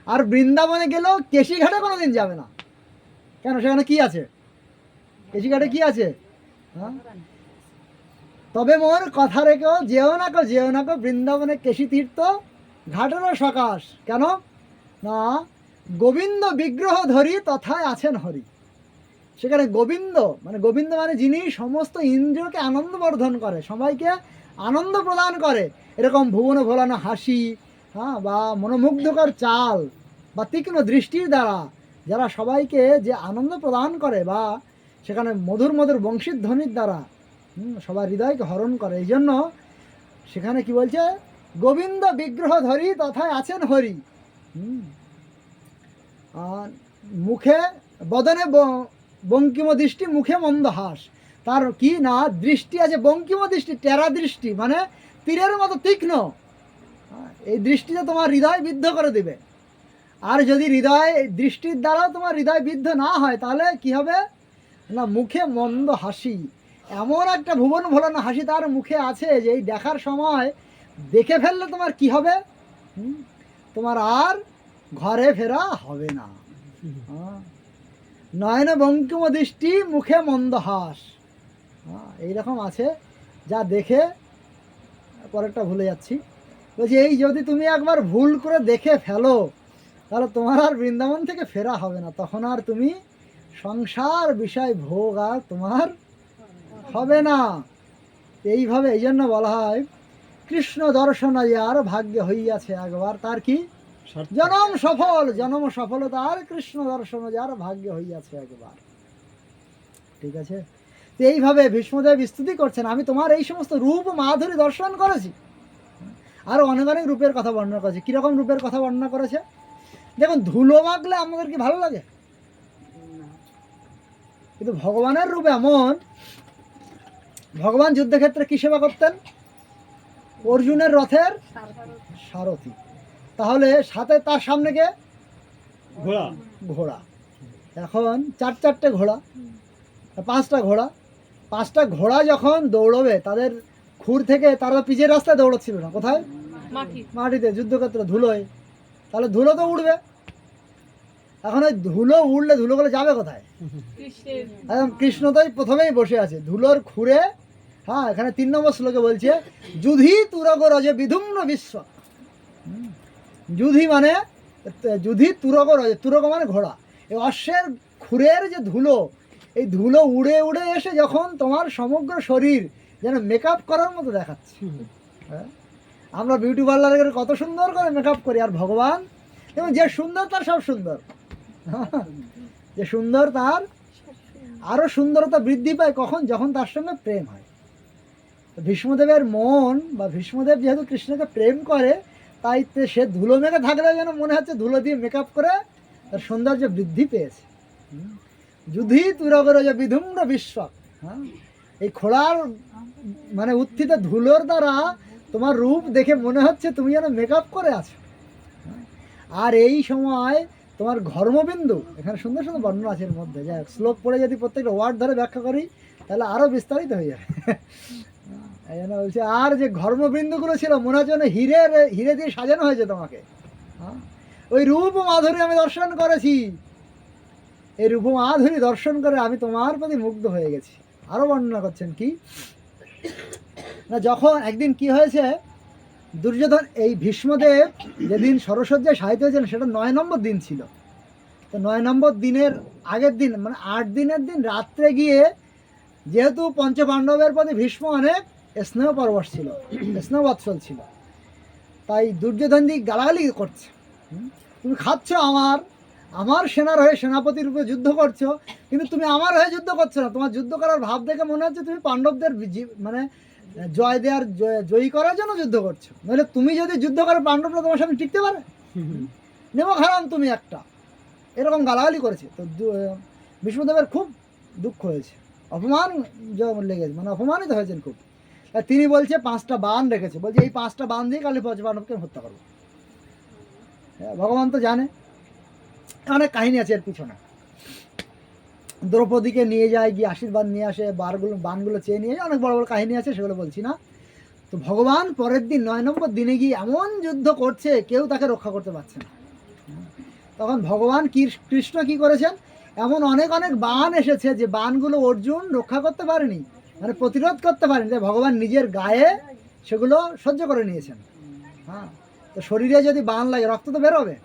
আর বৃন্দাবনে গেলেও কেশী ঘাটে কোনোদিন যাবে না। কেন? সেখানে কি আছে? কেশী ঘাটে কি আছে? হ্যাঁ, তবে মোর কথা রেখো, যেও না কো যেও না কো, বৃন্দাবনে কেশী তীর্থ ঘাটেরও সকাশ। কেন না? গোবিন্দ বিগ্রহ ধরি তথায় আছেন হরি। সেখানে গোবিন্দ মানে যিনি সমস্ত ইন্দ্রিয়কে আনন্দ বর্ধন করে, সবাইকে আনন্দ প্রদান করে, এরকম ভুবন ভোলানো হাসি, হ্যাঁ, বা মনোমুগ্ধকর চাল বা তীক্ষ্ণ দৃষ্টির দ্বারা যারা সবাইকে যে আনন্দ প্রদান করে, বা সেখানে মধুর মধুর বংশীর ধ্বনির দ্বারা সবার হৃদয়কে হরণ করে, এই জন্য সেখানে কি বলছে? গোবিন্দ বিগ্রহ ধরি তথায় আছেন হরি। আর মুখে বদনে বঙ্কিম দৃষ্টি মুখে মন্দ হাস। তার কি না দৃষ্টি আছে বঙ্কিম দৃষ্টি, টেরা দৃষ্টি, মানে তীরের মতো তীক্ষ্ণ। এই দৃষ্টিতে তোমার হৃদয় বিদ্ধ করে দিবে। আর যদি হৃদয় দৃষ্টির দ্বারাও তোমার হৃদয় বিদ্ধ না হয় তাহলে কি হবে না মুখে মন্দ হাসি। এমন একটা ভুবন ভোলানো হাসি তার মুখে আছে যে এই দেখার সময় দেখে ফেললে তোমার কি হবে, তোমার আর ঘরে ফেরা হবে না। নয়ন বঙ্কিম দৃষ্টি মুখে মন্দ হাস, এইরকম আছে যা দেখে। পরেরটা ভুলে যাচ্ছি, বলছি এই যদি তুমি একবার ভুল করে দেখে ফেলো তাহলে তোমার আর বৃন্দাবন থেকে ফেরা হবে না, তখন আর তুমি সংসার বিষয় ভোগ আর তোমার হবে না। এইভাবে এই জন্য বলা হয় কৃষ্ণ দর্শন যার ভাগ্যে হইয়াছে একবার তার কি জনম সফল, জনম সফলতার কৃষ্ণ দর্শন যার ভাগ্যে হইয়াছে একবার। ঠিক আছে, তো এইভাবে ভীষ্মদেব স্তুতি করছেন, আমি তোমার এই সমস্ত রূপ মাধুরী দর্শন করেছি। আরো অনেক অনেক রূপের কথা বর্ণনা করেছে। কিরকম রূপের কথা বর্ণনা করেছে দেখুন, ধুলো মাখলে আমাদের কি ভালো লাগে? কিন্তু ভগবানের রূপ এমন, ভগবান যুদ্ধক্ষেত্রে কি সেবা করতেন? অর্জুনের রথের সারথি। তাহলে সাথে তার সামনে কে? ঘোড়া। ঘোড়া। এখন চারটে ঘোড়া, পাঁচটা ঘোড়া, পাঁচটা ঘোড়া যখন দৌড়বে তাদের খুর থেকে, তারা পিচের রাস্তায় দৌড়চ্ছিল না, কোথায়? মাটিতে, যুদ্ধক্ষেত্রে ধুলোয়। তাহলে ধুলো তো উড়বে। এখন ওই ধুলো উড়লে ধুলোগুলো যাবে কোথায়? একদম কৃষ্ণ তাই প্রথমেই বসে আছে ধুলোর খুঁড়ে। হ্যাঁ, এখানে 3 নম্বর শ্লোকে বলছে যুধি তুরগ রজে বিধুম্ন বিশ্ব। যুধি মানে যুধি তুরগ রজে, তুরগ মানে ঘোড়া। এই অশ্বের খুরের যে ধুলো, এই ধুলো উড়ে উড়ে এসে যখন তোমার সমগ্র শরীর যেন মেকআপ করার মতো দেখাচ্ছে। হ্যাঁ, আমরা বিউটি পার্লারে কত সুন্দর করে মেকআপ করি, আর ভগবান এবং যে সুন্দর তার সব সুন্দর, যে সুন্দর তার আরো সুন্দরতা বৃদ্ধি পায় কখন? যখন তার সঙ্গে প্রেম হয়। ভীষ্মদেবের মন বা ভীষ্মদেব যেহেতু কৃষ্ণকে প্রেম করে, তাই সে ধুলো মেখে থাকলে যেন মনে হচ্ছে ধুলো দিয়ে মেকআপ করে তার সৌন্দর্য বৃদ্ধি পেয়েছে। যুধি তুরগর যে বিধুম্র বিশ্ব। হ্যাঁ, এই খোড়ার মানে উত্থিত ধুলোর দ্বারা তোমার রূপ দেখে মনে হচ্ছে তুমি যেন মেকআপ করে আছো। আর এই সময় তোমার ঘর্মবিন্দু, এখানে সুন্দর সুন্দর বর্ণনা আছে এর মধ্যে, যা শ্লোক পড়ে যদি প্রত্যেকটা ওয়ার্ড ধরে ব্যাখ্যা করি তাহলে আরও বিস্তারিত হয়ে যাবে। এই জন্য বলছে আর যে ঘর্মবিন্দুগুলো ছিল মনে হচ্ছে হিরে দিয়ে সাজানো হয়েছে তোমাকে। হ্যাঁ, ওই রূপ মাধুরী আমি দর্শন করেছি, এই রূপ মাধুরী দর্শন করে আমি তোমার প্রতি মুগ্ধ হয়ে গেছি। আরও বর্ণনা করছেন কি না, যখন একদিন কি হয়েছে, দুর্যোধন এই ভীষ্মদেব যেদিন সরস্বজ্জায় শায়িত হয়েছেন সেটা 9 নম্বর দিন ছিল। তো 9 নম্বর দিনের আগের দিন মানে 8 দিনের দিন রাত্রে গিয়ে, যেহেতু পঞ্চপাণ্ডবের প্রতি ভীষ্ম অনেক স্নেহ পরবশ ছিল, স্নেহবৎসল ছিল, তাই দুর্যোধন দিক গালাগালি করছে, তুমি খাচ্ছ আমার সেনার হয়ে সেনাপতির উপরে যুদ্ধ করছো, কিন্তু তুমি আমার হয়ে যুদ্ধ করছো না। তোমার যুদ্ধ করার ভাব দেখে মনে হচ্ছে তুমি পাণ্ডবদের মানে জয়ী করার জন্য যুদ্ধ করছো, নইলে তুমি যদি যুদ্ধ করো পাণ্ডবরা তোমার সামনে টিকতে পারে? নেমক হারাম তুমি একটা, এরকম গালাগালি করেছে। তো ভীষ্মদেবের খুব দুঃখ হয়েছে, অপমান লেগেছে, মানে অপমানিত হয়েছেন খুব। তিনি বলছে 5টা বাণ রেখেছে, বলছে এই 5টা বাণ দিয়ে কালী পঞ্চপাণ্ডবকে হত্যা করবো। ভগবান তো জানে, অনেক কাহিনী আছে এর পিছনে। দ্রৌপদীকে নিয়ে যায়, গিয়ে আশীর্বাদ নিয়ে আসে, বাণগুলো চেয়ে নিয়ে যায়, অনেক বড় বড় কাহিনী আছে, সেগুলো বলছি না। তো ভগবান পরের দিন 9 নম্বর দিনে গিয়ে এমন যুদ্ধ করছে কেউ তাকে রক্ষা করতে পারছে না। তখন ভগবান কৃষ্ণ কি করেছেন, এমন অনেক অনেক বাণ এসেছে যে বাণগুলো অর্জুন রক্ষা করতে পারেনি, মানে প্রতিরোধ করতে পারেনি, তাই ভগবান নিজের গায়ে সেগুলো সহ্য করে নিয়েছেন। হ্যাঁ, তো শরীরে যদি বাণ লাগে রক্ত তো বেরোবে।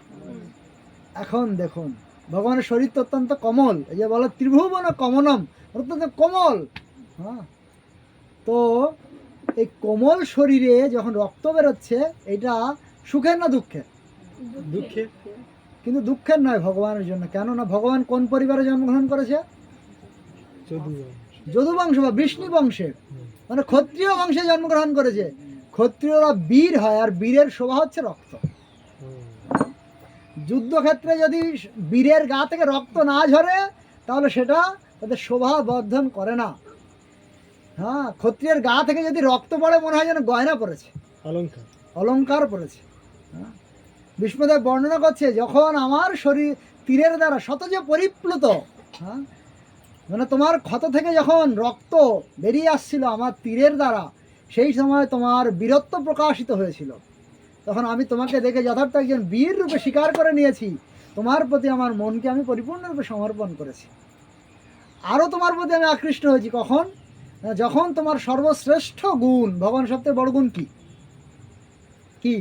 এখন দেখুন ভগবানের শরীর তো অত্যন্ত কোমল, এই যে বলো ত্রিভুবন কমলম, অত্যন্ত কোমল। হ্যাঁ, তো এই কোমল শরীরে যখন রক্ত বেরোচ্ছে, এটা সুখের না দুঃখের? দুঃখের। কিন্তু দুঃখের নয় ভগবানের জন্য। কেন না, ভগবান কোন পরিবারে জন্মগ্রহণ করেছে? যদু বংশ বা বৃষ্ণি বংশে, মানে ক্ষত্রিয় বংশে জন্মগ্রহণ করেছে। ক্ষত্রিয়রা বীর হয়, আর বীরের শোভা হচ্ছে রক্ত। যুদ্ধক্ষেত্রে যদি বীরের গা থেকে রক্ত না ঝরে তাহলে সেটা ওদের শোভা বর্ধন করে না। হ্যাঁ, ক্ষত্রিয়ের গা থেকে যদি রক্ত পড়ে মনে হয় যেন গয়না পড়েছে, অলংকার। অলংকার পড়েছে। হ্যাঁ, ভীষ্মদেব বর্ণনা করছে যখন আমার শরীর তীরের দ্বারা শত যে পরিপ্লুত, হ্যাঁ, মানে তোমার ক্ষত থেকে যখন রক্ত বেরিয়ে আসছিল আমার তীরের দ্বারা, সেই সময় তোমার বীরত্ব প্রকাশিত হয়েছিল। তখন আমি তোমাকে দেখে যথার্থ একজন বীর রূপে স্বীকার করে নিয়েছি। তোমার প্রতি আমার মনকে আমি পরিপূর্ণরূপে সমর্পণ করেছি। আরও তোমার প্রতি আমি আকৃষ্ট হয়েছি কখন? যখন তোমার সর্বশ্রেষ্ঠ গুণ, ভগবান সবথেকে বড় গুণ কি? কি?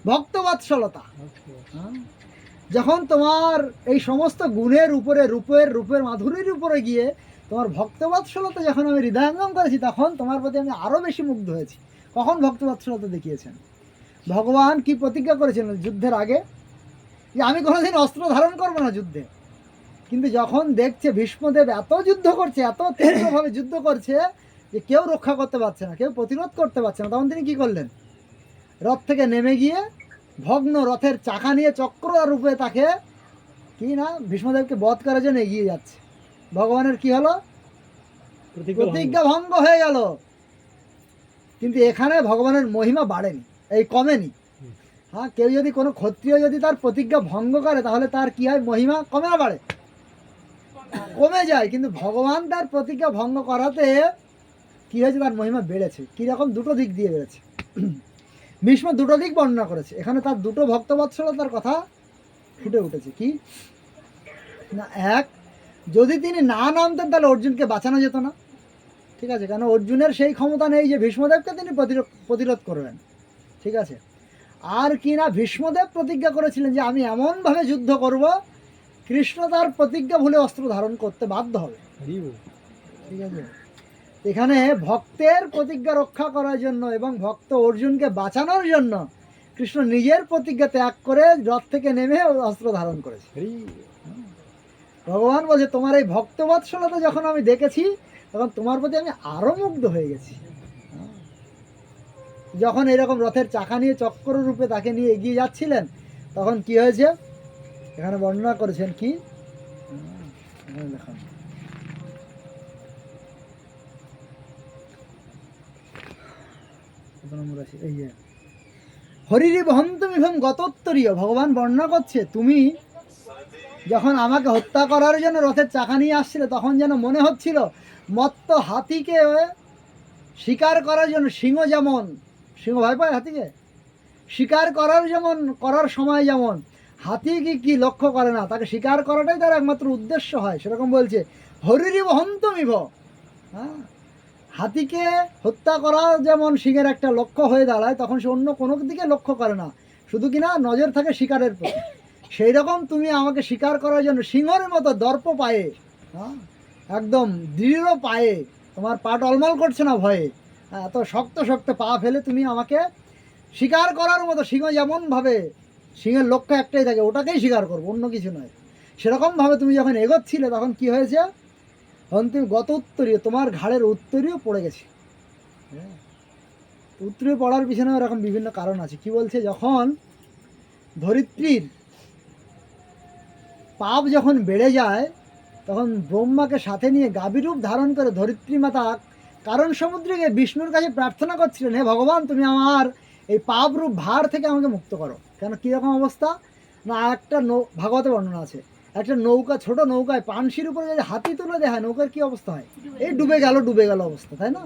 ভক্তবাৎসলতা। হ্যাঁ? যখন তোমার এই সমস্ত গুণের উপরে রূপের মাধুরীর উপরে গিয়ে তোমার ভক্তবাৎসলতা যখন আমি হৃদয়ঙ্গম করেছি, তখন তোমার প্রতি আমি আরও বেশি মুগ্ধ হয়েছি। কখন ভক্তবাৎসলতা দেখিয়েছেন? ভগবান কি প্রতিজ্ঞা করেছিলেন যুদ্ধের আগে? যে আমি কোনোদিন অস্ত্র ধারণ করবো না যুদ্ধে। কিন্তু যখন দেখছে ভীষ্মদেব এত যুদ্ধ করছে, এত তীব্রভাবে যুদ্ধ করছে যে কেউ রক্ষা করতে পারছে না, কেউ প্রতিরোধ করতে পারছে না, তখন তিনি কি করলেন? রথ থেকে নেমে গিয়ে ভগ্ন রথের চাকা নিয়ে চক্র রূপে তাকে কি না ভীষ্মদেবকে বধ করার জন্য এগিয়ে যাচ্ছে। ভগবানের কি হলো? প্রতিজ্ঞা ভঙ্গ হয়ে গেল। কিন্তু এখানে ভগবানের মহিমা বাড়েনি, এই কমেনি। হ্যাঁ, কেউ যদি কোনো ক্ষত্রিয় যদি তার প্রতিজ্ঞা ভঙ্গ করে তাহলে তার কি হয়? মহিমা কমে না বাড়ে? কমে যায়। কিন্তু ভগবান তার প্রতিজ্ঞা ভঙ্গ করাতে কি হয়েছে? তার মহিমা বেড়েছে। কীরকম? দুটো দিক দিয়ে বেড়েছে। ভীষ্ম দুটো দিক বর্ণনা করেছে এখানে, তার দুটো ভক্তবৎসলতার কথা ফুটে উঠেছে। কি না, এক, যদি তিনি না নামতেন তাহলে অর্জুনকে বাঁচানো যেত না। ঠিক আছে, কেন অর্জুনের সেই ক্ষমতা নেই যে ভীষ্মদেবকে তিনি প্রতিরোধ করবেন। ঠিক আছে, আর কি না ভীষ্মদেব প্রতিজ্ঞা করেছিলেন যে আমি এমনভাবে যুদ্ধ করব, কৃষ্ণ তার প্রতিজ্ঞা ভুলে অস্ত্র ধারণ করতে বাধ্য হবে। ঠিক আছে, এখানে ভক্তের প্রতিজ্ঞা রক্ষা করার জন্য এবং ভক্ত অর্জুনকে বাঁচানোর জন্য কৃষ্ণ নিজের প্রতিজ্ঞা ত্যাগ করে রথ থেকে নেমে অস্ত্র ধারণ করেছে। ভগবান বলছে তোমার এই ভক্তবৎসলতা যখন আমি দেখেছি তখন তোমার প্রতি আমি আরো মুগ্ধ হয়ে গেছি। যখন এরকম রথের চাকা নিয়ে চক্র রূপে তাকে নিয়ে এগিয়ে যাচ্ছিলেন তখন কি হয়েছে এখানে বর্ণনা করেছেন। কি দেখুন, এই যে হরিরি বহন্তমিভম গতোত্তরীয়, ভগবান বর্ণনা করছে তুমি যখন আমাকে হত্যা করার জন্য রথের চাকা নিয়ে আসছিলে তখন যেন মনে হচ্ছিল মত্ত হাতিকে শিকার করার জন্য, সিংহ যেমন, সিংহ ভয় পায় হাতিকে, শিকার করার যেমন করার সময় যেমন হাতি কি লক্ষ্য করে না, তাকে শিকার করাটাই তার একমাত্র উদ্দেশ্য হয়, সেরকম বলছে হরিরি বহন্তমিভ। হ্যাঁ, হাতিকে হত্যা করা যেমন সিংহের একটা লক্ষ্য হয়ে দাঁড়ায়, তখন সে অন্য কোনো দিকে লক্ষ্য করে না, শুধু কিনা নজর থাকে শিকারের প্রতি। সেই রকম তুমি আমাকে শিকার করার জন্য সিংহের মতো দর্প পায়ে, হ্যাঁ, একদম দৃঢ় পায়ে, তোমার পা টলমল করছে না ভয়ে, এত শক্ত শক্ত পা ফেলে তুমি আমাকে শিকার করার মতো, সিংহ যেমনভাবে সিংহের লক্ষ্য একটাই থাকে ওটাকেই শিকার করবো, অন্য কিছু নয়, সেরকমভাবে তুমি যখন এগোচ্ছিলে তখন কি হয়েছে? তখন তুমি গত উত্তরীয়, তোমার ঘাড়ের উত্তরীয় পড়ে গেছে। হ্যাঁ, উত্তরীয় পড়ার পিছনে এরকম বিভিন্ন কারণ আছে। কি বলছে? যখন ধরিত্রীর পাপ যখন বেড়ে যায় তখন ব্রহ্মাকে সাথে নিয়ে গাভীরূপ ধারণ করে ধরিত্রী মাতা কারণ সমুদ্রে গিয়ে বিষ্ণুর কাছে প্রার্থনা করছিলেন, হে ভগবান তুমি আমার এই পাপ রূপ ভার থেকে আমাকে মুক্ত করো। কেন? কীরকম অবস্থা না, একটা ভাগবতে বর্ণনা আছে, একটা নৌকা, ছোট নৌকায় পানসির উপরে যদি হাতি তুলে দেয় নৌকার কি অবস্থা হয়? এই ডুবে গেল অবস্থা, তাই না?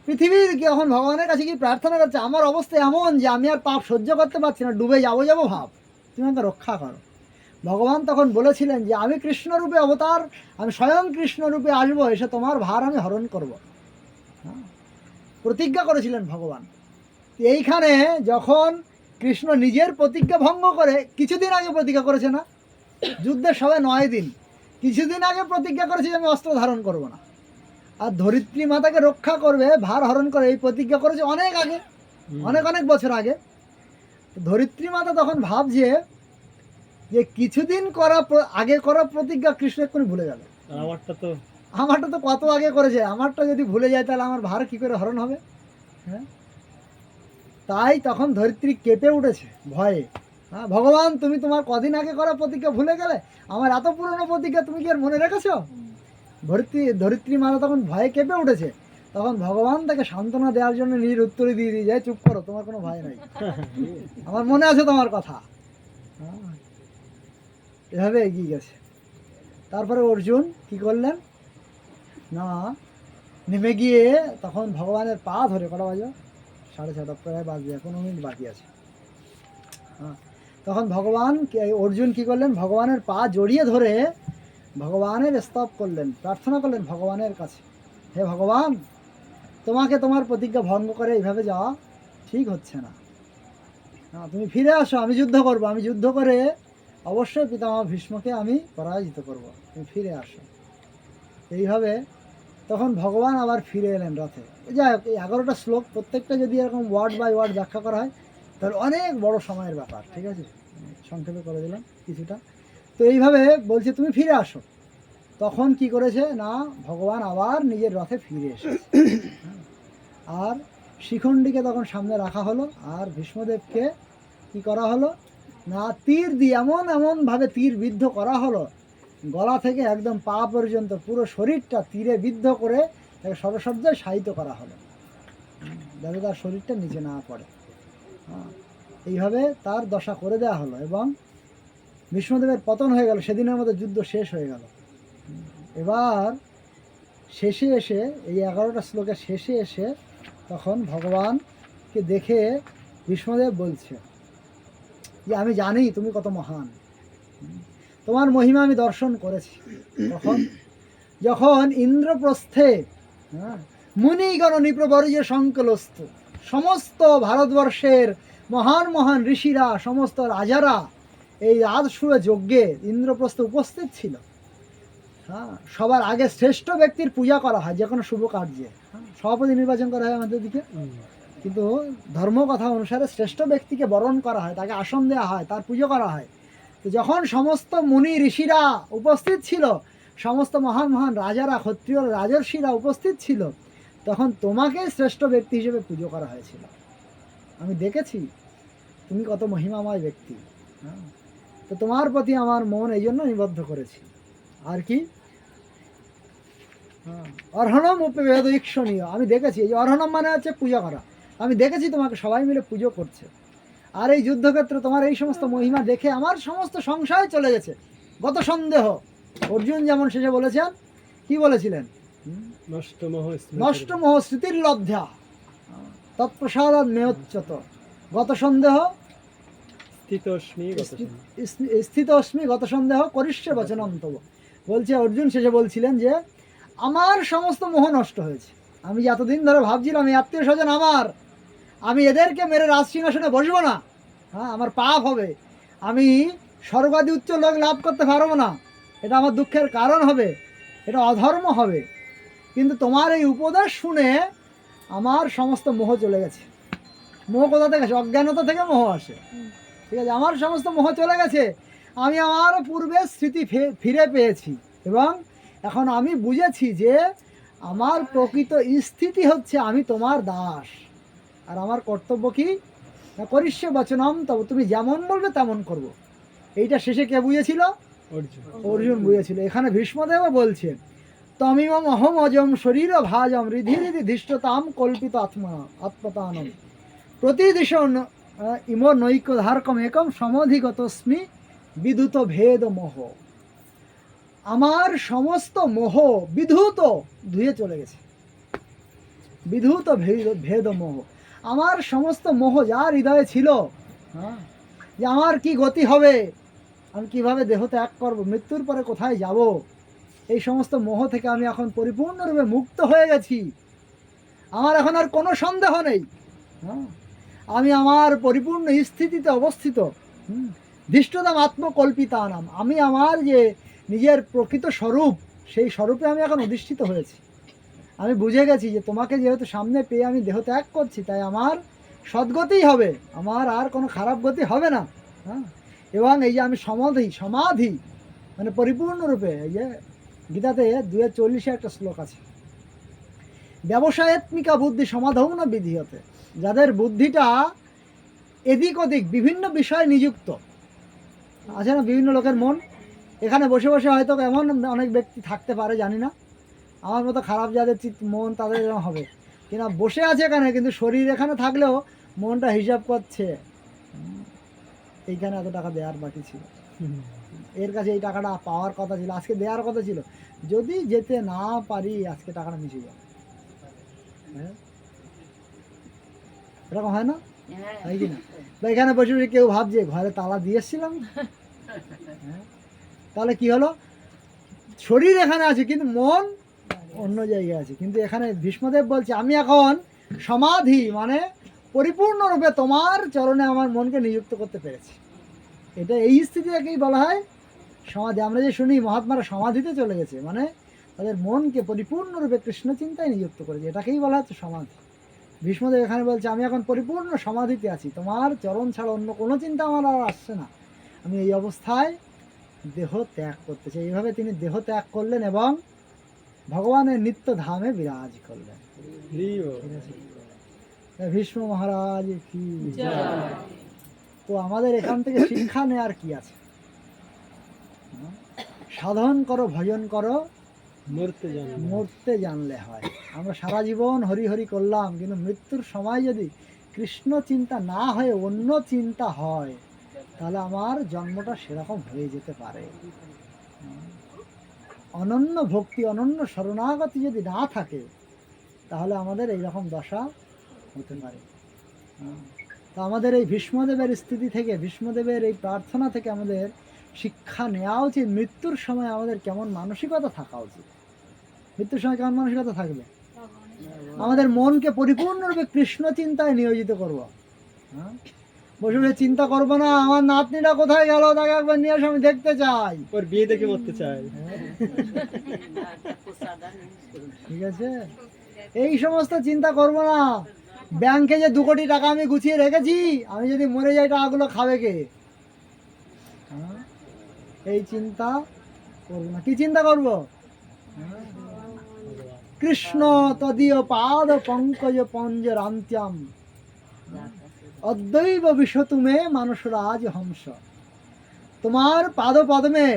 পৃথিবীর কি এখন ভগবানের কাছে কি প্রার্থনা করছে, আমার অবস্থা এমন যে আমি আর পাপ সহ্য করতে পারছি না, ডুবে যাবো ভাব, তুমি আমাকে রক্ষা করো। ভগবান তখন বলেছিলেন যে আমি কৃষ্ণরূপে অবতার, আমি স্বয়ং কৃষ্ণরূপে আসবো, এসে তোমার ভার আমি হরণ করব। হ্যাঁ, প্রতিজ্ঞা করেছিলেন ভগবান। এইখানে যখন কৃষ্ণ নিজের প্রতিজ্ঞা ভঙ্গ করে, কিছুদিন আগে প্রতিজ্ঞা করেছে না, যুদ্ধের সবাই 9 দিন, কিছুদিন আগে প্রতিজ্ঞা করেছে যে আমি অস্ত্র ধারণ করব না, আর ধরিত্রী মাতাকে রক্ষা করবে, ভার হরণ করে, এই প্রতিজ্ঞা করেছে অনেক আগে, অনেক বছর আগে। ধরিত্রী মাতা তখন ভাবছে যে কিছুদিন আগে করা প্রতিজ্ঞা কৃষ্ণ এক্ষুনি ভুলে গেল, আমারটা তো কত আগে করেছে, আমারটা যদি ভুলে যায় তাহলে আমার ভার কি করে হরণ হবে? হ্যাঁ, তাই তখন ধরিত্রী কেঁপে উঠেছে ভয়ে। হ্যাঁ, ভগবান তুমি তোমার কদিন আগে করা প্রতিজ্ঞা ভুলে গেলে, আমার এত পুরনো প্রতিজ্ঞা তুমি কি আর মনে রেখেছো? ধরিত্রী মাতা তখন ভয়ে কেঁপে উঠেছে। তখন ভগবান তাকে সান্ত্বনা দেওয়ার জন্য নিজের উত্তরে দিয়ে দিয়ে যায়, চুপ করো, তোমার কোনো ভয় নাই, আমার মনে আছে তোমার কথা। হ্যাঁ, এভাবে এগিয়ে গেছে। তারপরে অর্জুন কি করলেন না, নেমে গিয়ে তখন ভগবানের পা ধরে, কটা বাজে, 6:30 প্রায় বাজবে, 15 মিনিট বাকি আছে। হ্যাঁ, তখন অর্জুন কি করলেন, ভগবানের পা জড়িয়ে ধরে ভগবানের স্তব করলেন, প্রার্থনা করলেন ভগবানের কাছে, হে ভগবান, তোমাকে তোমার প্রতিজ্ঞা ভঙ্গ করে এইভাবে যাওয়া ঠিক হচ্ছে না। তুমি ফিরে আসো, আমি যুদ্ধ করব, আমি যুদ্ধ করে অবশ্যই পিতামহ ভীষ্মকে আমি পরাজিত করব, তুমি ফিরে আসো। এইভাবে তখন ভগবান আবার ফিরে এলেন রথে। যাই হোক, এই 11টা শ্লোক প্রত্যেকটা যদি এরকম ওয়ার্ড বাই ওয়ার্ড ব্যাখ্যা করা হয় তাহলে অনেক বড় সময়ের ব্যাপার, ঠিক আছে, সংক্ষেপে করে দিলাম কিছুটা। তো এইভাবে বলছে তুমি ফিরে আসো। তখন কি করেছে না, ভগবান আবার নিজের রথে ফিরে এসেছে। আর শিখণ্ডীকে তখন সামনে রাখা হলো, আর ভীষ্মদেবকে কি করা হলো না, তীর দিয়ে এমনভাবে তীর বিদ্ধ করা হলো, গলা থেকে একদম পা পর্যন্ত পুরো শরীরটা তীরে বিদ্ধ করে তাকে সরসজ্জায় শায়িত করা হলো, যাতে তার শরীরটা নিচে না পড়ে। এইভাবে তার দশা করে দেওয়া হলো এবং ভীষ্মদেবের পতন হয়ে গেল, সেদিনের মতো যুদ্ধ শেষ হয়ে গেল। এবার শেষে এসে এই 11টা শ্লোকের শেষে এসে তখন ভগবানকে দেখে ভীষ্মদেব বলছে যে আমি জানি তুমি কত মহান, তোমার মহিমা আমি দর্শন করেছি। যখন ইন্দ্রপ্রস্থে মুনিগণ নিপ্রবর্জ্য সংকলস্ত, সমস্ত ভারতবর্ষের মহান মহান ঋষিরা, সমস্ত রাজারা এই রাজসূয় যজ্ঞে ইন্দ্রপ্রস্থে উপস্থিত ছিল। হ্যাঁ, সবার আগে শ্রেষ্ঠ ব্যক্তির পূজা করা হয় যে কোনো শুভ কার্যে। সভাপতি নির্বাচন করা হয় আমাদের দিকে, কিন্তু ধর্মকথা অনুসারে শ্রেষ্ঠ ব্যক্তিকে বরণ করা হয়, তাকে আসন দেওয়া হয়, তার পুজো করা হয়। তো যখন সমস্ত মুনি ঋষিরা উপস্থিত ছিল, সমস্ত মহান মহান রাজারা, ক্ষত্রিয় রাজর্ষিরা উপস্থিত ছিল, তখন তোমাকে শ্রেষ্ঠ ব্যক্তি হিসেবে পুজো করা হয়েছিল। আমি দেখেছি তুমি কত মহিমাময় ব্যক্তি। হ্যাঁ, তো তোমার প্রতি আমার মন এই জন্য নিবদ্ধ করেছি। আর কি অর্হণম উপবেদ ঈক্ষণীয়, আমি দেখেছি, এই অর্হণম মানে হচ্ছে পূজা করা, আমি দেখেছি তোমাকে সবাই মিলে পুজো করছে। আর এই যুদ্ধক্ষেত্রে তোমার এই সমস্ত মহিমা দেখে আমার সমস্ত সংশয় চলে গেছে, গত সন্দেহ। অর্জুন যেমন শেষে বলেছেন, কি বলেছিলেন, নষ্ট মোহ স্মৃতির লব্ধ্যা তৎপ্রসাদ মেয়োচ্যত গত সন্দেহ স্থিতস্মি গত সন্দেহ করিষ্যে বচনন্তব। বলছে অর্জুন শেষে বলছিলেন যে আমার সমস্ত মোহ নষ্ট হয়েছে। আমি এতদিন ধরে ভাবছিলাম এই আত্মীয় স্বজন আমার, আমি এদেরকে মেরে রাজসিংহাসনে বসবো না, হ্যাঁ, আমার পাপ হবে, আমি স্বর্গাদি উচ্চ লোক লাভ করতে পারবো না, এটা আমার দুঃখের কারণ হবে, এটা অধর্ম হবে। কিন্তু তোমার এই উপদেশ শুনে আমার সমস্ত মোহ চলে গেছে। মোহ কোথা থেকে আসে? অজ্ঞানতা থেকে মোহ আসে, ঠিক আছে, আমার সমস্ত মোহ চলে গেছে, আমি আমার পূর্বের স্মৃতি ফিরে পেয়েছি এবং এখন আমি বুঝেছি যে আমার প্রকৃত স্থিতি হচ্ছে আমি তোমার দাস, আর আমার কর্তব্য কি, করিষ্যে বচনম তবে, তুমি যেমন বলবে তেমন করব। এইটা শেষে কে বুঝেছিল? অর্জুন বুঝেছিল। এখানে ভীষ্মদেবও বলছেন তমিমম অহম অজম শরীর ভাজম হৃদি হৃদি ধৃষ্টতাম কল্পিত আত্মতানম প্রতিদিশ ইম নৈক্য ধারকম একম সমধিগতস্মি বিধুত ভেদ মোহ। আমার সমস্ত মোহ বিধুত ধুয়ে চলে গেছে, বিধুত ভেদ মোহ। আমার সমস্ত মোহ যার হৃদয়ে ছিল, হ্যাঁ, যে আমার কি গতি হবে, আমি কিভাবে দেহ ত্যাগ করবো, মৃত্যুর পরে কোথায় যাব, এই সমস্ত মোহ থেকে আমি এখন পরিপূর্ণরূপে মুক্ত হয়ে গেছি। আমার এখন আর কোনো সন্দেহ নেই, হ্যাঁ, আমি আমার পরিপূর্ণ স্থিতিতে অবস্থিত। ধৃষ্টতাম আত্মকল্পিতানাম, আমি আমার যে নিজের প্রকৃত স্বরূপ, সেই স্বরূপে আমি এখন অধিষ্ঠিত হয়েছি। আমি বুঝে গেছি যে তোমাকে যেহেতু সামনে পেয়ে আমি দেহ ত্যাগ করছি, তাই আমার সদ্গতিই হবে, আমার আর কোনো খারাপ গতি হবে না। হ্যাঁ, এবং এই যে আমি সমাধি মানে পরিপূর্ণরূপে, এই যে গীতাতে 2:40 একটা শ্লোক আছে, ব্যবসায়ত্মিকা বুদ্ধি সমাধাও না বিধিয়তে, যাদের বুদ্ধিটা এদিক ওদিক বিভিন্ন বিষয়ে নিযুক্ত আছে না, বিভিন্ন লোকের মন, এখানে বসে বসে হয়তো এমন অনেক ব্যক্তি থাকতে পারে জানি না, আমার মতো খারাপ যাদের মন তাদের এরকম হবে কিনা, বসে আছে এখানে কিন্তু শরীর এখানে থাকলেও মনটা হিসাব করছে এইখানে এত টাকা দেওয়ার বাকি ছিল, এর কাছে এই টাকাটা পাওয়ার কথা ছিল, আজকে দেওয়ার কথা ছিল, যদি যেতে না পারি আজকে টাকাটা মিশে যাবে। হ্যাঁ, এরকম হয় না? হয় কি না? বা এখানে বসে বসে কেউ ভাবছে ঘরে তালা দিয়ে এসেছিলাম, হ্যাঁ, তাহলে কি হলো, শরীর এখানে আছে কিন্তু মন অন্য জায়গায় আছে। কিন্তু এখানে ভীষ্মদেব বলছে আমি এখন সমাধি মানে পরিপূর্ণরূপে তোমার চরণে আমার মনকে নিযুক্ত করতে পেরেছি। এটা এই স্থিতিটাকেই বলা হয় সমাধি। আমরা যে শুনি মহাত্মারা সমাধিতে চলে গেছে, মানে তাদের মনকে পরিপূর্ণরূপে কৃষ্ণ চিন্তায় নিযুক্ত করেছে, এটাকেই বলা হচ্ছে সমাধি। ভীষ্মদেব এখানে বলছে আমি এখন পরিপূর্ণ সমাধিতে আছি, তোমার চরণ ছাড়া অন্য কোনো চিন্তা আমার আর আসছে না, আমি এই অবস্থায় দেহ ত্যাগ করতে চাই। এইভাবে তিনি দেহ ত্যাগ করলেন এবং ভগবানের নিত্য ধামে বিরাজ করলেন। ঠিক আছে? ভীষ্ম মহারাজ কি জয়। তো আমাদের এখান থেকে শিক্ষা নেওয়ার কি আছে? সাধন করো, ভজন করো, মরতে জানলে হয়। আমরা সারা জীবন হরি হরি করলাম, কিন্তু মৃত্যুর সময় যদি কৃষ্ণ চিন্তা না হয়ে অন্য চিন্তা হয় তাহলে আমার জন্মটা সেরকম হয়ে যেতে পারে। অনন্য ভক্তি, অনন্য শরণাগতি যদি না থাকে তাহলে আমাদের এইরকম দশা হতে পারে। তো আমাদের এই ভীষ্মদেবের স্থিতি থেকে, ভীষ্মদেবের এই প্রার্থনা থেকে আমাদের শিক্ষা নেওয়া উচিত মৃত্যুর সময় আমাদের কেমন মানসিকতা থাকা উচিত। মৃত্যুর সময় কেমন মানসিকতা থাকবে? আমাদের মনকে পরিপূর্ণরূপে কৃষ্ণ চিন্তায় নিয়োজিত করবো। হ্যাঁ, বসে বসে চিন্তা করবো না আমার নাতনিটা কোথায় গেল, তাকে একবার নিয়ে এসে আমি দেখতে চাই, ওর বিয়ে দেখে মরতে চাই। ঠিক আছে, এই সমস্ত চিন্তা করবো না। ব্যাংকে যে 2 কোটি টাকা আমি গুছিয়ে রেখেছি, আমি যদি মরে যাই টাকাগুলো খাবে কে? হ্যাঁ, এই চিন্তা করবো না। কি চিন্তা করবো? কৃষ্ণ তদীয় পাদ পঙ্কজ পঞ্জরান্ত্যম অদ্বৈব বিশ্বতুমে মানুষরাজ হংস। তোমার পাদ পদ্মে,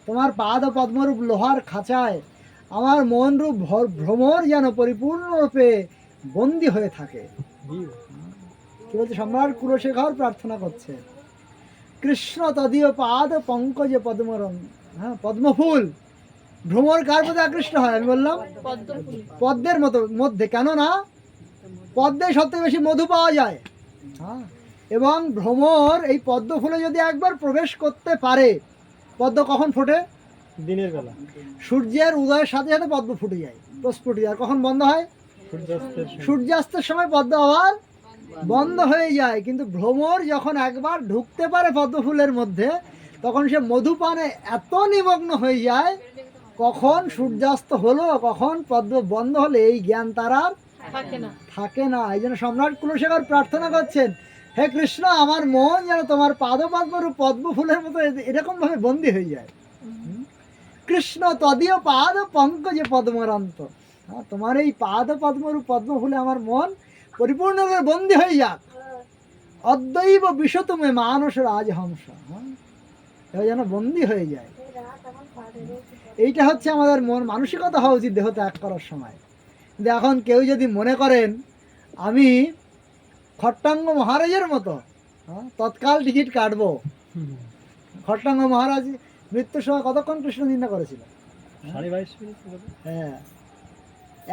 তোমার পাদ পদ্মরূপ লোহার খাঁচায় আমার মন রূপ ভ্রমর যেন পরিপূর্ণরূপে বন্দী হয়ে থাকে। কি বলছে সম্রাট কুলশেখর প্রার্থনা করছে, কৃষ্ণ তদীয় পাদ পঙ্কজ পদ্মরং। হ্যাঁ, পদ্মফুল ভ্রমর কার প্রতি আকৃষ্ট হয়? আমি বললাম পদ্মের মধ্যে, কেননা পদ্মে সবথেকে বেশি মধু পাওয়া যায়। হ্যাঁ, এবং ভ্রমর এই পদ্ম ফুলে যদি একবার প্রবেশ করতে পারে, পদ্ম কখন ফোটে? দিনের বেলা, সূর্যের উদয়ের সাথে সাথে পদ্ম ফুটে যায়, প্রস্ফুটে যায়। কখন বন্ধ হয়? সূর্যাস্তের সময় পদ্ম আবার বন্ধ হয়ে যায়। কিন্তু ভ্রমর যখন একবার ঢুকতে পারে পদ্ম ফুলের মধ্যে, তখন সে মধুপানে এত নিমগ্ন হয়ে যায়, কখন সূর্যাস্ত হলো কখন পদ্ম বন্ধ হলে এই জ্ঞান তার আর থাকে না। এই জন্য সম্রাট কুলশেখর প্রার্থনা করছেন, হে কৃষ্ণ আমার মন যেন তোমার পাদপদ্মরূপ পদ্ম ফুলের মতো এরকম ভাবে বন্দী হয়ে যায়। কৃষ্ণ তদীয় পাদ পঙ্কজে পদ্মরান্ত। তোমার এই পাদ পদ্মরূপ পদ্ম ফুলে আমার মন পরিপূর্ণভাবে বন্দী হয়ে যাক। অদ্বৈব বিশ্বতুমে মানুষ রাজহংস, যেন বন্দী হয়ে যায়। এইটা হচ্ছে আমাদের মন মানসিকতা হওয়া উচিত দেহ ত্যাগ করার সময়। কিন্তু এখন কেউ যদি মনে করেন আমি খট্টাঙ্গ মহারাজের মতো তৎকাল টিকিট কাটবো। খট্টাঙ্গ মহারাজ মৃত্যুর সময় কতক্ষণ কৃষ্ণ চিন্তা করেছিল? 22.5 মিনিট। হ্যাঁ,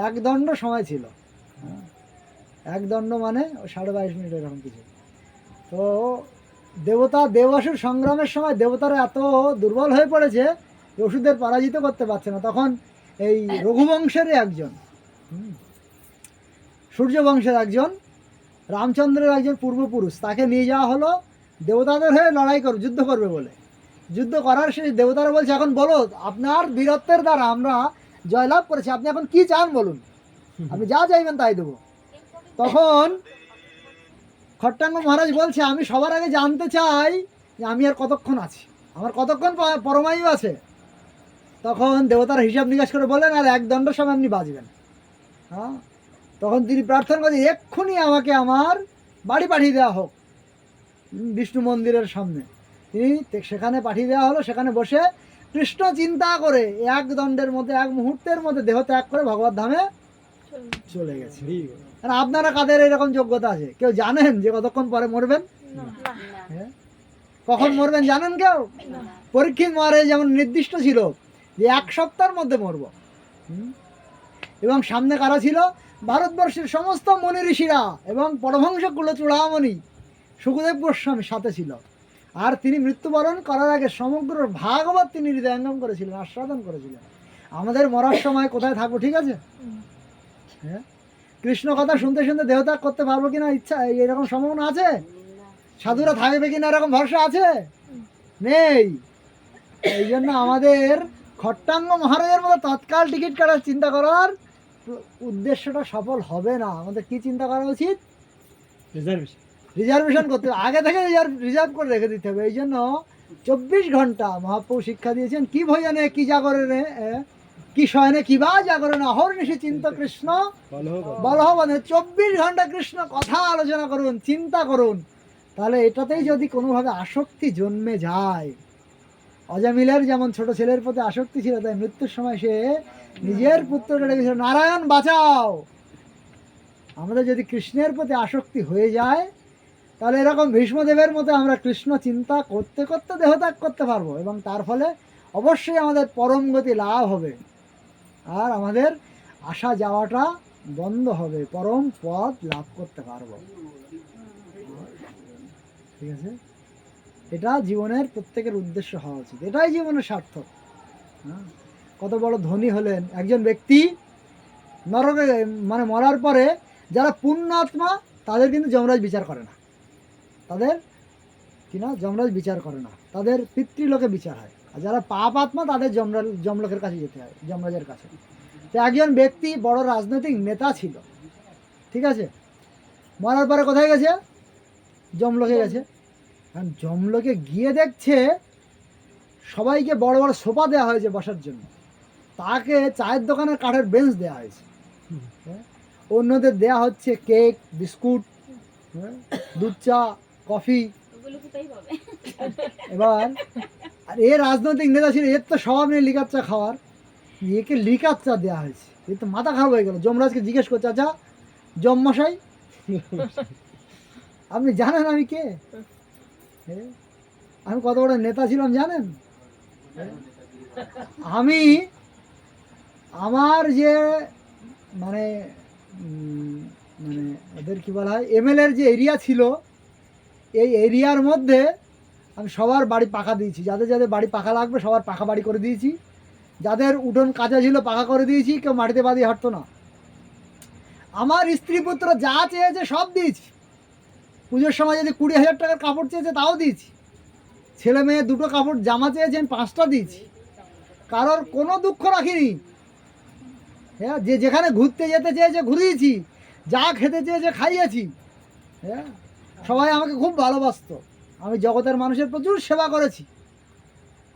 1 দণ্ড সময় ছিল। 1 দণ্ড মানে 22.5 মিনিট এরকম কিছু। তো দেবতা দেবাসুর সংগ্রামের সময় দেবতারা এত দুর্বল হয়ে পড়েছে যে ওষুধের পরাজিত করতে পারছে না। তখন এই রঘুবংশের একজন, সূর্য বংশের একজন, রামচন্দ্রের একজন পূর্বপুরুষ, তাকে নিয়ে যাওয়া হলো দেবতাদের হয়ে লড়াই করবে, যুদ্ধ করবে বলে। যুদ্ধ করার শেষ দেবতারা বলছে এখন বলো আপনার বীরত্বের দ্বারা আমরা জয়লাভ করেছি, আপনি এখন কি চান বলুন, আপনি যা চাইবেন তাই দেবো। তখন খট্টাঙ্গ মহারাজ বলছে আমি সবার আগে জানতে চাই যে আমি আর কতক্ষণ আছি, আমার কতক্ষণ পরমায়ু আছে। তখন দেবতারা হিসাব নিকাশ করে বলেন আর 1 দণ্ড সময় আপনি বাঁচবেন। হ্যাঁ, তখন তিনি প্রার্থনা করেন এক্ষুনি আমাকে আমার বাড়ি পাঠিয়ে দেওয়া হোক বিষ্ণু মন্দিরের সামনে। তিনি সেখানে পাঠিয়ে দেওয়া হলো। সেখানে বসে কৃষ্ণ চিন্তা করে এক দণ্ডের মধ্যে, এক মুহূর্তের মধ্যে দেহ ত্যাগ করে ভগবত ধামে চলে গেছে। আর আপনারা কাদের এরকম যোগ্যতা আছে? কেউ জানেন যে কতক্ষণ পরে মরবেন? হ্যাঁ? কখন মরবেন জানেন কেউ? পরীক্ষিত মহারাজ যেমন নির্দিষ্ট ছিল যে 1 সপ্তাহের মধ্যে মরব। এবং সামনে কারা ছিল? ভারতবর্ষের সমস্ত মুনি ঋষিরা এবং পরমহংস কুলচূড়ামণি সুখদেব গোস্বামী সাথে ছিল। আর তিনি মৃত্যুবরণ করার আগে সমগ্র ভাগবত তিনি হৃদয়ঙ্গম করেছিলেন, আস্বাদন করেছিলেন। আমাদের মরার সময় কোথায় থাকবো? ঠিক আছে, হ্যাঁ, কৃষ্ণ কথা শুনতে শুনতে দেহত্যাগ করতে পারবো কিনা ইচ্ছা এরকম সম্ভাবনা আছে? সাধুরা থাকবে কিনা এরকম ভরসা আছে? নেই। এই জন্য আমাদের খট্টাঙ্গ মহারাজের মতো তৎকাল টিকিট কাটার চিন্তা করার উদ্দেশ্যটা সফল হবে না। আমাদের কি চিন্তা করা উচিত? রিজার্ভেশন করতে হবে, আগে থেকে রিজার্ভ করে রেখে দিতে হবে। এই জন্য 24 ঘন্টা মহাপ্রভু শিক্ষা দিয়েছেন, কি ভজনে কি জাগরণে কি শয়নে কি বা জাগরণে অহর্নিশি চিন্ত কৃষ্ণ বলহবনে। 24 ঘন্টা কৃষ্ণ কথা আলোচনা করুন, চিন্তা করুন। তাহলে এটাতেই যদি কোনোভাবে আসক্তি জন্মে যায়, অজামিলের যেমন ছোট ছেলের প্রতি আসক্তি ছিল, তাই মৃত্যুর সময় সে নিজের পুত্রকে ডেকেছিল, নারায়ণ বাঁচাও। আমাদের যদি কৃষ্ণের প্রতি আসক্তি হয়ে যায়, তাহলে এরকম ভীষ্মদেবের মতো আমরা কৃষ্ণ চিন্তা করতে করতে দেহত্যাগ করতে পারবো, এবং তার ফলে অবশ্যই আমাদের পরম গতি লাভ হবে, আর আমাদের আসা যাওয়াটা বন্ধ হবে, পরম পদ লাভ করতে পারবো। ঠিক আছে, এটা জীবনের প্রত্যেকের উদ্দেশ্য হওয়া উচিত, এটাই জীবনের সার্থক। হ্যাঁ, কত বড় ধনী হলেন একজন ব্যক্তি, নরকে মানে মরার পরে যারা পুণ্যাত্মা তাদের কিন্তু যমরাজ বিচার করে না, তাদের কিনা যমরাজ বিচার করে না, তাদের পিতৃলোকে বিচার হয়। আর যারা পাপ আত্মা তাদের যমলোকের কাছে যেতে হয়, যমরাজের কাছে। তো একজন ব্যক্তি বড় রাজনৈতিক নেতা ছিল, ঠিক আছে, মরার পরে কোথায় গেছে? যমলোকে গেছে। কারণ যমলোকে গিয়ে দেখছে সবাইকে বড় বড় সোফা দেওয়া হয়েছে বসার জন্য, তাকে চায়ের দোকানের কাঠের বেঞ্চ দেওয়া হয়েছে, অন্যদের দেয়া হচ্ছে কেক, বিস্কুট, দুধ চা, কফি। এবার আর এ রাজনৈতিক নেতা ছিল, এর তো স্বভাব নেই লিকার চা খাওয়ার, একে লিকার চা দেওয়া হয়েছে। এ তো মাথা খারাপ হয়ে গেল। যমরাজকে জিজ্ঞেস করছে, আচ্ছা যমমশাই আপনি জানেন আমি কে? আমি কত বড় নেতা ছিলাম জানেন? আমি আমার যে মানে মানে ওদের কি বলা হয়, এমএলএর যে এরিয়া ছিল, এই এরিয়ার মধ্যে আমি সবার বাড়ি পাকা দিয়েছি, যাদের যাদের বাড়ি পাকা লাগবে সবার পাকা বাড়ি করে দিয়েছি, যাদের উঠোন কাঁচা ছিল পাকা করে দিয়েছি, কেউ মাটিতে বাঁধিয়ে হাঁটতো না। আমার স্ত্রী পুত্র যা চেয়েছে সব দিয়েছি, পুজোর সময় যদি 20,000 টাকার কাপড় চেয়েছে তাও দিয়েছি, ছেলে মেয়ে 2টো কাপড় জামা চেয়েছেন 5টা দিয়েছি, কারোর কোনো দুঃখ রাখিনি। হ্যাঁ, যে যেখানে ঘুরতে যেতে চেয়েছে ঘুরিয়েছি, যা খেতে চেয়েছে খাইয়েছি। হ্যাঁ, সবাই আমাকে খুব ভালোবাসতো, আমি জগতের মানুষের প্রচুর সেবা করেছি।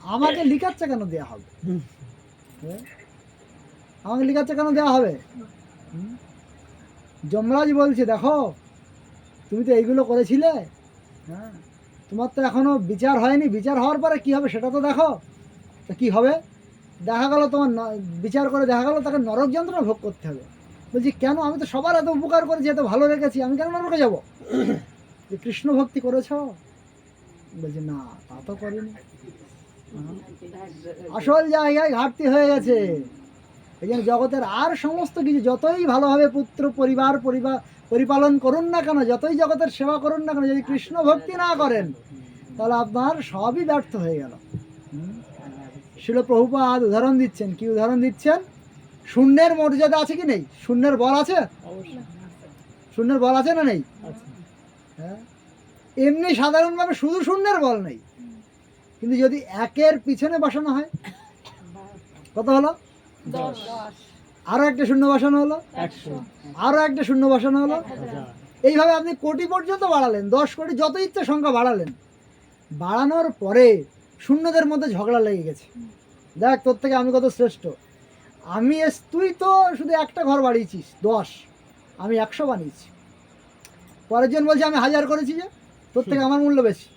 আমাকে লিখাচ্ছে কেন দেওয়া হবে? হ্যাঁ, আমাকে লিখাচ্ছে কেন দেওয়া হবে? যমরাজ বলছে, দেখো তুমি তো এইগুলো করেছিলে, হ্যাঁ, তোমার তো এখনো বিচার হয়নি, বিচার হওয়ার পরে কি হবে সেটা তো দেখো। তা কি হবে? দেখা গেল তোমার বিচার করে দেখা গেল তাকে নরক যন্ত্রণা ভোগ করতে হবে। বলছি কেন? আমি তো সবার এত উপকার করেছি, এত ভালো রেখেছি, আমি কেন নরকে যাবো? যে কৃষ্ণ ভক্তি করেছ? বলছি না, তা তো করিনি। আসল জায়গায় ঘাটতি হয়ে গেছে। এই জন্য জগতের আর সমস্ত কিছু যতই ভালোভাবে পুত্র পরিবার পরিপালন করুন না কেন, যতই জগতের সেবা করুন না কেন, যদি কৃষ্ণ ভক্তি না করেন তাহলে আপনার সবই ব্যর্থ হয়ে গেল। শিল প্রভুপাদ উদাহরণ দিচ্ছেন, কি উদাহরণ দিচ্ছেন? শূন্যের মর্যাদা আছে কি নেই? শূন্যের বল আছে? শূন্যের বল আছে না নেই? হ্যাঁ, এমনি সাধারণভাবে শুধু শূন্যের বল নেই, কিন্তু যদি একের পিছনে বসানো হয় কত হলো? 10। আরো একটা শূন্য বসানো হলো 100, আরো একটা শূন্য বসানো হলো 1000। এইভাবে আপনি কোটি পর্যন্ত বাড়ালেন, 10 কোটি যত ইচ্ছে সংখ্যা বাড়ালেন, বাড়ানোর পরে শূন্যদের মধ্যে ঝগড়া লেগে গেছে। দেখ তোর থেকে আমি কত শ্রেষ্ঠ, তুই তো শুধু একটা ঘর বাড়িয়েছিস 10, আমি 100 বানিয়েছি। পরের জন বলছে আমি 1000 করেছি, যে তোর থেকে আমার মূল্য বেশি।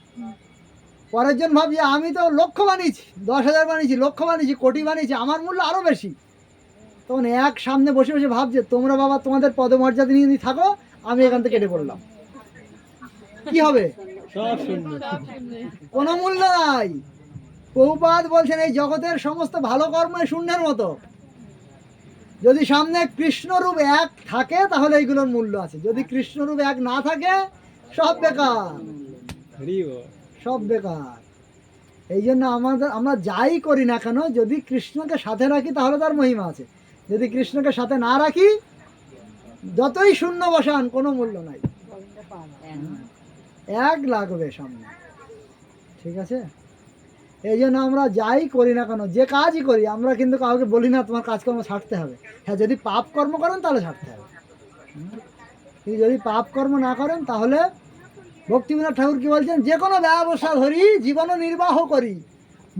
পরের জন ভাবছে আমি তো লক্ষ বানিয়েছি, 10,000 বানিয়েছি, লক্ষ বানিয়েছি, কোটি বানিয়েছি, আমার মূল্য আরও বেশি। তখন এক সামনে বসে বসে ভাবছে তোমরা বাবা তোমাদের পদমর্যাদা নিয়ে থাকো, আমি এখান থেকে কেটে পড়লাম। কি হবে? সব শূন্য। কোনো মূল্য নাই। প্রভুপাদ বলছেন এই জগতের সমস্ত ভালো কর্মই শূন্যের মতো। যদি সামনে কৃষ্ণরূপ এক থাকে তাহলে এইগুলোর মূল্য আছে, যদি কৃষ্ণরূপ এক না থাকে সব বেকার, হরি বল। সব বেকার। এই জন্য আমরা যাই করি না কেন যদি কৃষ্ণকে সাথে রাখি তাহলে তার মহিমা আছে, যদি কৃষ্ণকে সাথে না রাখি যতই শূন্য বসান কোনো মূল্য নাই, এক লাগবে সামনে। ঠিক আছে? এই জন্য আমরা যাই করি না কেন, যে কাজই করি, আমরা কিন্তু কাউকে বলি না তোমার কাজকর্ম ছাড়তে হবে। হ্যাঁ, যদি পাপ কর্ম করেন তাহলে ছাড়তে হবে, কিন্তু যদি পাপ কর্ম না করেন তাহলে ভক্তিবিনোদ ঠাকুর কি বলছেন, যে কোনো ব্যবসা ধরি জীবন নির্বাহ করি,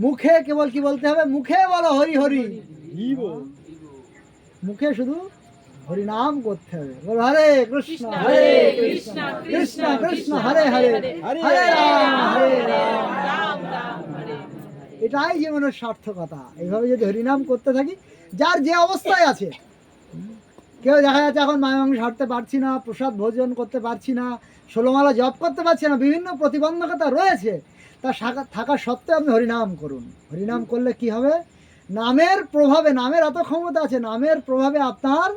মুখে কেবল কি বলতে হবে, মুখে বলো হরি হরি, মুখে শুধু হরি নাম করতে হবে। বলো হরে কৃষ্ণ হরে কৃষ্ণ কৃষ্ণ কৃষ্ণ হরে হরে হরে রাম। এটাই জীবনের সার্থকতা। এইভাবে যদি হরিনাম করতে থাকি, যার যে অবস্থায় আছে, কেউ দেখা যাচ্ছে এখন মায়ের মাংস হাঁটতে পারছি না, প্রসাদ ভোজন করতে পারছি না, 16 মালা জপ করতে পারছি না, বিভিন্ন প্রতিবন্ধকতা রয়েছে, তা থাকা সত্ত্বেও আপনি হরিনাম করুন। হরিনাম করলে কি হবে, নামের প্রভাবে, নামের এত ক্ষমতা আছে, নামের প্রভাবে আপনার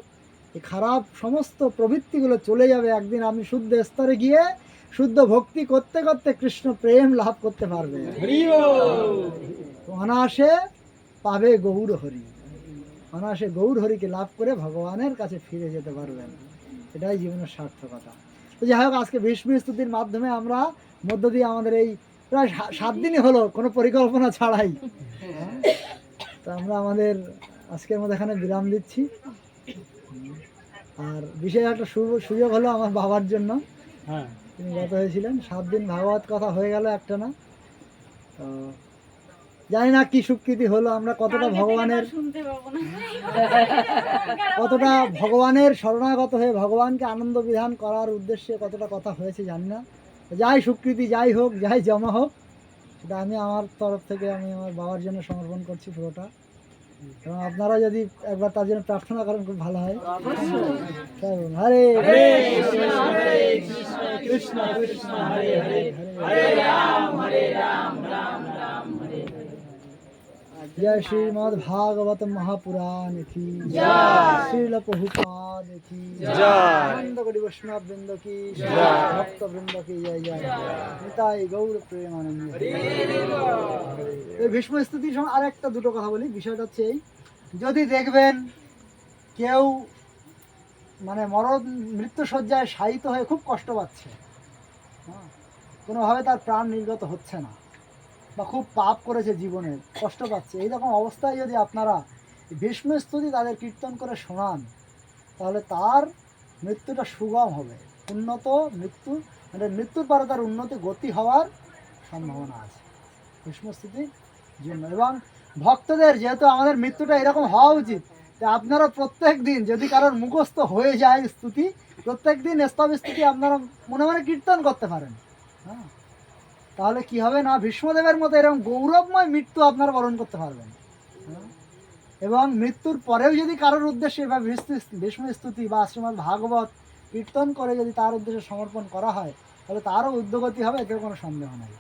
এই খারাপ সমস্ত প্রবৃত্তিগুলো চলে যাবে। একদিন আপনি শুদ্ধ স্তরে গিয়ে শুদ্ধ ভক্তি করতে করতে কৃষ্ণ প্রেম লাভ করতে পারবে, অনায়াসে পাবে গৌর হরি, অনায়াসে গৌর হরিকে লাভ করে ভগবানের কাছে ফিরে যেতে পারবেন। এটাই জীবনের সার্থকতা। তো যাই হোক, আজকে ভীষ্ম স্তুতির মাধ্যমে আমরা মধ্য দিয়ে আমাদের এই প্রায় 7 দিনই হলো কোনো পরিকল্পনা ছাড়াই, তো আমরা আমাদের আজকের মধ্যে এখানে বিরাম দিচ্ছি। আর বিশেষ একটা সুযোগ হলো আমার বাবার জন্য, তিনি গত হয়েছিলেন, 7 দিন ভাগবত কথা হয়ে গেল একটা না। তো জানি না কি স্বীকৃতি হলো, আমরা কতটা ভগবানের শরণাগত হয়ে ভগবানকে আনন্দ বিধান করার উদ্দেশ্যে কতটা কথা হয়েছে জানি না। যাই স্বীকৃতি যাই হোক, যাই জমা হোক, সেটা আমি আমার তরফ থেকে আমি আমার বাবার জন্য সমর্পণ করছি পুরোটা। এবং আপনারা যদি একবার তার জন্য প্রার্থনা করেন খুব ভালো হয়। হরে কৃষ্ণ কৃষ্ণ হরে হরে হরে রাম রাম রাম হরে হরে। जय श्रीमद् भागवत महापुराण की जय, श्रील प्रभुपाद की जय, आनंद कोटि वैष्णव वृंद की जय, भक्त वृंद की जय जय, নিতাই গৌর প্রেমানন্দ। এই ভীষ্ম স্তুতির সময় আরেকটা দুটো কথা বলি। বিষয়টা হচ্ছে এই, যদি দেখবেন কেউ মানে মৃত্যুশয্যায় শায়িত হয়ে খুব কষ্ট পাচ্ছে, কোনোভাবে তার প্রাণ নির্গত হচ্ছে না, বা খুব পাপ করেছে জীবনে, কষ্ট পাচ্ছে, এইরকম অবস্থায় যদি আপনারা ভীষ্ম স্তুতি তাদের কীর্তন করে শোনান, তাহলে তার মৃত্যুটা সুগম হবে, উন্নত মৃত্যু, মানে মৃত্যুর পরে তার উন্নতি গতি হওয়ার সম্ভাবনা আছে ভীষ্ম স্তুতির জন্য। এবং ভক্তদের যেহেতু আমাদের মৃত্যুটা এরকম হওয়া উচিত, তা আপনারা প্রত্যেক দিন যদি কারোর মুখস্থ হয়ে যায় স্তুতি, প্রত্যেক দিন স্তব স্তুতি আপনারা মনে মনে কীর্তন করতে পারেন, হ্যাঁ, তাহলে কি হবে না, ভীষ্মদেবের মতো এরকম গৌরবময় মৃত্যু আপনারা বরণ করতে পারবেন। এবং মৃত্যুর পরেও যদি কারোর উদ্দেশ্যে বা ভীষ্ম স্তুতি বা শ্রীমদ্ ভাগবত কীর্তন করে যদি তার উদ্দেশ্যে সমর্পণ করা হয়, তাহলে তারও উদ্যোগতি হবে, এতে কোনো সন্দেহ নাই।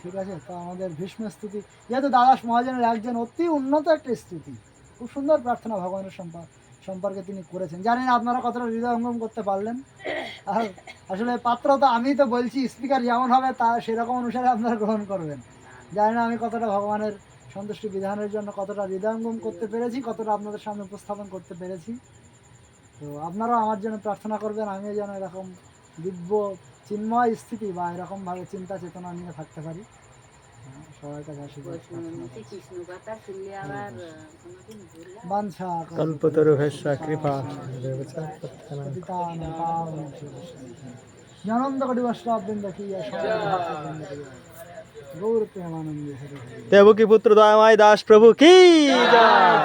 ঠিক আছে? তো আমাদের ভীষ্ম স্তুতি যেহেতু দাদাস মহাজনের একজন অতি উন্নত একটা স্তুতি, খুব সুন্দর প্রার্থনা ভগবানের সম্পর্কে তিনি করেছেন। জানি না আপনারা কতটা হৃদয়ঙ্গম করতে পারলেন। আর আসলে পাত্র তো আমি তো বলছি, স্পিকার যেমন হবে তা সেরকম অনুসারে আপনারা গ্রহণ করবেন। জানি না আমি কতটা ভগবানের সন্তুষ্টি বিধানের জন্য কতটা হৃদয়ঙ্গম করতে পেরেছি, কতটা আপনাদের সামনে উপস্থাপন করতে পেরেছি। তো আপনারাও আমার জন্য প্রার্থনা করবেন, আমিও যেন এরকম দিব্য চিন্ময় স্থিতি বা এরকমভাবে চিন্তা চেতনা নিয়ে থাকতে পারি। সবার কাছে কল্পতরুভ্যশ্চ কৃপা আনন্দ কোটি বৈষ্ণব বৃন্দ কি গৌর প্রেমানন্দে হরে হরে। দেবকী পুত্র দয়াময় দাস প্রভু কি জয়।